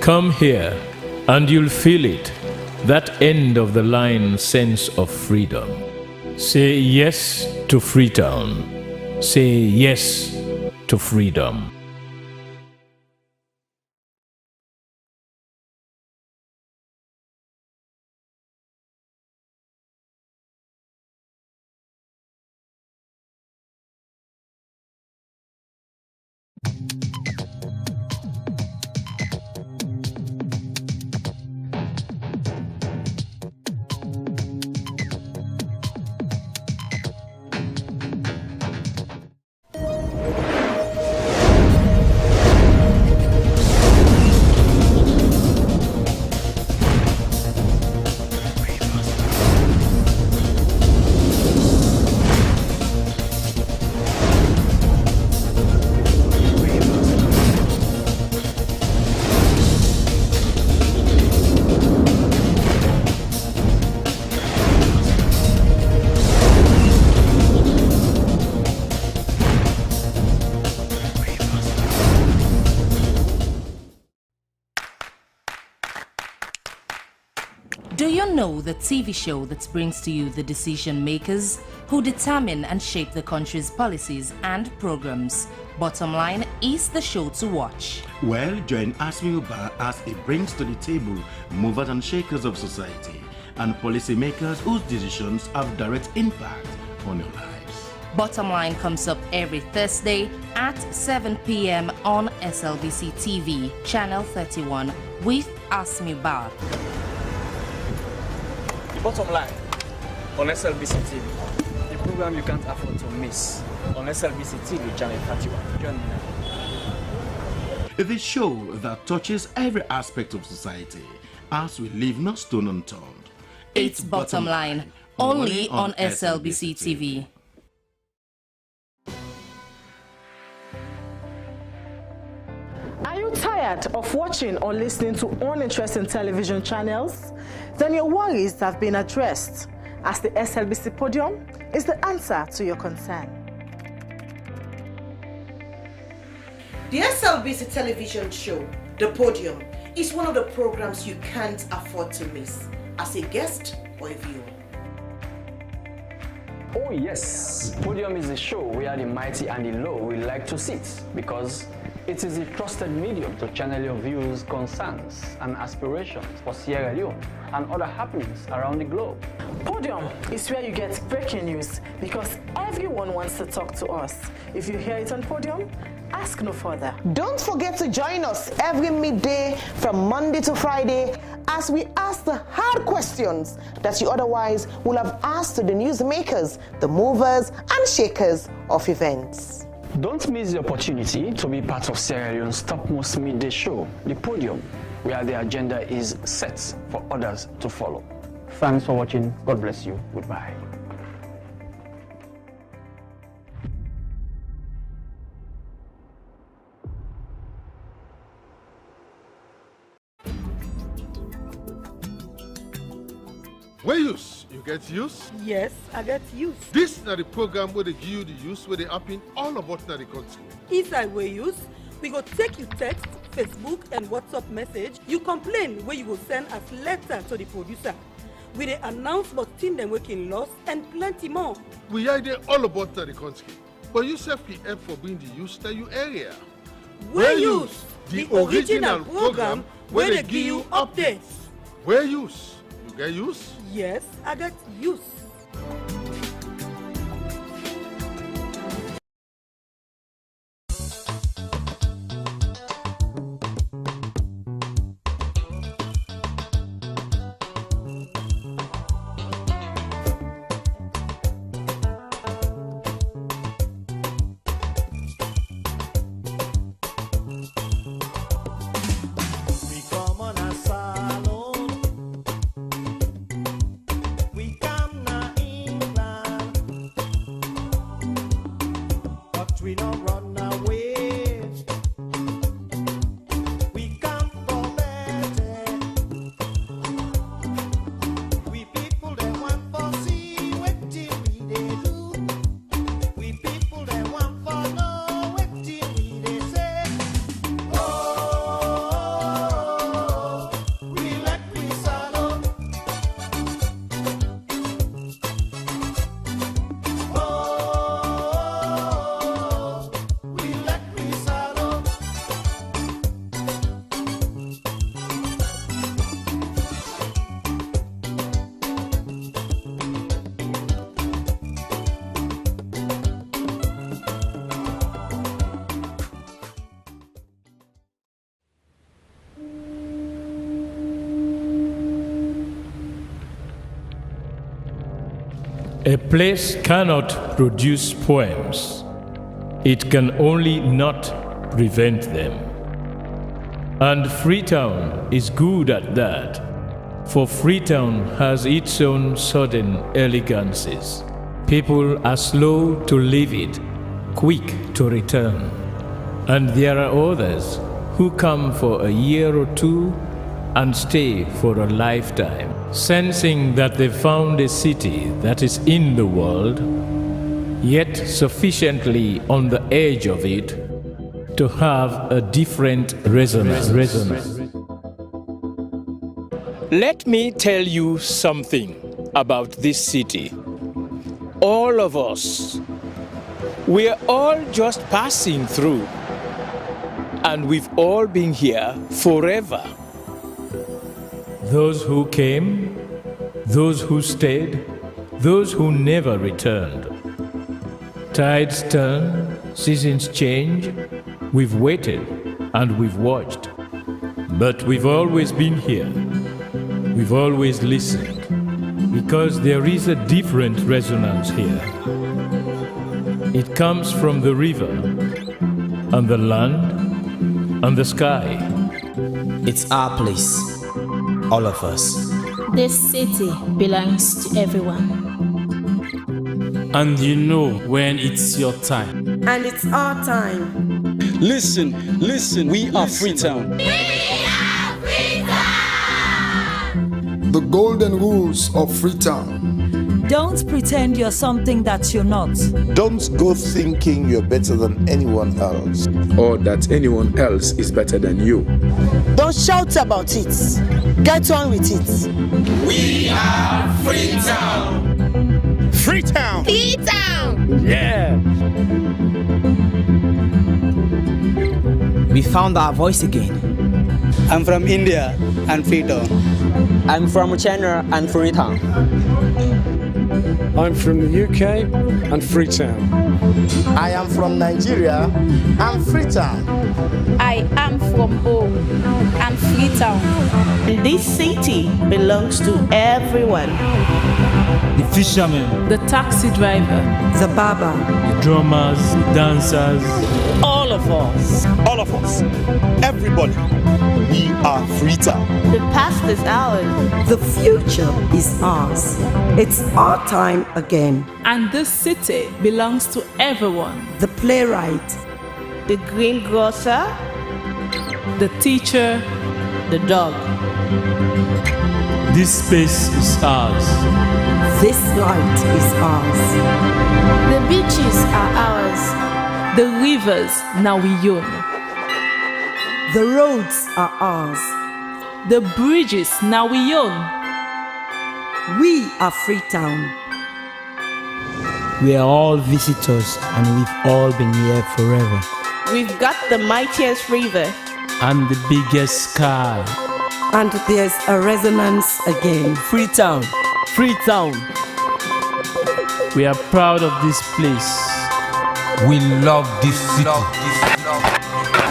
[SPEAKER 12] Come here, and you'll feel it, that end of the line sense of freedom. Say yes to Freetown. Say yes to freedom.
[SPEAKER 22] know the TV show that brings to you the decision makers who determine and shape the country's policies and programs? Bottom Line is the show to watch.
[SPEAKER 9] Well, join Asmi Uba as it brings to the table movers and shakers of society and policymakers whose decisions have direct impact on your lives.
[SPEAKER 22] Bottom Line comes up every Thursday at 7 p.m. on SLBC TV, Channel 31, with Asmi Uba.
[SPEAKER 1] Bottom Line on SLBC TV, the program you can't afford to miss on SLBC TV, Channel 31. Join me now.
[SPEAKER 9] The show that touches every aspect of society as we leave no stone unturned.
[SPEAKER 22] It's Bottom Line, only on SLBC TV.
[SPEAKER 2] Are you tired of watching or listening to uninteresting television channels? Then your worries have been addressed, as the SLBC Podium is the answer to your concern.
[SPEAKER 28] The SLBC television show, The Podium, is one of the programs you can't afford to miss as a guest or a viewer.
[SPEAKER 1] Oh yes, Podium is a show where the mighty and the low will like to sit, because it is a trusted medium to channel your views, concerns, and aspirations for Sierra Leone and other happenings around the globe.
[SPEAKER 2] Podium is where you get breaking news, because everyone wants to talk to us. If you hear it on Podium, ask no further.
[SPEAKER 5] Don't forget to join us every midday from Monday to Friday as we ask the hard questions that you otherwise will have asked to the newsmakers, the movers and shakers of events.
[SPEAKER 1] Don't miss the opportunity to be part of Sierra Leone's topmost midday show, The Podium, where the agenda is set for others to follow. Thanks for watching. God bless you. Goodbye.
[SPEAKER 7] Where use? You get use?
[SPEAKER 2] Yes, I get use.
[SPEAKER 7] This is the program where they give you the use where they happen all about the country.
[SPEAKER 2] Inside where use, we go take you text, Facebook and WhatsApp message. You complain where you will send us letter to the producer. We dey announce about team them working loss and plenty more.
[SPEAKER 7] We are there all about the country. But you self help for being the use that you area.
[SPEAKER 2] Where use? The original program where they give you updates.
[SPEAKER 7] Where use? You get use?
[SPEAKER 2] Yes, I got use.
[SPEAKER 12] A place cannot produce poems. It can only not prevent them. And Freetown is good at that, for Freetown has its own sudden elegances. People are slow to leave it, quick to return. And there are others who come for a year or two and stay for a lifetime, sensing that they found a city that is in the world, yet sufficiently on the edge of it to have a different resonance. Let me tell you something about this city. All of us, we're all just passing through, and we've all been here forever. Those who came, those who stayed, those who never returned. Tides turn, seasons change, we've waited and we've watched. But we've always been here. We've always listened, because there is a different resonance here. It comes from the river, and the land, and the sky.
[SPEAKER 4] It's our place, all of us.
[SPEAKER 6] This city belongs to everyone.
[SPEAKER 15] And you know when it's your time.
[SPEAKER 3] And it's our time.
[SPEAKER 20] Listen, we are Freetown.
[SPEAKER 18] The golden rules of Freetown.
[SPEAKER 16] Don't pretend you're something that you're not.
[SPEAKER 9] Don't go thinking you're better than anyone else.
[SPEAKER 18] Or that anyone else is better than you.
[SPEAKER 5] Don't shout about it. Get on with it.
[SPEAKER 11] We are Freetown.
[SPEAKER 20] Freetown.
[SPEAKER 5] Freetown.
[SPEAKER 20] Yeah.
[SPEAKER 15] We found our voice again.
[SPEAKER 20] I'm from India and Freetown.
[SPEAKER 15] I'm from China and Freetown.
[SPEAKER 8] I'm from the UK and Freetown.
[SPEAKER 13] I am from Nigeria and Freetown.
[SPEAKER 6] I am from home and Freetown.
[SPEAKER 2] This city belongs to everyone.
[SPEAKER 15] The fishermen,
[SPEAKER 6] The taxi driver,
[SPEAKER 3] The barber.
[SPEAKER 15] the drummers, the dancers.
[SPEAKER 2] All of us.
[SPEAKER 20] All of us. Everybody. We are Freetown.
[SPEAKER 2] The past is ours.
[SPEAKER 3] The future is ours. It's our time again.
[SPEAKER 6] and this city belongs to everyone.
[SPEAKER 3] The playwright,
[SPEAKER 2] The greengrocer,
[SPEAKER 6] The teacher,
[SPEAKER 2] the dog.
[SPEAKER 15] This space is ours.
[SPEAKER 3] this light is ours.
[SPEAKER 6] the beaches are ours. The rivers now we own.
[SPEAKER 3] The roads are ours.
[SPEAKER 6] The bridges now we own.
[SPEAKER 3] We are Freetown.
[SPEAKER 15] We are all visitors and we've all been here forever.
[SPEAKER 2] We've got the mightiest river.
[SPEAKER 15] And the biggest sky.
[SPEAKER 3] And there's a resonance again.
[SPEAKER 15] Freetown, Freetown. We are proud of this place.
[SPEAKER 11] We love this city.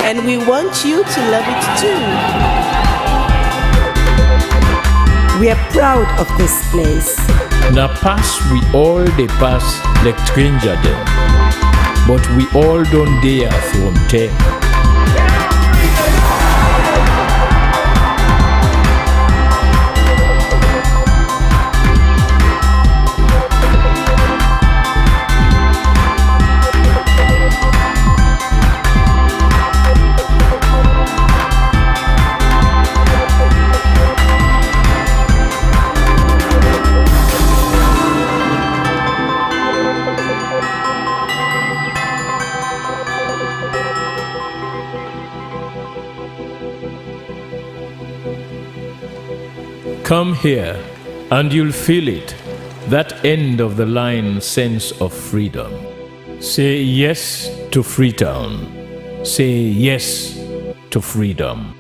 [SPEAKER 2] And we want you to love it too.
[SPEAKER 3] We are proud of this place.
[SPEAKER 12] Na pass we all dey pass like stranger dem, but we all don dey from there. Come here, and you'll feel it, that end of the line sense of freedom. Say yes to Freetown. Say yes to freedom.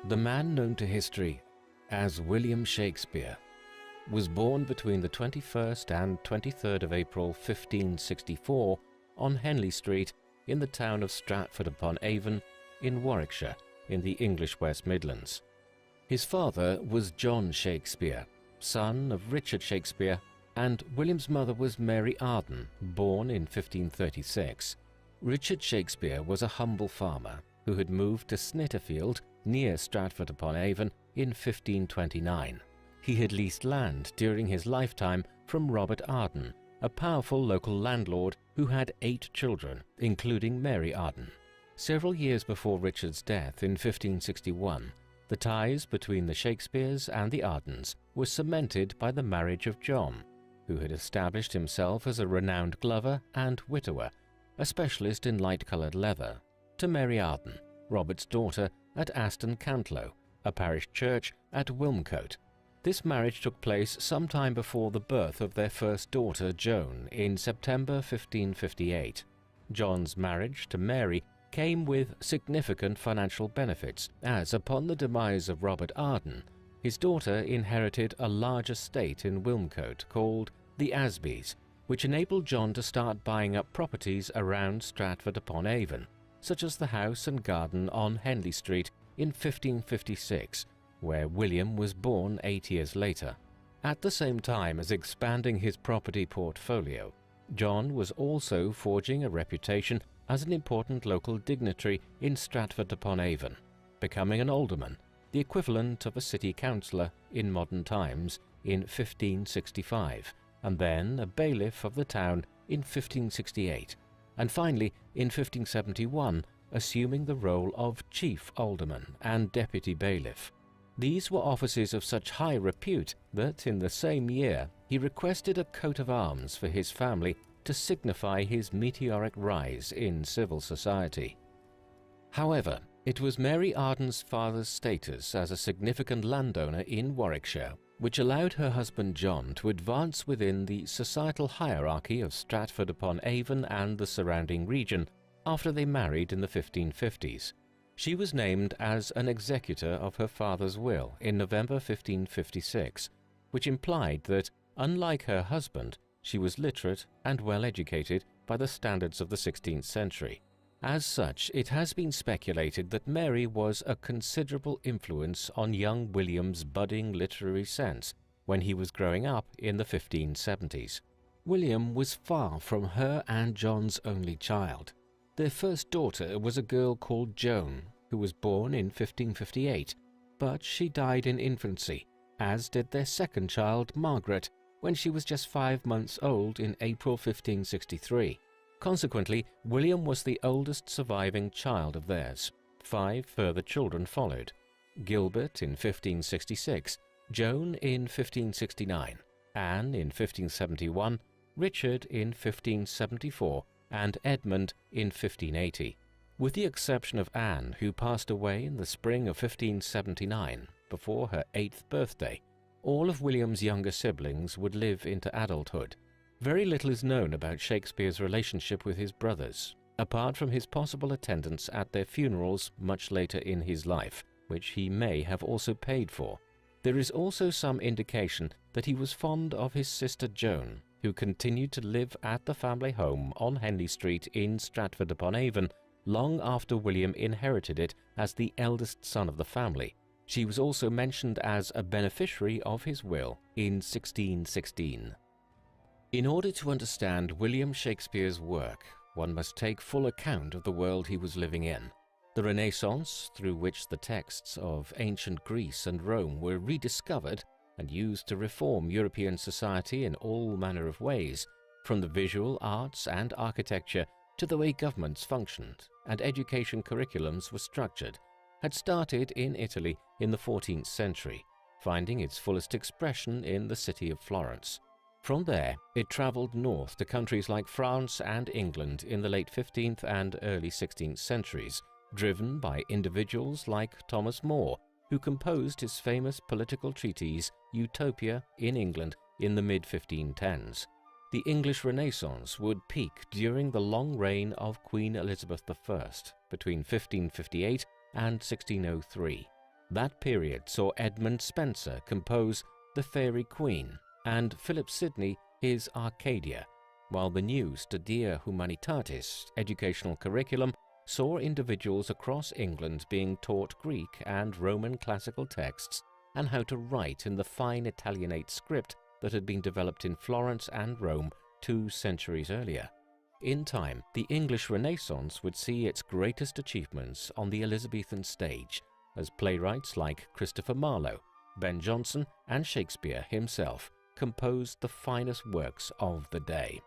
[SPEAKER 17] The man known to history as William Shakespeare was born between the 21st and 23rd of April 1564 on Henley Street in the town of Stratford-upon-Avon in Warwickshire in the English West Midlands. His father was John Shakespeare, son of Richard Shakespeare, and William's mother was Mary Arden, born in 1536. Richard Shakespeare was a humble farmer who had moved to Snitterfield near Stratford-upon-Avon in 1529. He had leased land during his lifetime from Robert Arden, a powerful local landlord who had 8 children, including Mary Arden. several years before Richard's death in 1561, the ties between the Shakespeares and the Ardens were cemented by the marriage of John, who had established himself as a renowned glover and widower, a specialist in light-coloured leather, to Mary Arden, Robert's daughter, at Aston Cantlow, a parish church at Wilmcote. This marriage took place sometime before the birth of their first daughter, Joan, in September 1558. John's marriage to Mary came with significant financial benefits, as upon the demise of Robert Arden, his daughter inherited a large estate in Wilmcote called the Asbys, which enabled John to start buying up properties around Stratford-upon-Avon, such as the house and garden on Henley Street in 1556, where William was born 8 years later. At the same time as expanding his property portfolio, John was also forging a reputation as an important local dignitary in Stratford-upon-Avon, becoming an alderman, the equivalent of a city councillor in modern times, in 1565, and then a bailiff of the town in 1568, and finally in 1571 assuming the role of chief alderman and deputy bailiff. These were offices of such high repute that in the same year he requested a coat of arms for his family to signify his meteoric rise in civil society. However, it was Mary Arden's father's status as a significant landowner in Warwickshire which allowed her husband John to advance within the societal hierarchy of Stratford-upon-Avon and the surrounding region after they married in the 1550s. She was named as an executor of her father's will in November 1556, which implied that, unlike her husband, she was literate and well educated by the standards of the 16th century. As such, it has been speculated that Mary was a considerable influence on young William's budding literary sense when he was growing up in the 1570s. William was far from her and John's only child. Their first daughter was a girl called Joan, who was born in 1558, but she died in infancy, as did their second child, Margaret, when she was just 5 months old in April 1563. Consequently, William was the oldest surviving child of theirs. 5 further children followed: Gilbert in 1566, Joan in 1569, Anne in 1571, Richard in 1574, and Edmund in 1580. With the exception of Anne, who passed away in the spring of 1579, before her 8th birthday, all of William's younger siblings would live into adulthood. Very little is known about Shakespeare's relationship with his brothers, apart from his possible attendance at their funerals much later in his life, which he may have also paid for. There is also some indication that he was fond of his sister Joan, who continued to live at the family home on Henley Street in Stratford-upon-Avon long after William inherited it as the eldest son of the family. She was also mentioned as a beneficiary of his will in 1616. In order to understand William Shakespeare's work, one must take full account of the world he was living in. The Renaissance, through which the texts of ancient Greece and Rome were rediscovered and used to reform European society in all manner of ways, from the visual arts and architecture to the way governments functioned and education curriculums were structured, had started in Italy in the 14th century, finding its fullest expression in the city of Florence. From there, it travelled north to countries like France and England in the late 15th and early 16th centuries, driven by individuals like Thomas More, who composed his famous political treatise Utopia in England in the mid-1510s. The English Renaissance would peak during the long reign of Queen Elizabeth I between 1558 and 1603. That period saw Edmund Spenser compose The Faerie Queen and Philip Sidney his Arcadia, while the new Studia Humanitatis educational curriculum saw individuals across England being taught Greek and Roman classical texts and how to write in the fine Italianate script that had been developed in Florence and Rome 2 centuries earlier. In time, the English Renaissance would see its greatest achievements on the Elizabethan stage, as playwrights like Christopher Marlowe, Ben Jonson, and Shakespeare himself composed the finest works of the day.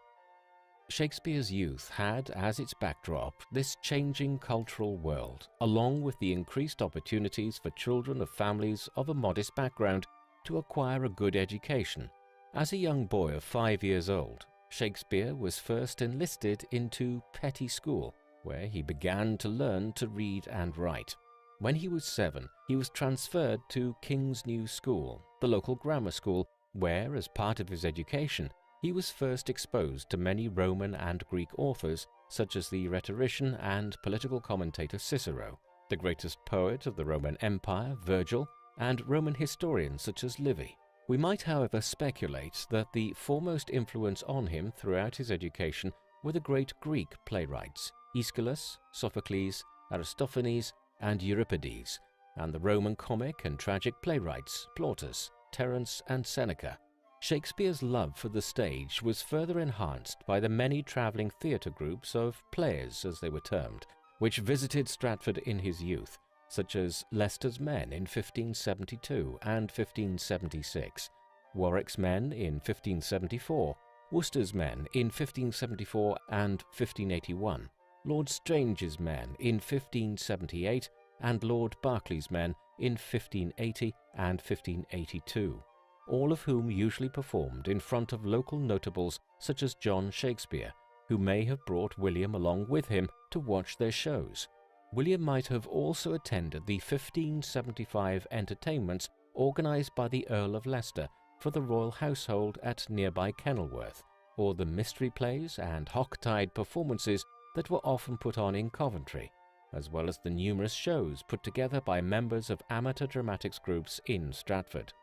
[SPEAKER 17] Shakespeare's youth had as its backdrop this changing cultural world, along with the increased opportunities for children of families of a modest background to acquire a good education. As a young boy of 5 years old, Shakespeare was first enlisted into Petty School, where he began to learn to read and write. When he was 7, he was transferred to King's New School, the local grammar school, where, as part of his education, he was first exposed to many Roman and Greek authors, such as the rhetorician and political commentator Cicero, the greatest poet of the Roman Empire, Virgil, and Roman historians such as Livy. We might, however, speculate that the foremost influence on him throughout his education were the great Greek playwrights, Aeschylus, Sophocles, Aristophanes, and Euripides, and the Roman comic and tragic playwrights, Plautus, Terence, and Seneca. Shakespeare's love for the stage was further enhanced by the many travelling theatre groups of players, as they were termed, which visited Stratford in his youth, such as Leicester's Men in 1572 and 1576, Warwick's Men in 1574, Worcester's Men in 1574 and 1581, Lord Strange's Men in 1578, and Lord Berkeley's Men in 1580 and 1582. All of whom usually performed in front of local notables such as John Shakespeare, who may have brought William along with him to watch their shows. William might have also attended the 1575 entertainments organised by the Earl of Leicester for the royal household at nearby Kenilworth, or the mystery plays and Hocktide performances that were often put on in Coventry, as well as the numerous shows put together by members of amateur dramatics groups in Stratford.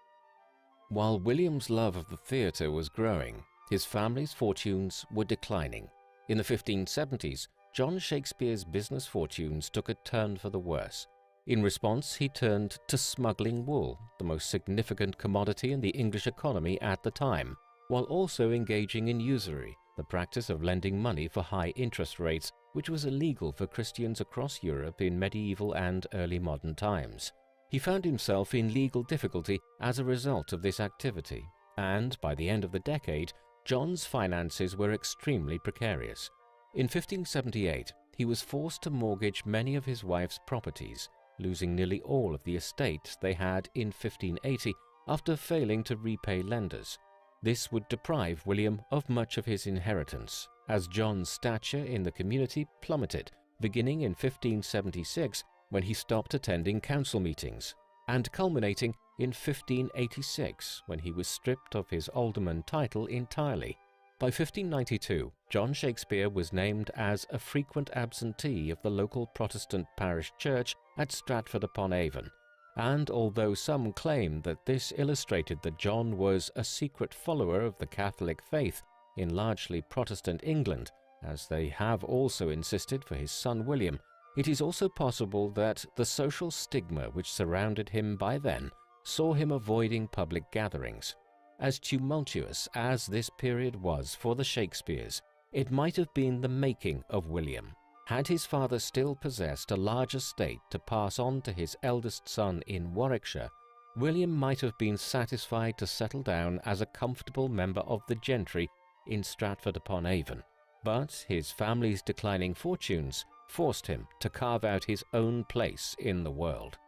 [SPEAKER 17] While William's love of the theatre was growing, his family's fortunes were declining. In the 1570s, John Shakespeare's business fortunes took a turn for the worse. In response, he turned to smuggling wool, the most significant commodity in the English economy at the time, while also engaging in usury, the practice of lending money for high interest rates, which was illegal for Christians across Europe in medieval and early modern times. He found himself in legal difficulty as a result of this activity, and by the end of the decade, John's finances were extremely precarious. In 1578, he was forced to mortgage many of his wife's properties, losing nearly all of the estate they had in 1580 after failing to repay lenders. This would deprive William of much of his inheritance, as John's stature in the community plummeted, beginning in 1576 when he stopped attending council meetings, and culminating in 1586 when he was stripped of his alderman title entirely. By 1592, John Shakespeare was named as a frequent absentee of the local Protestant parish church at Stratford-upon-Avon, and although some claim that this illustrated that John was a secret follower of the Catholic faith in largely Protestant England, as they have also insisted for his son William, it is also possible that the social stigma which surrounded him by then saw him avoiding public gatherings. As tumultuous as this period was for the Shakespeares, it might have been the making of William. Had his father still possessed a large estate to pass on to his eldest son in Warwickshire, William might have been satisfied to settle down as a comfortable member of the gentry in Stratford-upon-Avon. But his family's declining fortunes forced him to carve out his own place in the world.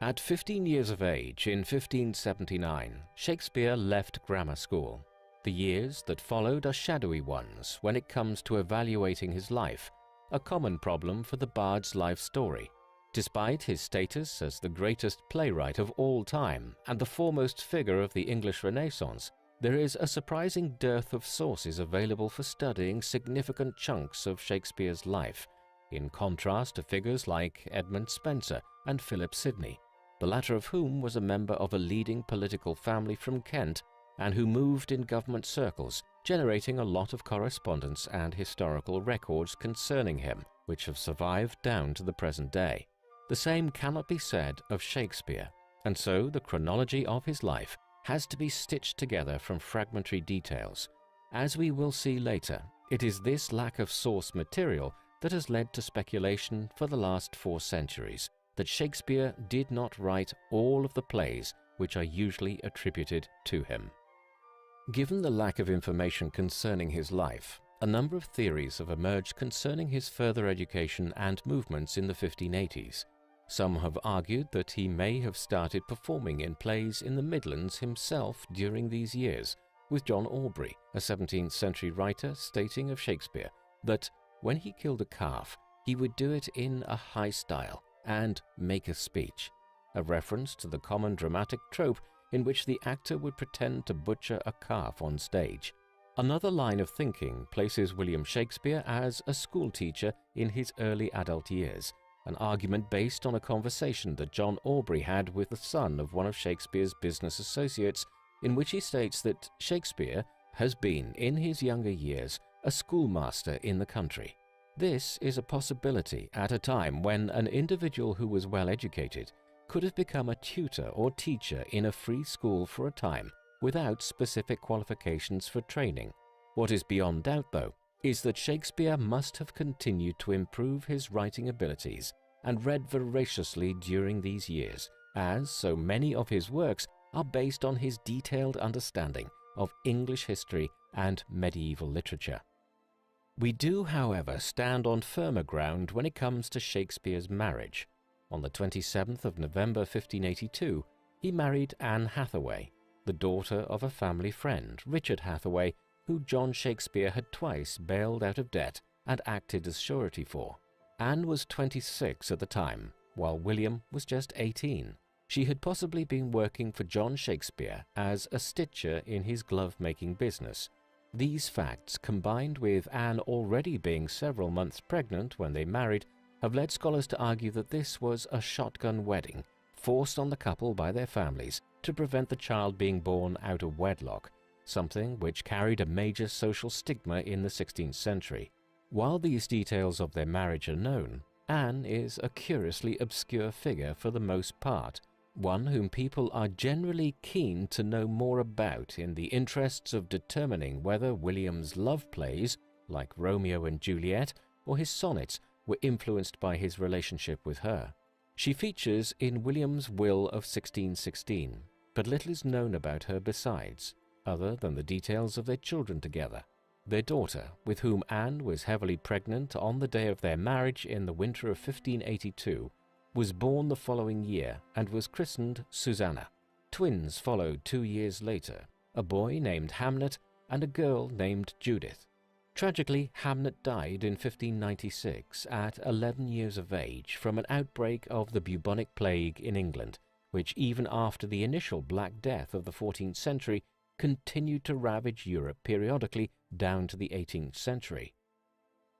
[SPEAKER 17] At 15 years of age in 1579, Shakespeare left grammar school. The years that followed are shadowy ones when it comes to evaluating his life, a common problem for the bard's life story. Despite his status as the greatest playwright of all time and the foremost figure of the English Renaissance, there is a surprising dearth of sources available for studying significant chunks of Shakespeare's life, in contrast to figures like Edmund Spenser and Philip Sidney, the latter of whom was a member of a leading political family from Kent and who moved in government circles, generating a lot of correspondence and historical records concerning him, which have survived down to the present day. The same cannot be said of Shakespeare, and so the chronology of his life has to be stitched together from fragmentary details. As we will see later, it is this lack of source material that has led to speculation for the last 4 centuries that Shakespeare did not write all of the plays which are usually attributed to him. Given the lack of information concerning his life, A number of theories have emerged concerning his further education and movements in the 1580s. Some have argued that he may have started performing in plays in the Midlands himself during these years, with John Aubrey, a 17th century writer, stating of Shakespeare that when he killed a calf, he would do it in a high style and make a speech, a reference to the common dramatic trope in which the actor would pretend to butcher a calf on stage. Another line of thinking places William Shakespeare as a schoolteacher in his early adult years, an argument based on a conversation that John Aubrey had with the son of one of Shakespeare's business associates, in which he states that Shakespeare has been, in his younger years, a schoolmaster in the country. This is a possibility at a time when an individual who was well educated could have become a tutor or teacher in a free school for a time without specific qualifications for training. What is beyond doubt, though, is that Shakespeare must have continued to improve his writing abilities and read voraciously during these years, as so many of his works are based on his detailed understanding of English history and medieval literature. We do, however, stand on firmer ground when it comes to Shakespeare's marriage. On the 27th of November 1582, he married Anne Hathaway, the daughter of a family friend, Richard Hathaway, who John Shakespeare had twice bailed out of debt and acted as surety for. Anne was 26 at the time, while William was just 18. She had possibly been working for John Shakespeare as a stitcher in his glove-making business. These facts, combined with Anne already being several months pregnant when they married, have led scholars to argue that this was a shotgun wedding, forced on the couple by their families to prevent the child being born out of wedlock, something which carried a major social stigma in the 16th century. While these details of their marriage are known, Anne is a curiously obscure figure for the most part, one whom people are generally keen to know more about in the interests of determining whether William's love plays, like Romeo and Juliet, or his sonnets, were influenced by his relationship with her. She features in William's will of 1616, but little is known about her besides, other than the details of their children together. Their daughter, with whom Anne was heavily pregnant on the day of their marriage in the winter of 1582, was born the following year and was christened Susanna. Twins followed 2 years later, a boy named Hamnet and a girl named Judith. Tragically, Hamnet died in 1596 at 11 years of age from an outbreak of the bubonic plague in England, which even after the initial Black Death of the 14th century continued to ravage Europe periodically down to the 18th century.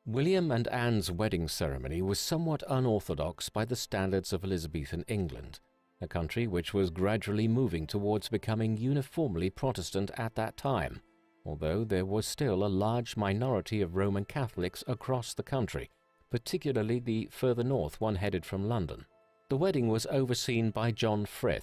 [SPEAKER 17] William and Anne's wedding ceremony was somewhat unorthodox by the standards of Elizabethan England, a country which was gradually moving towards becoming uniformly Protestant at that time, although there was still a large minority of Roman Catholics across the country, particularly the further north one headed from London. The wedding was overseen by John Frith,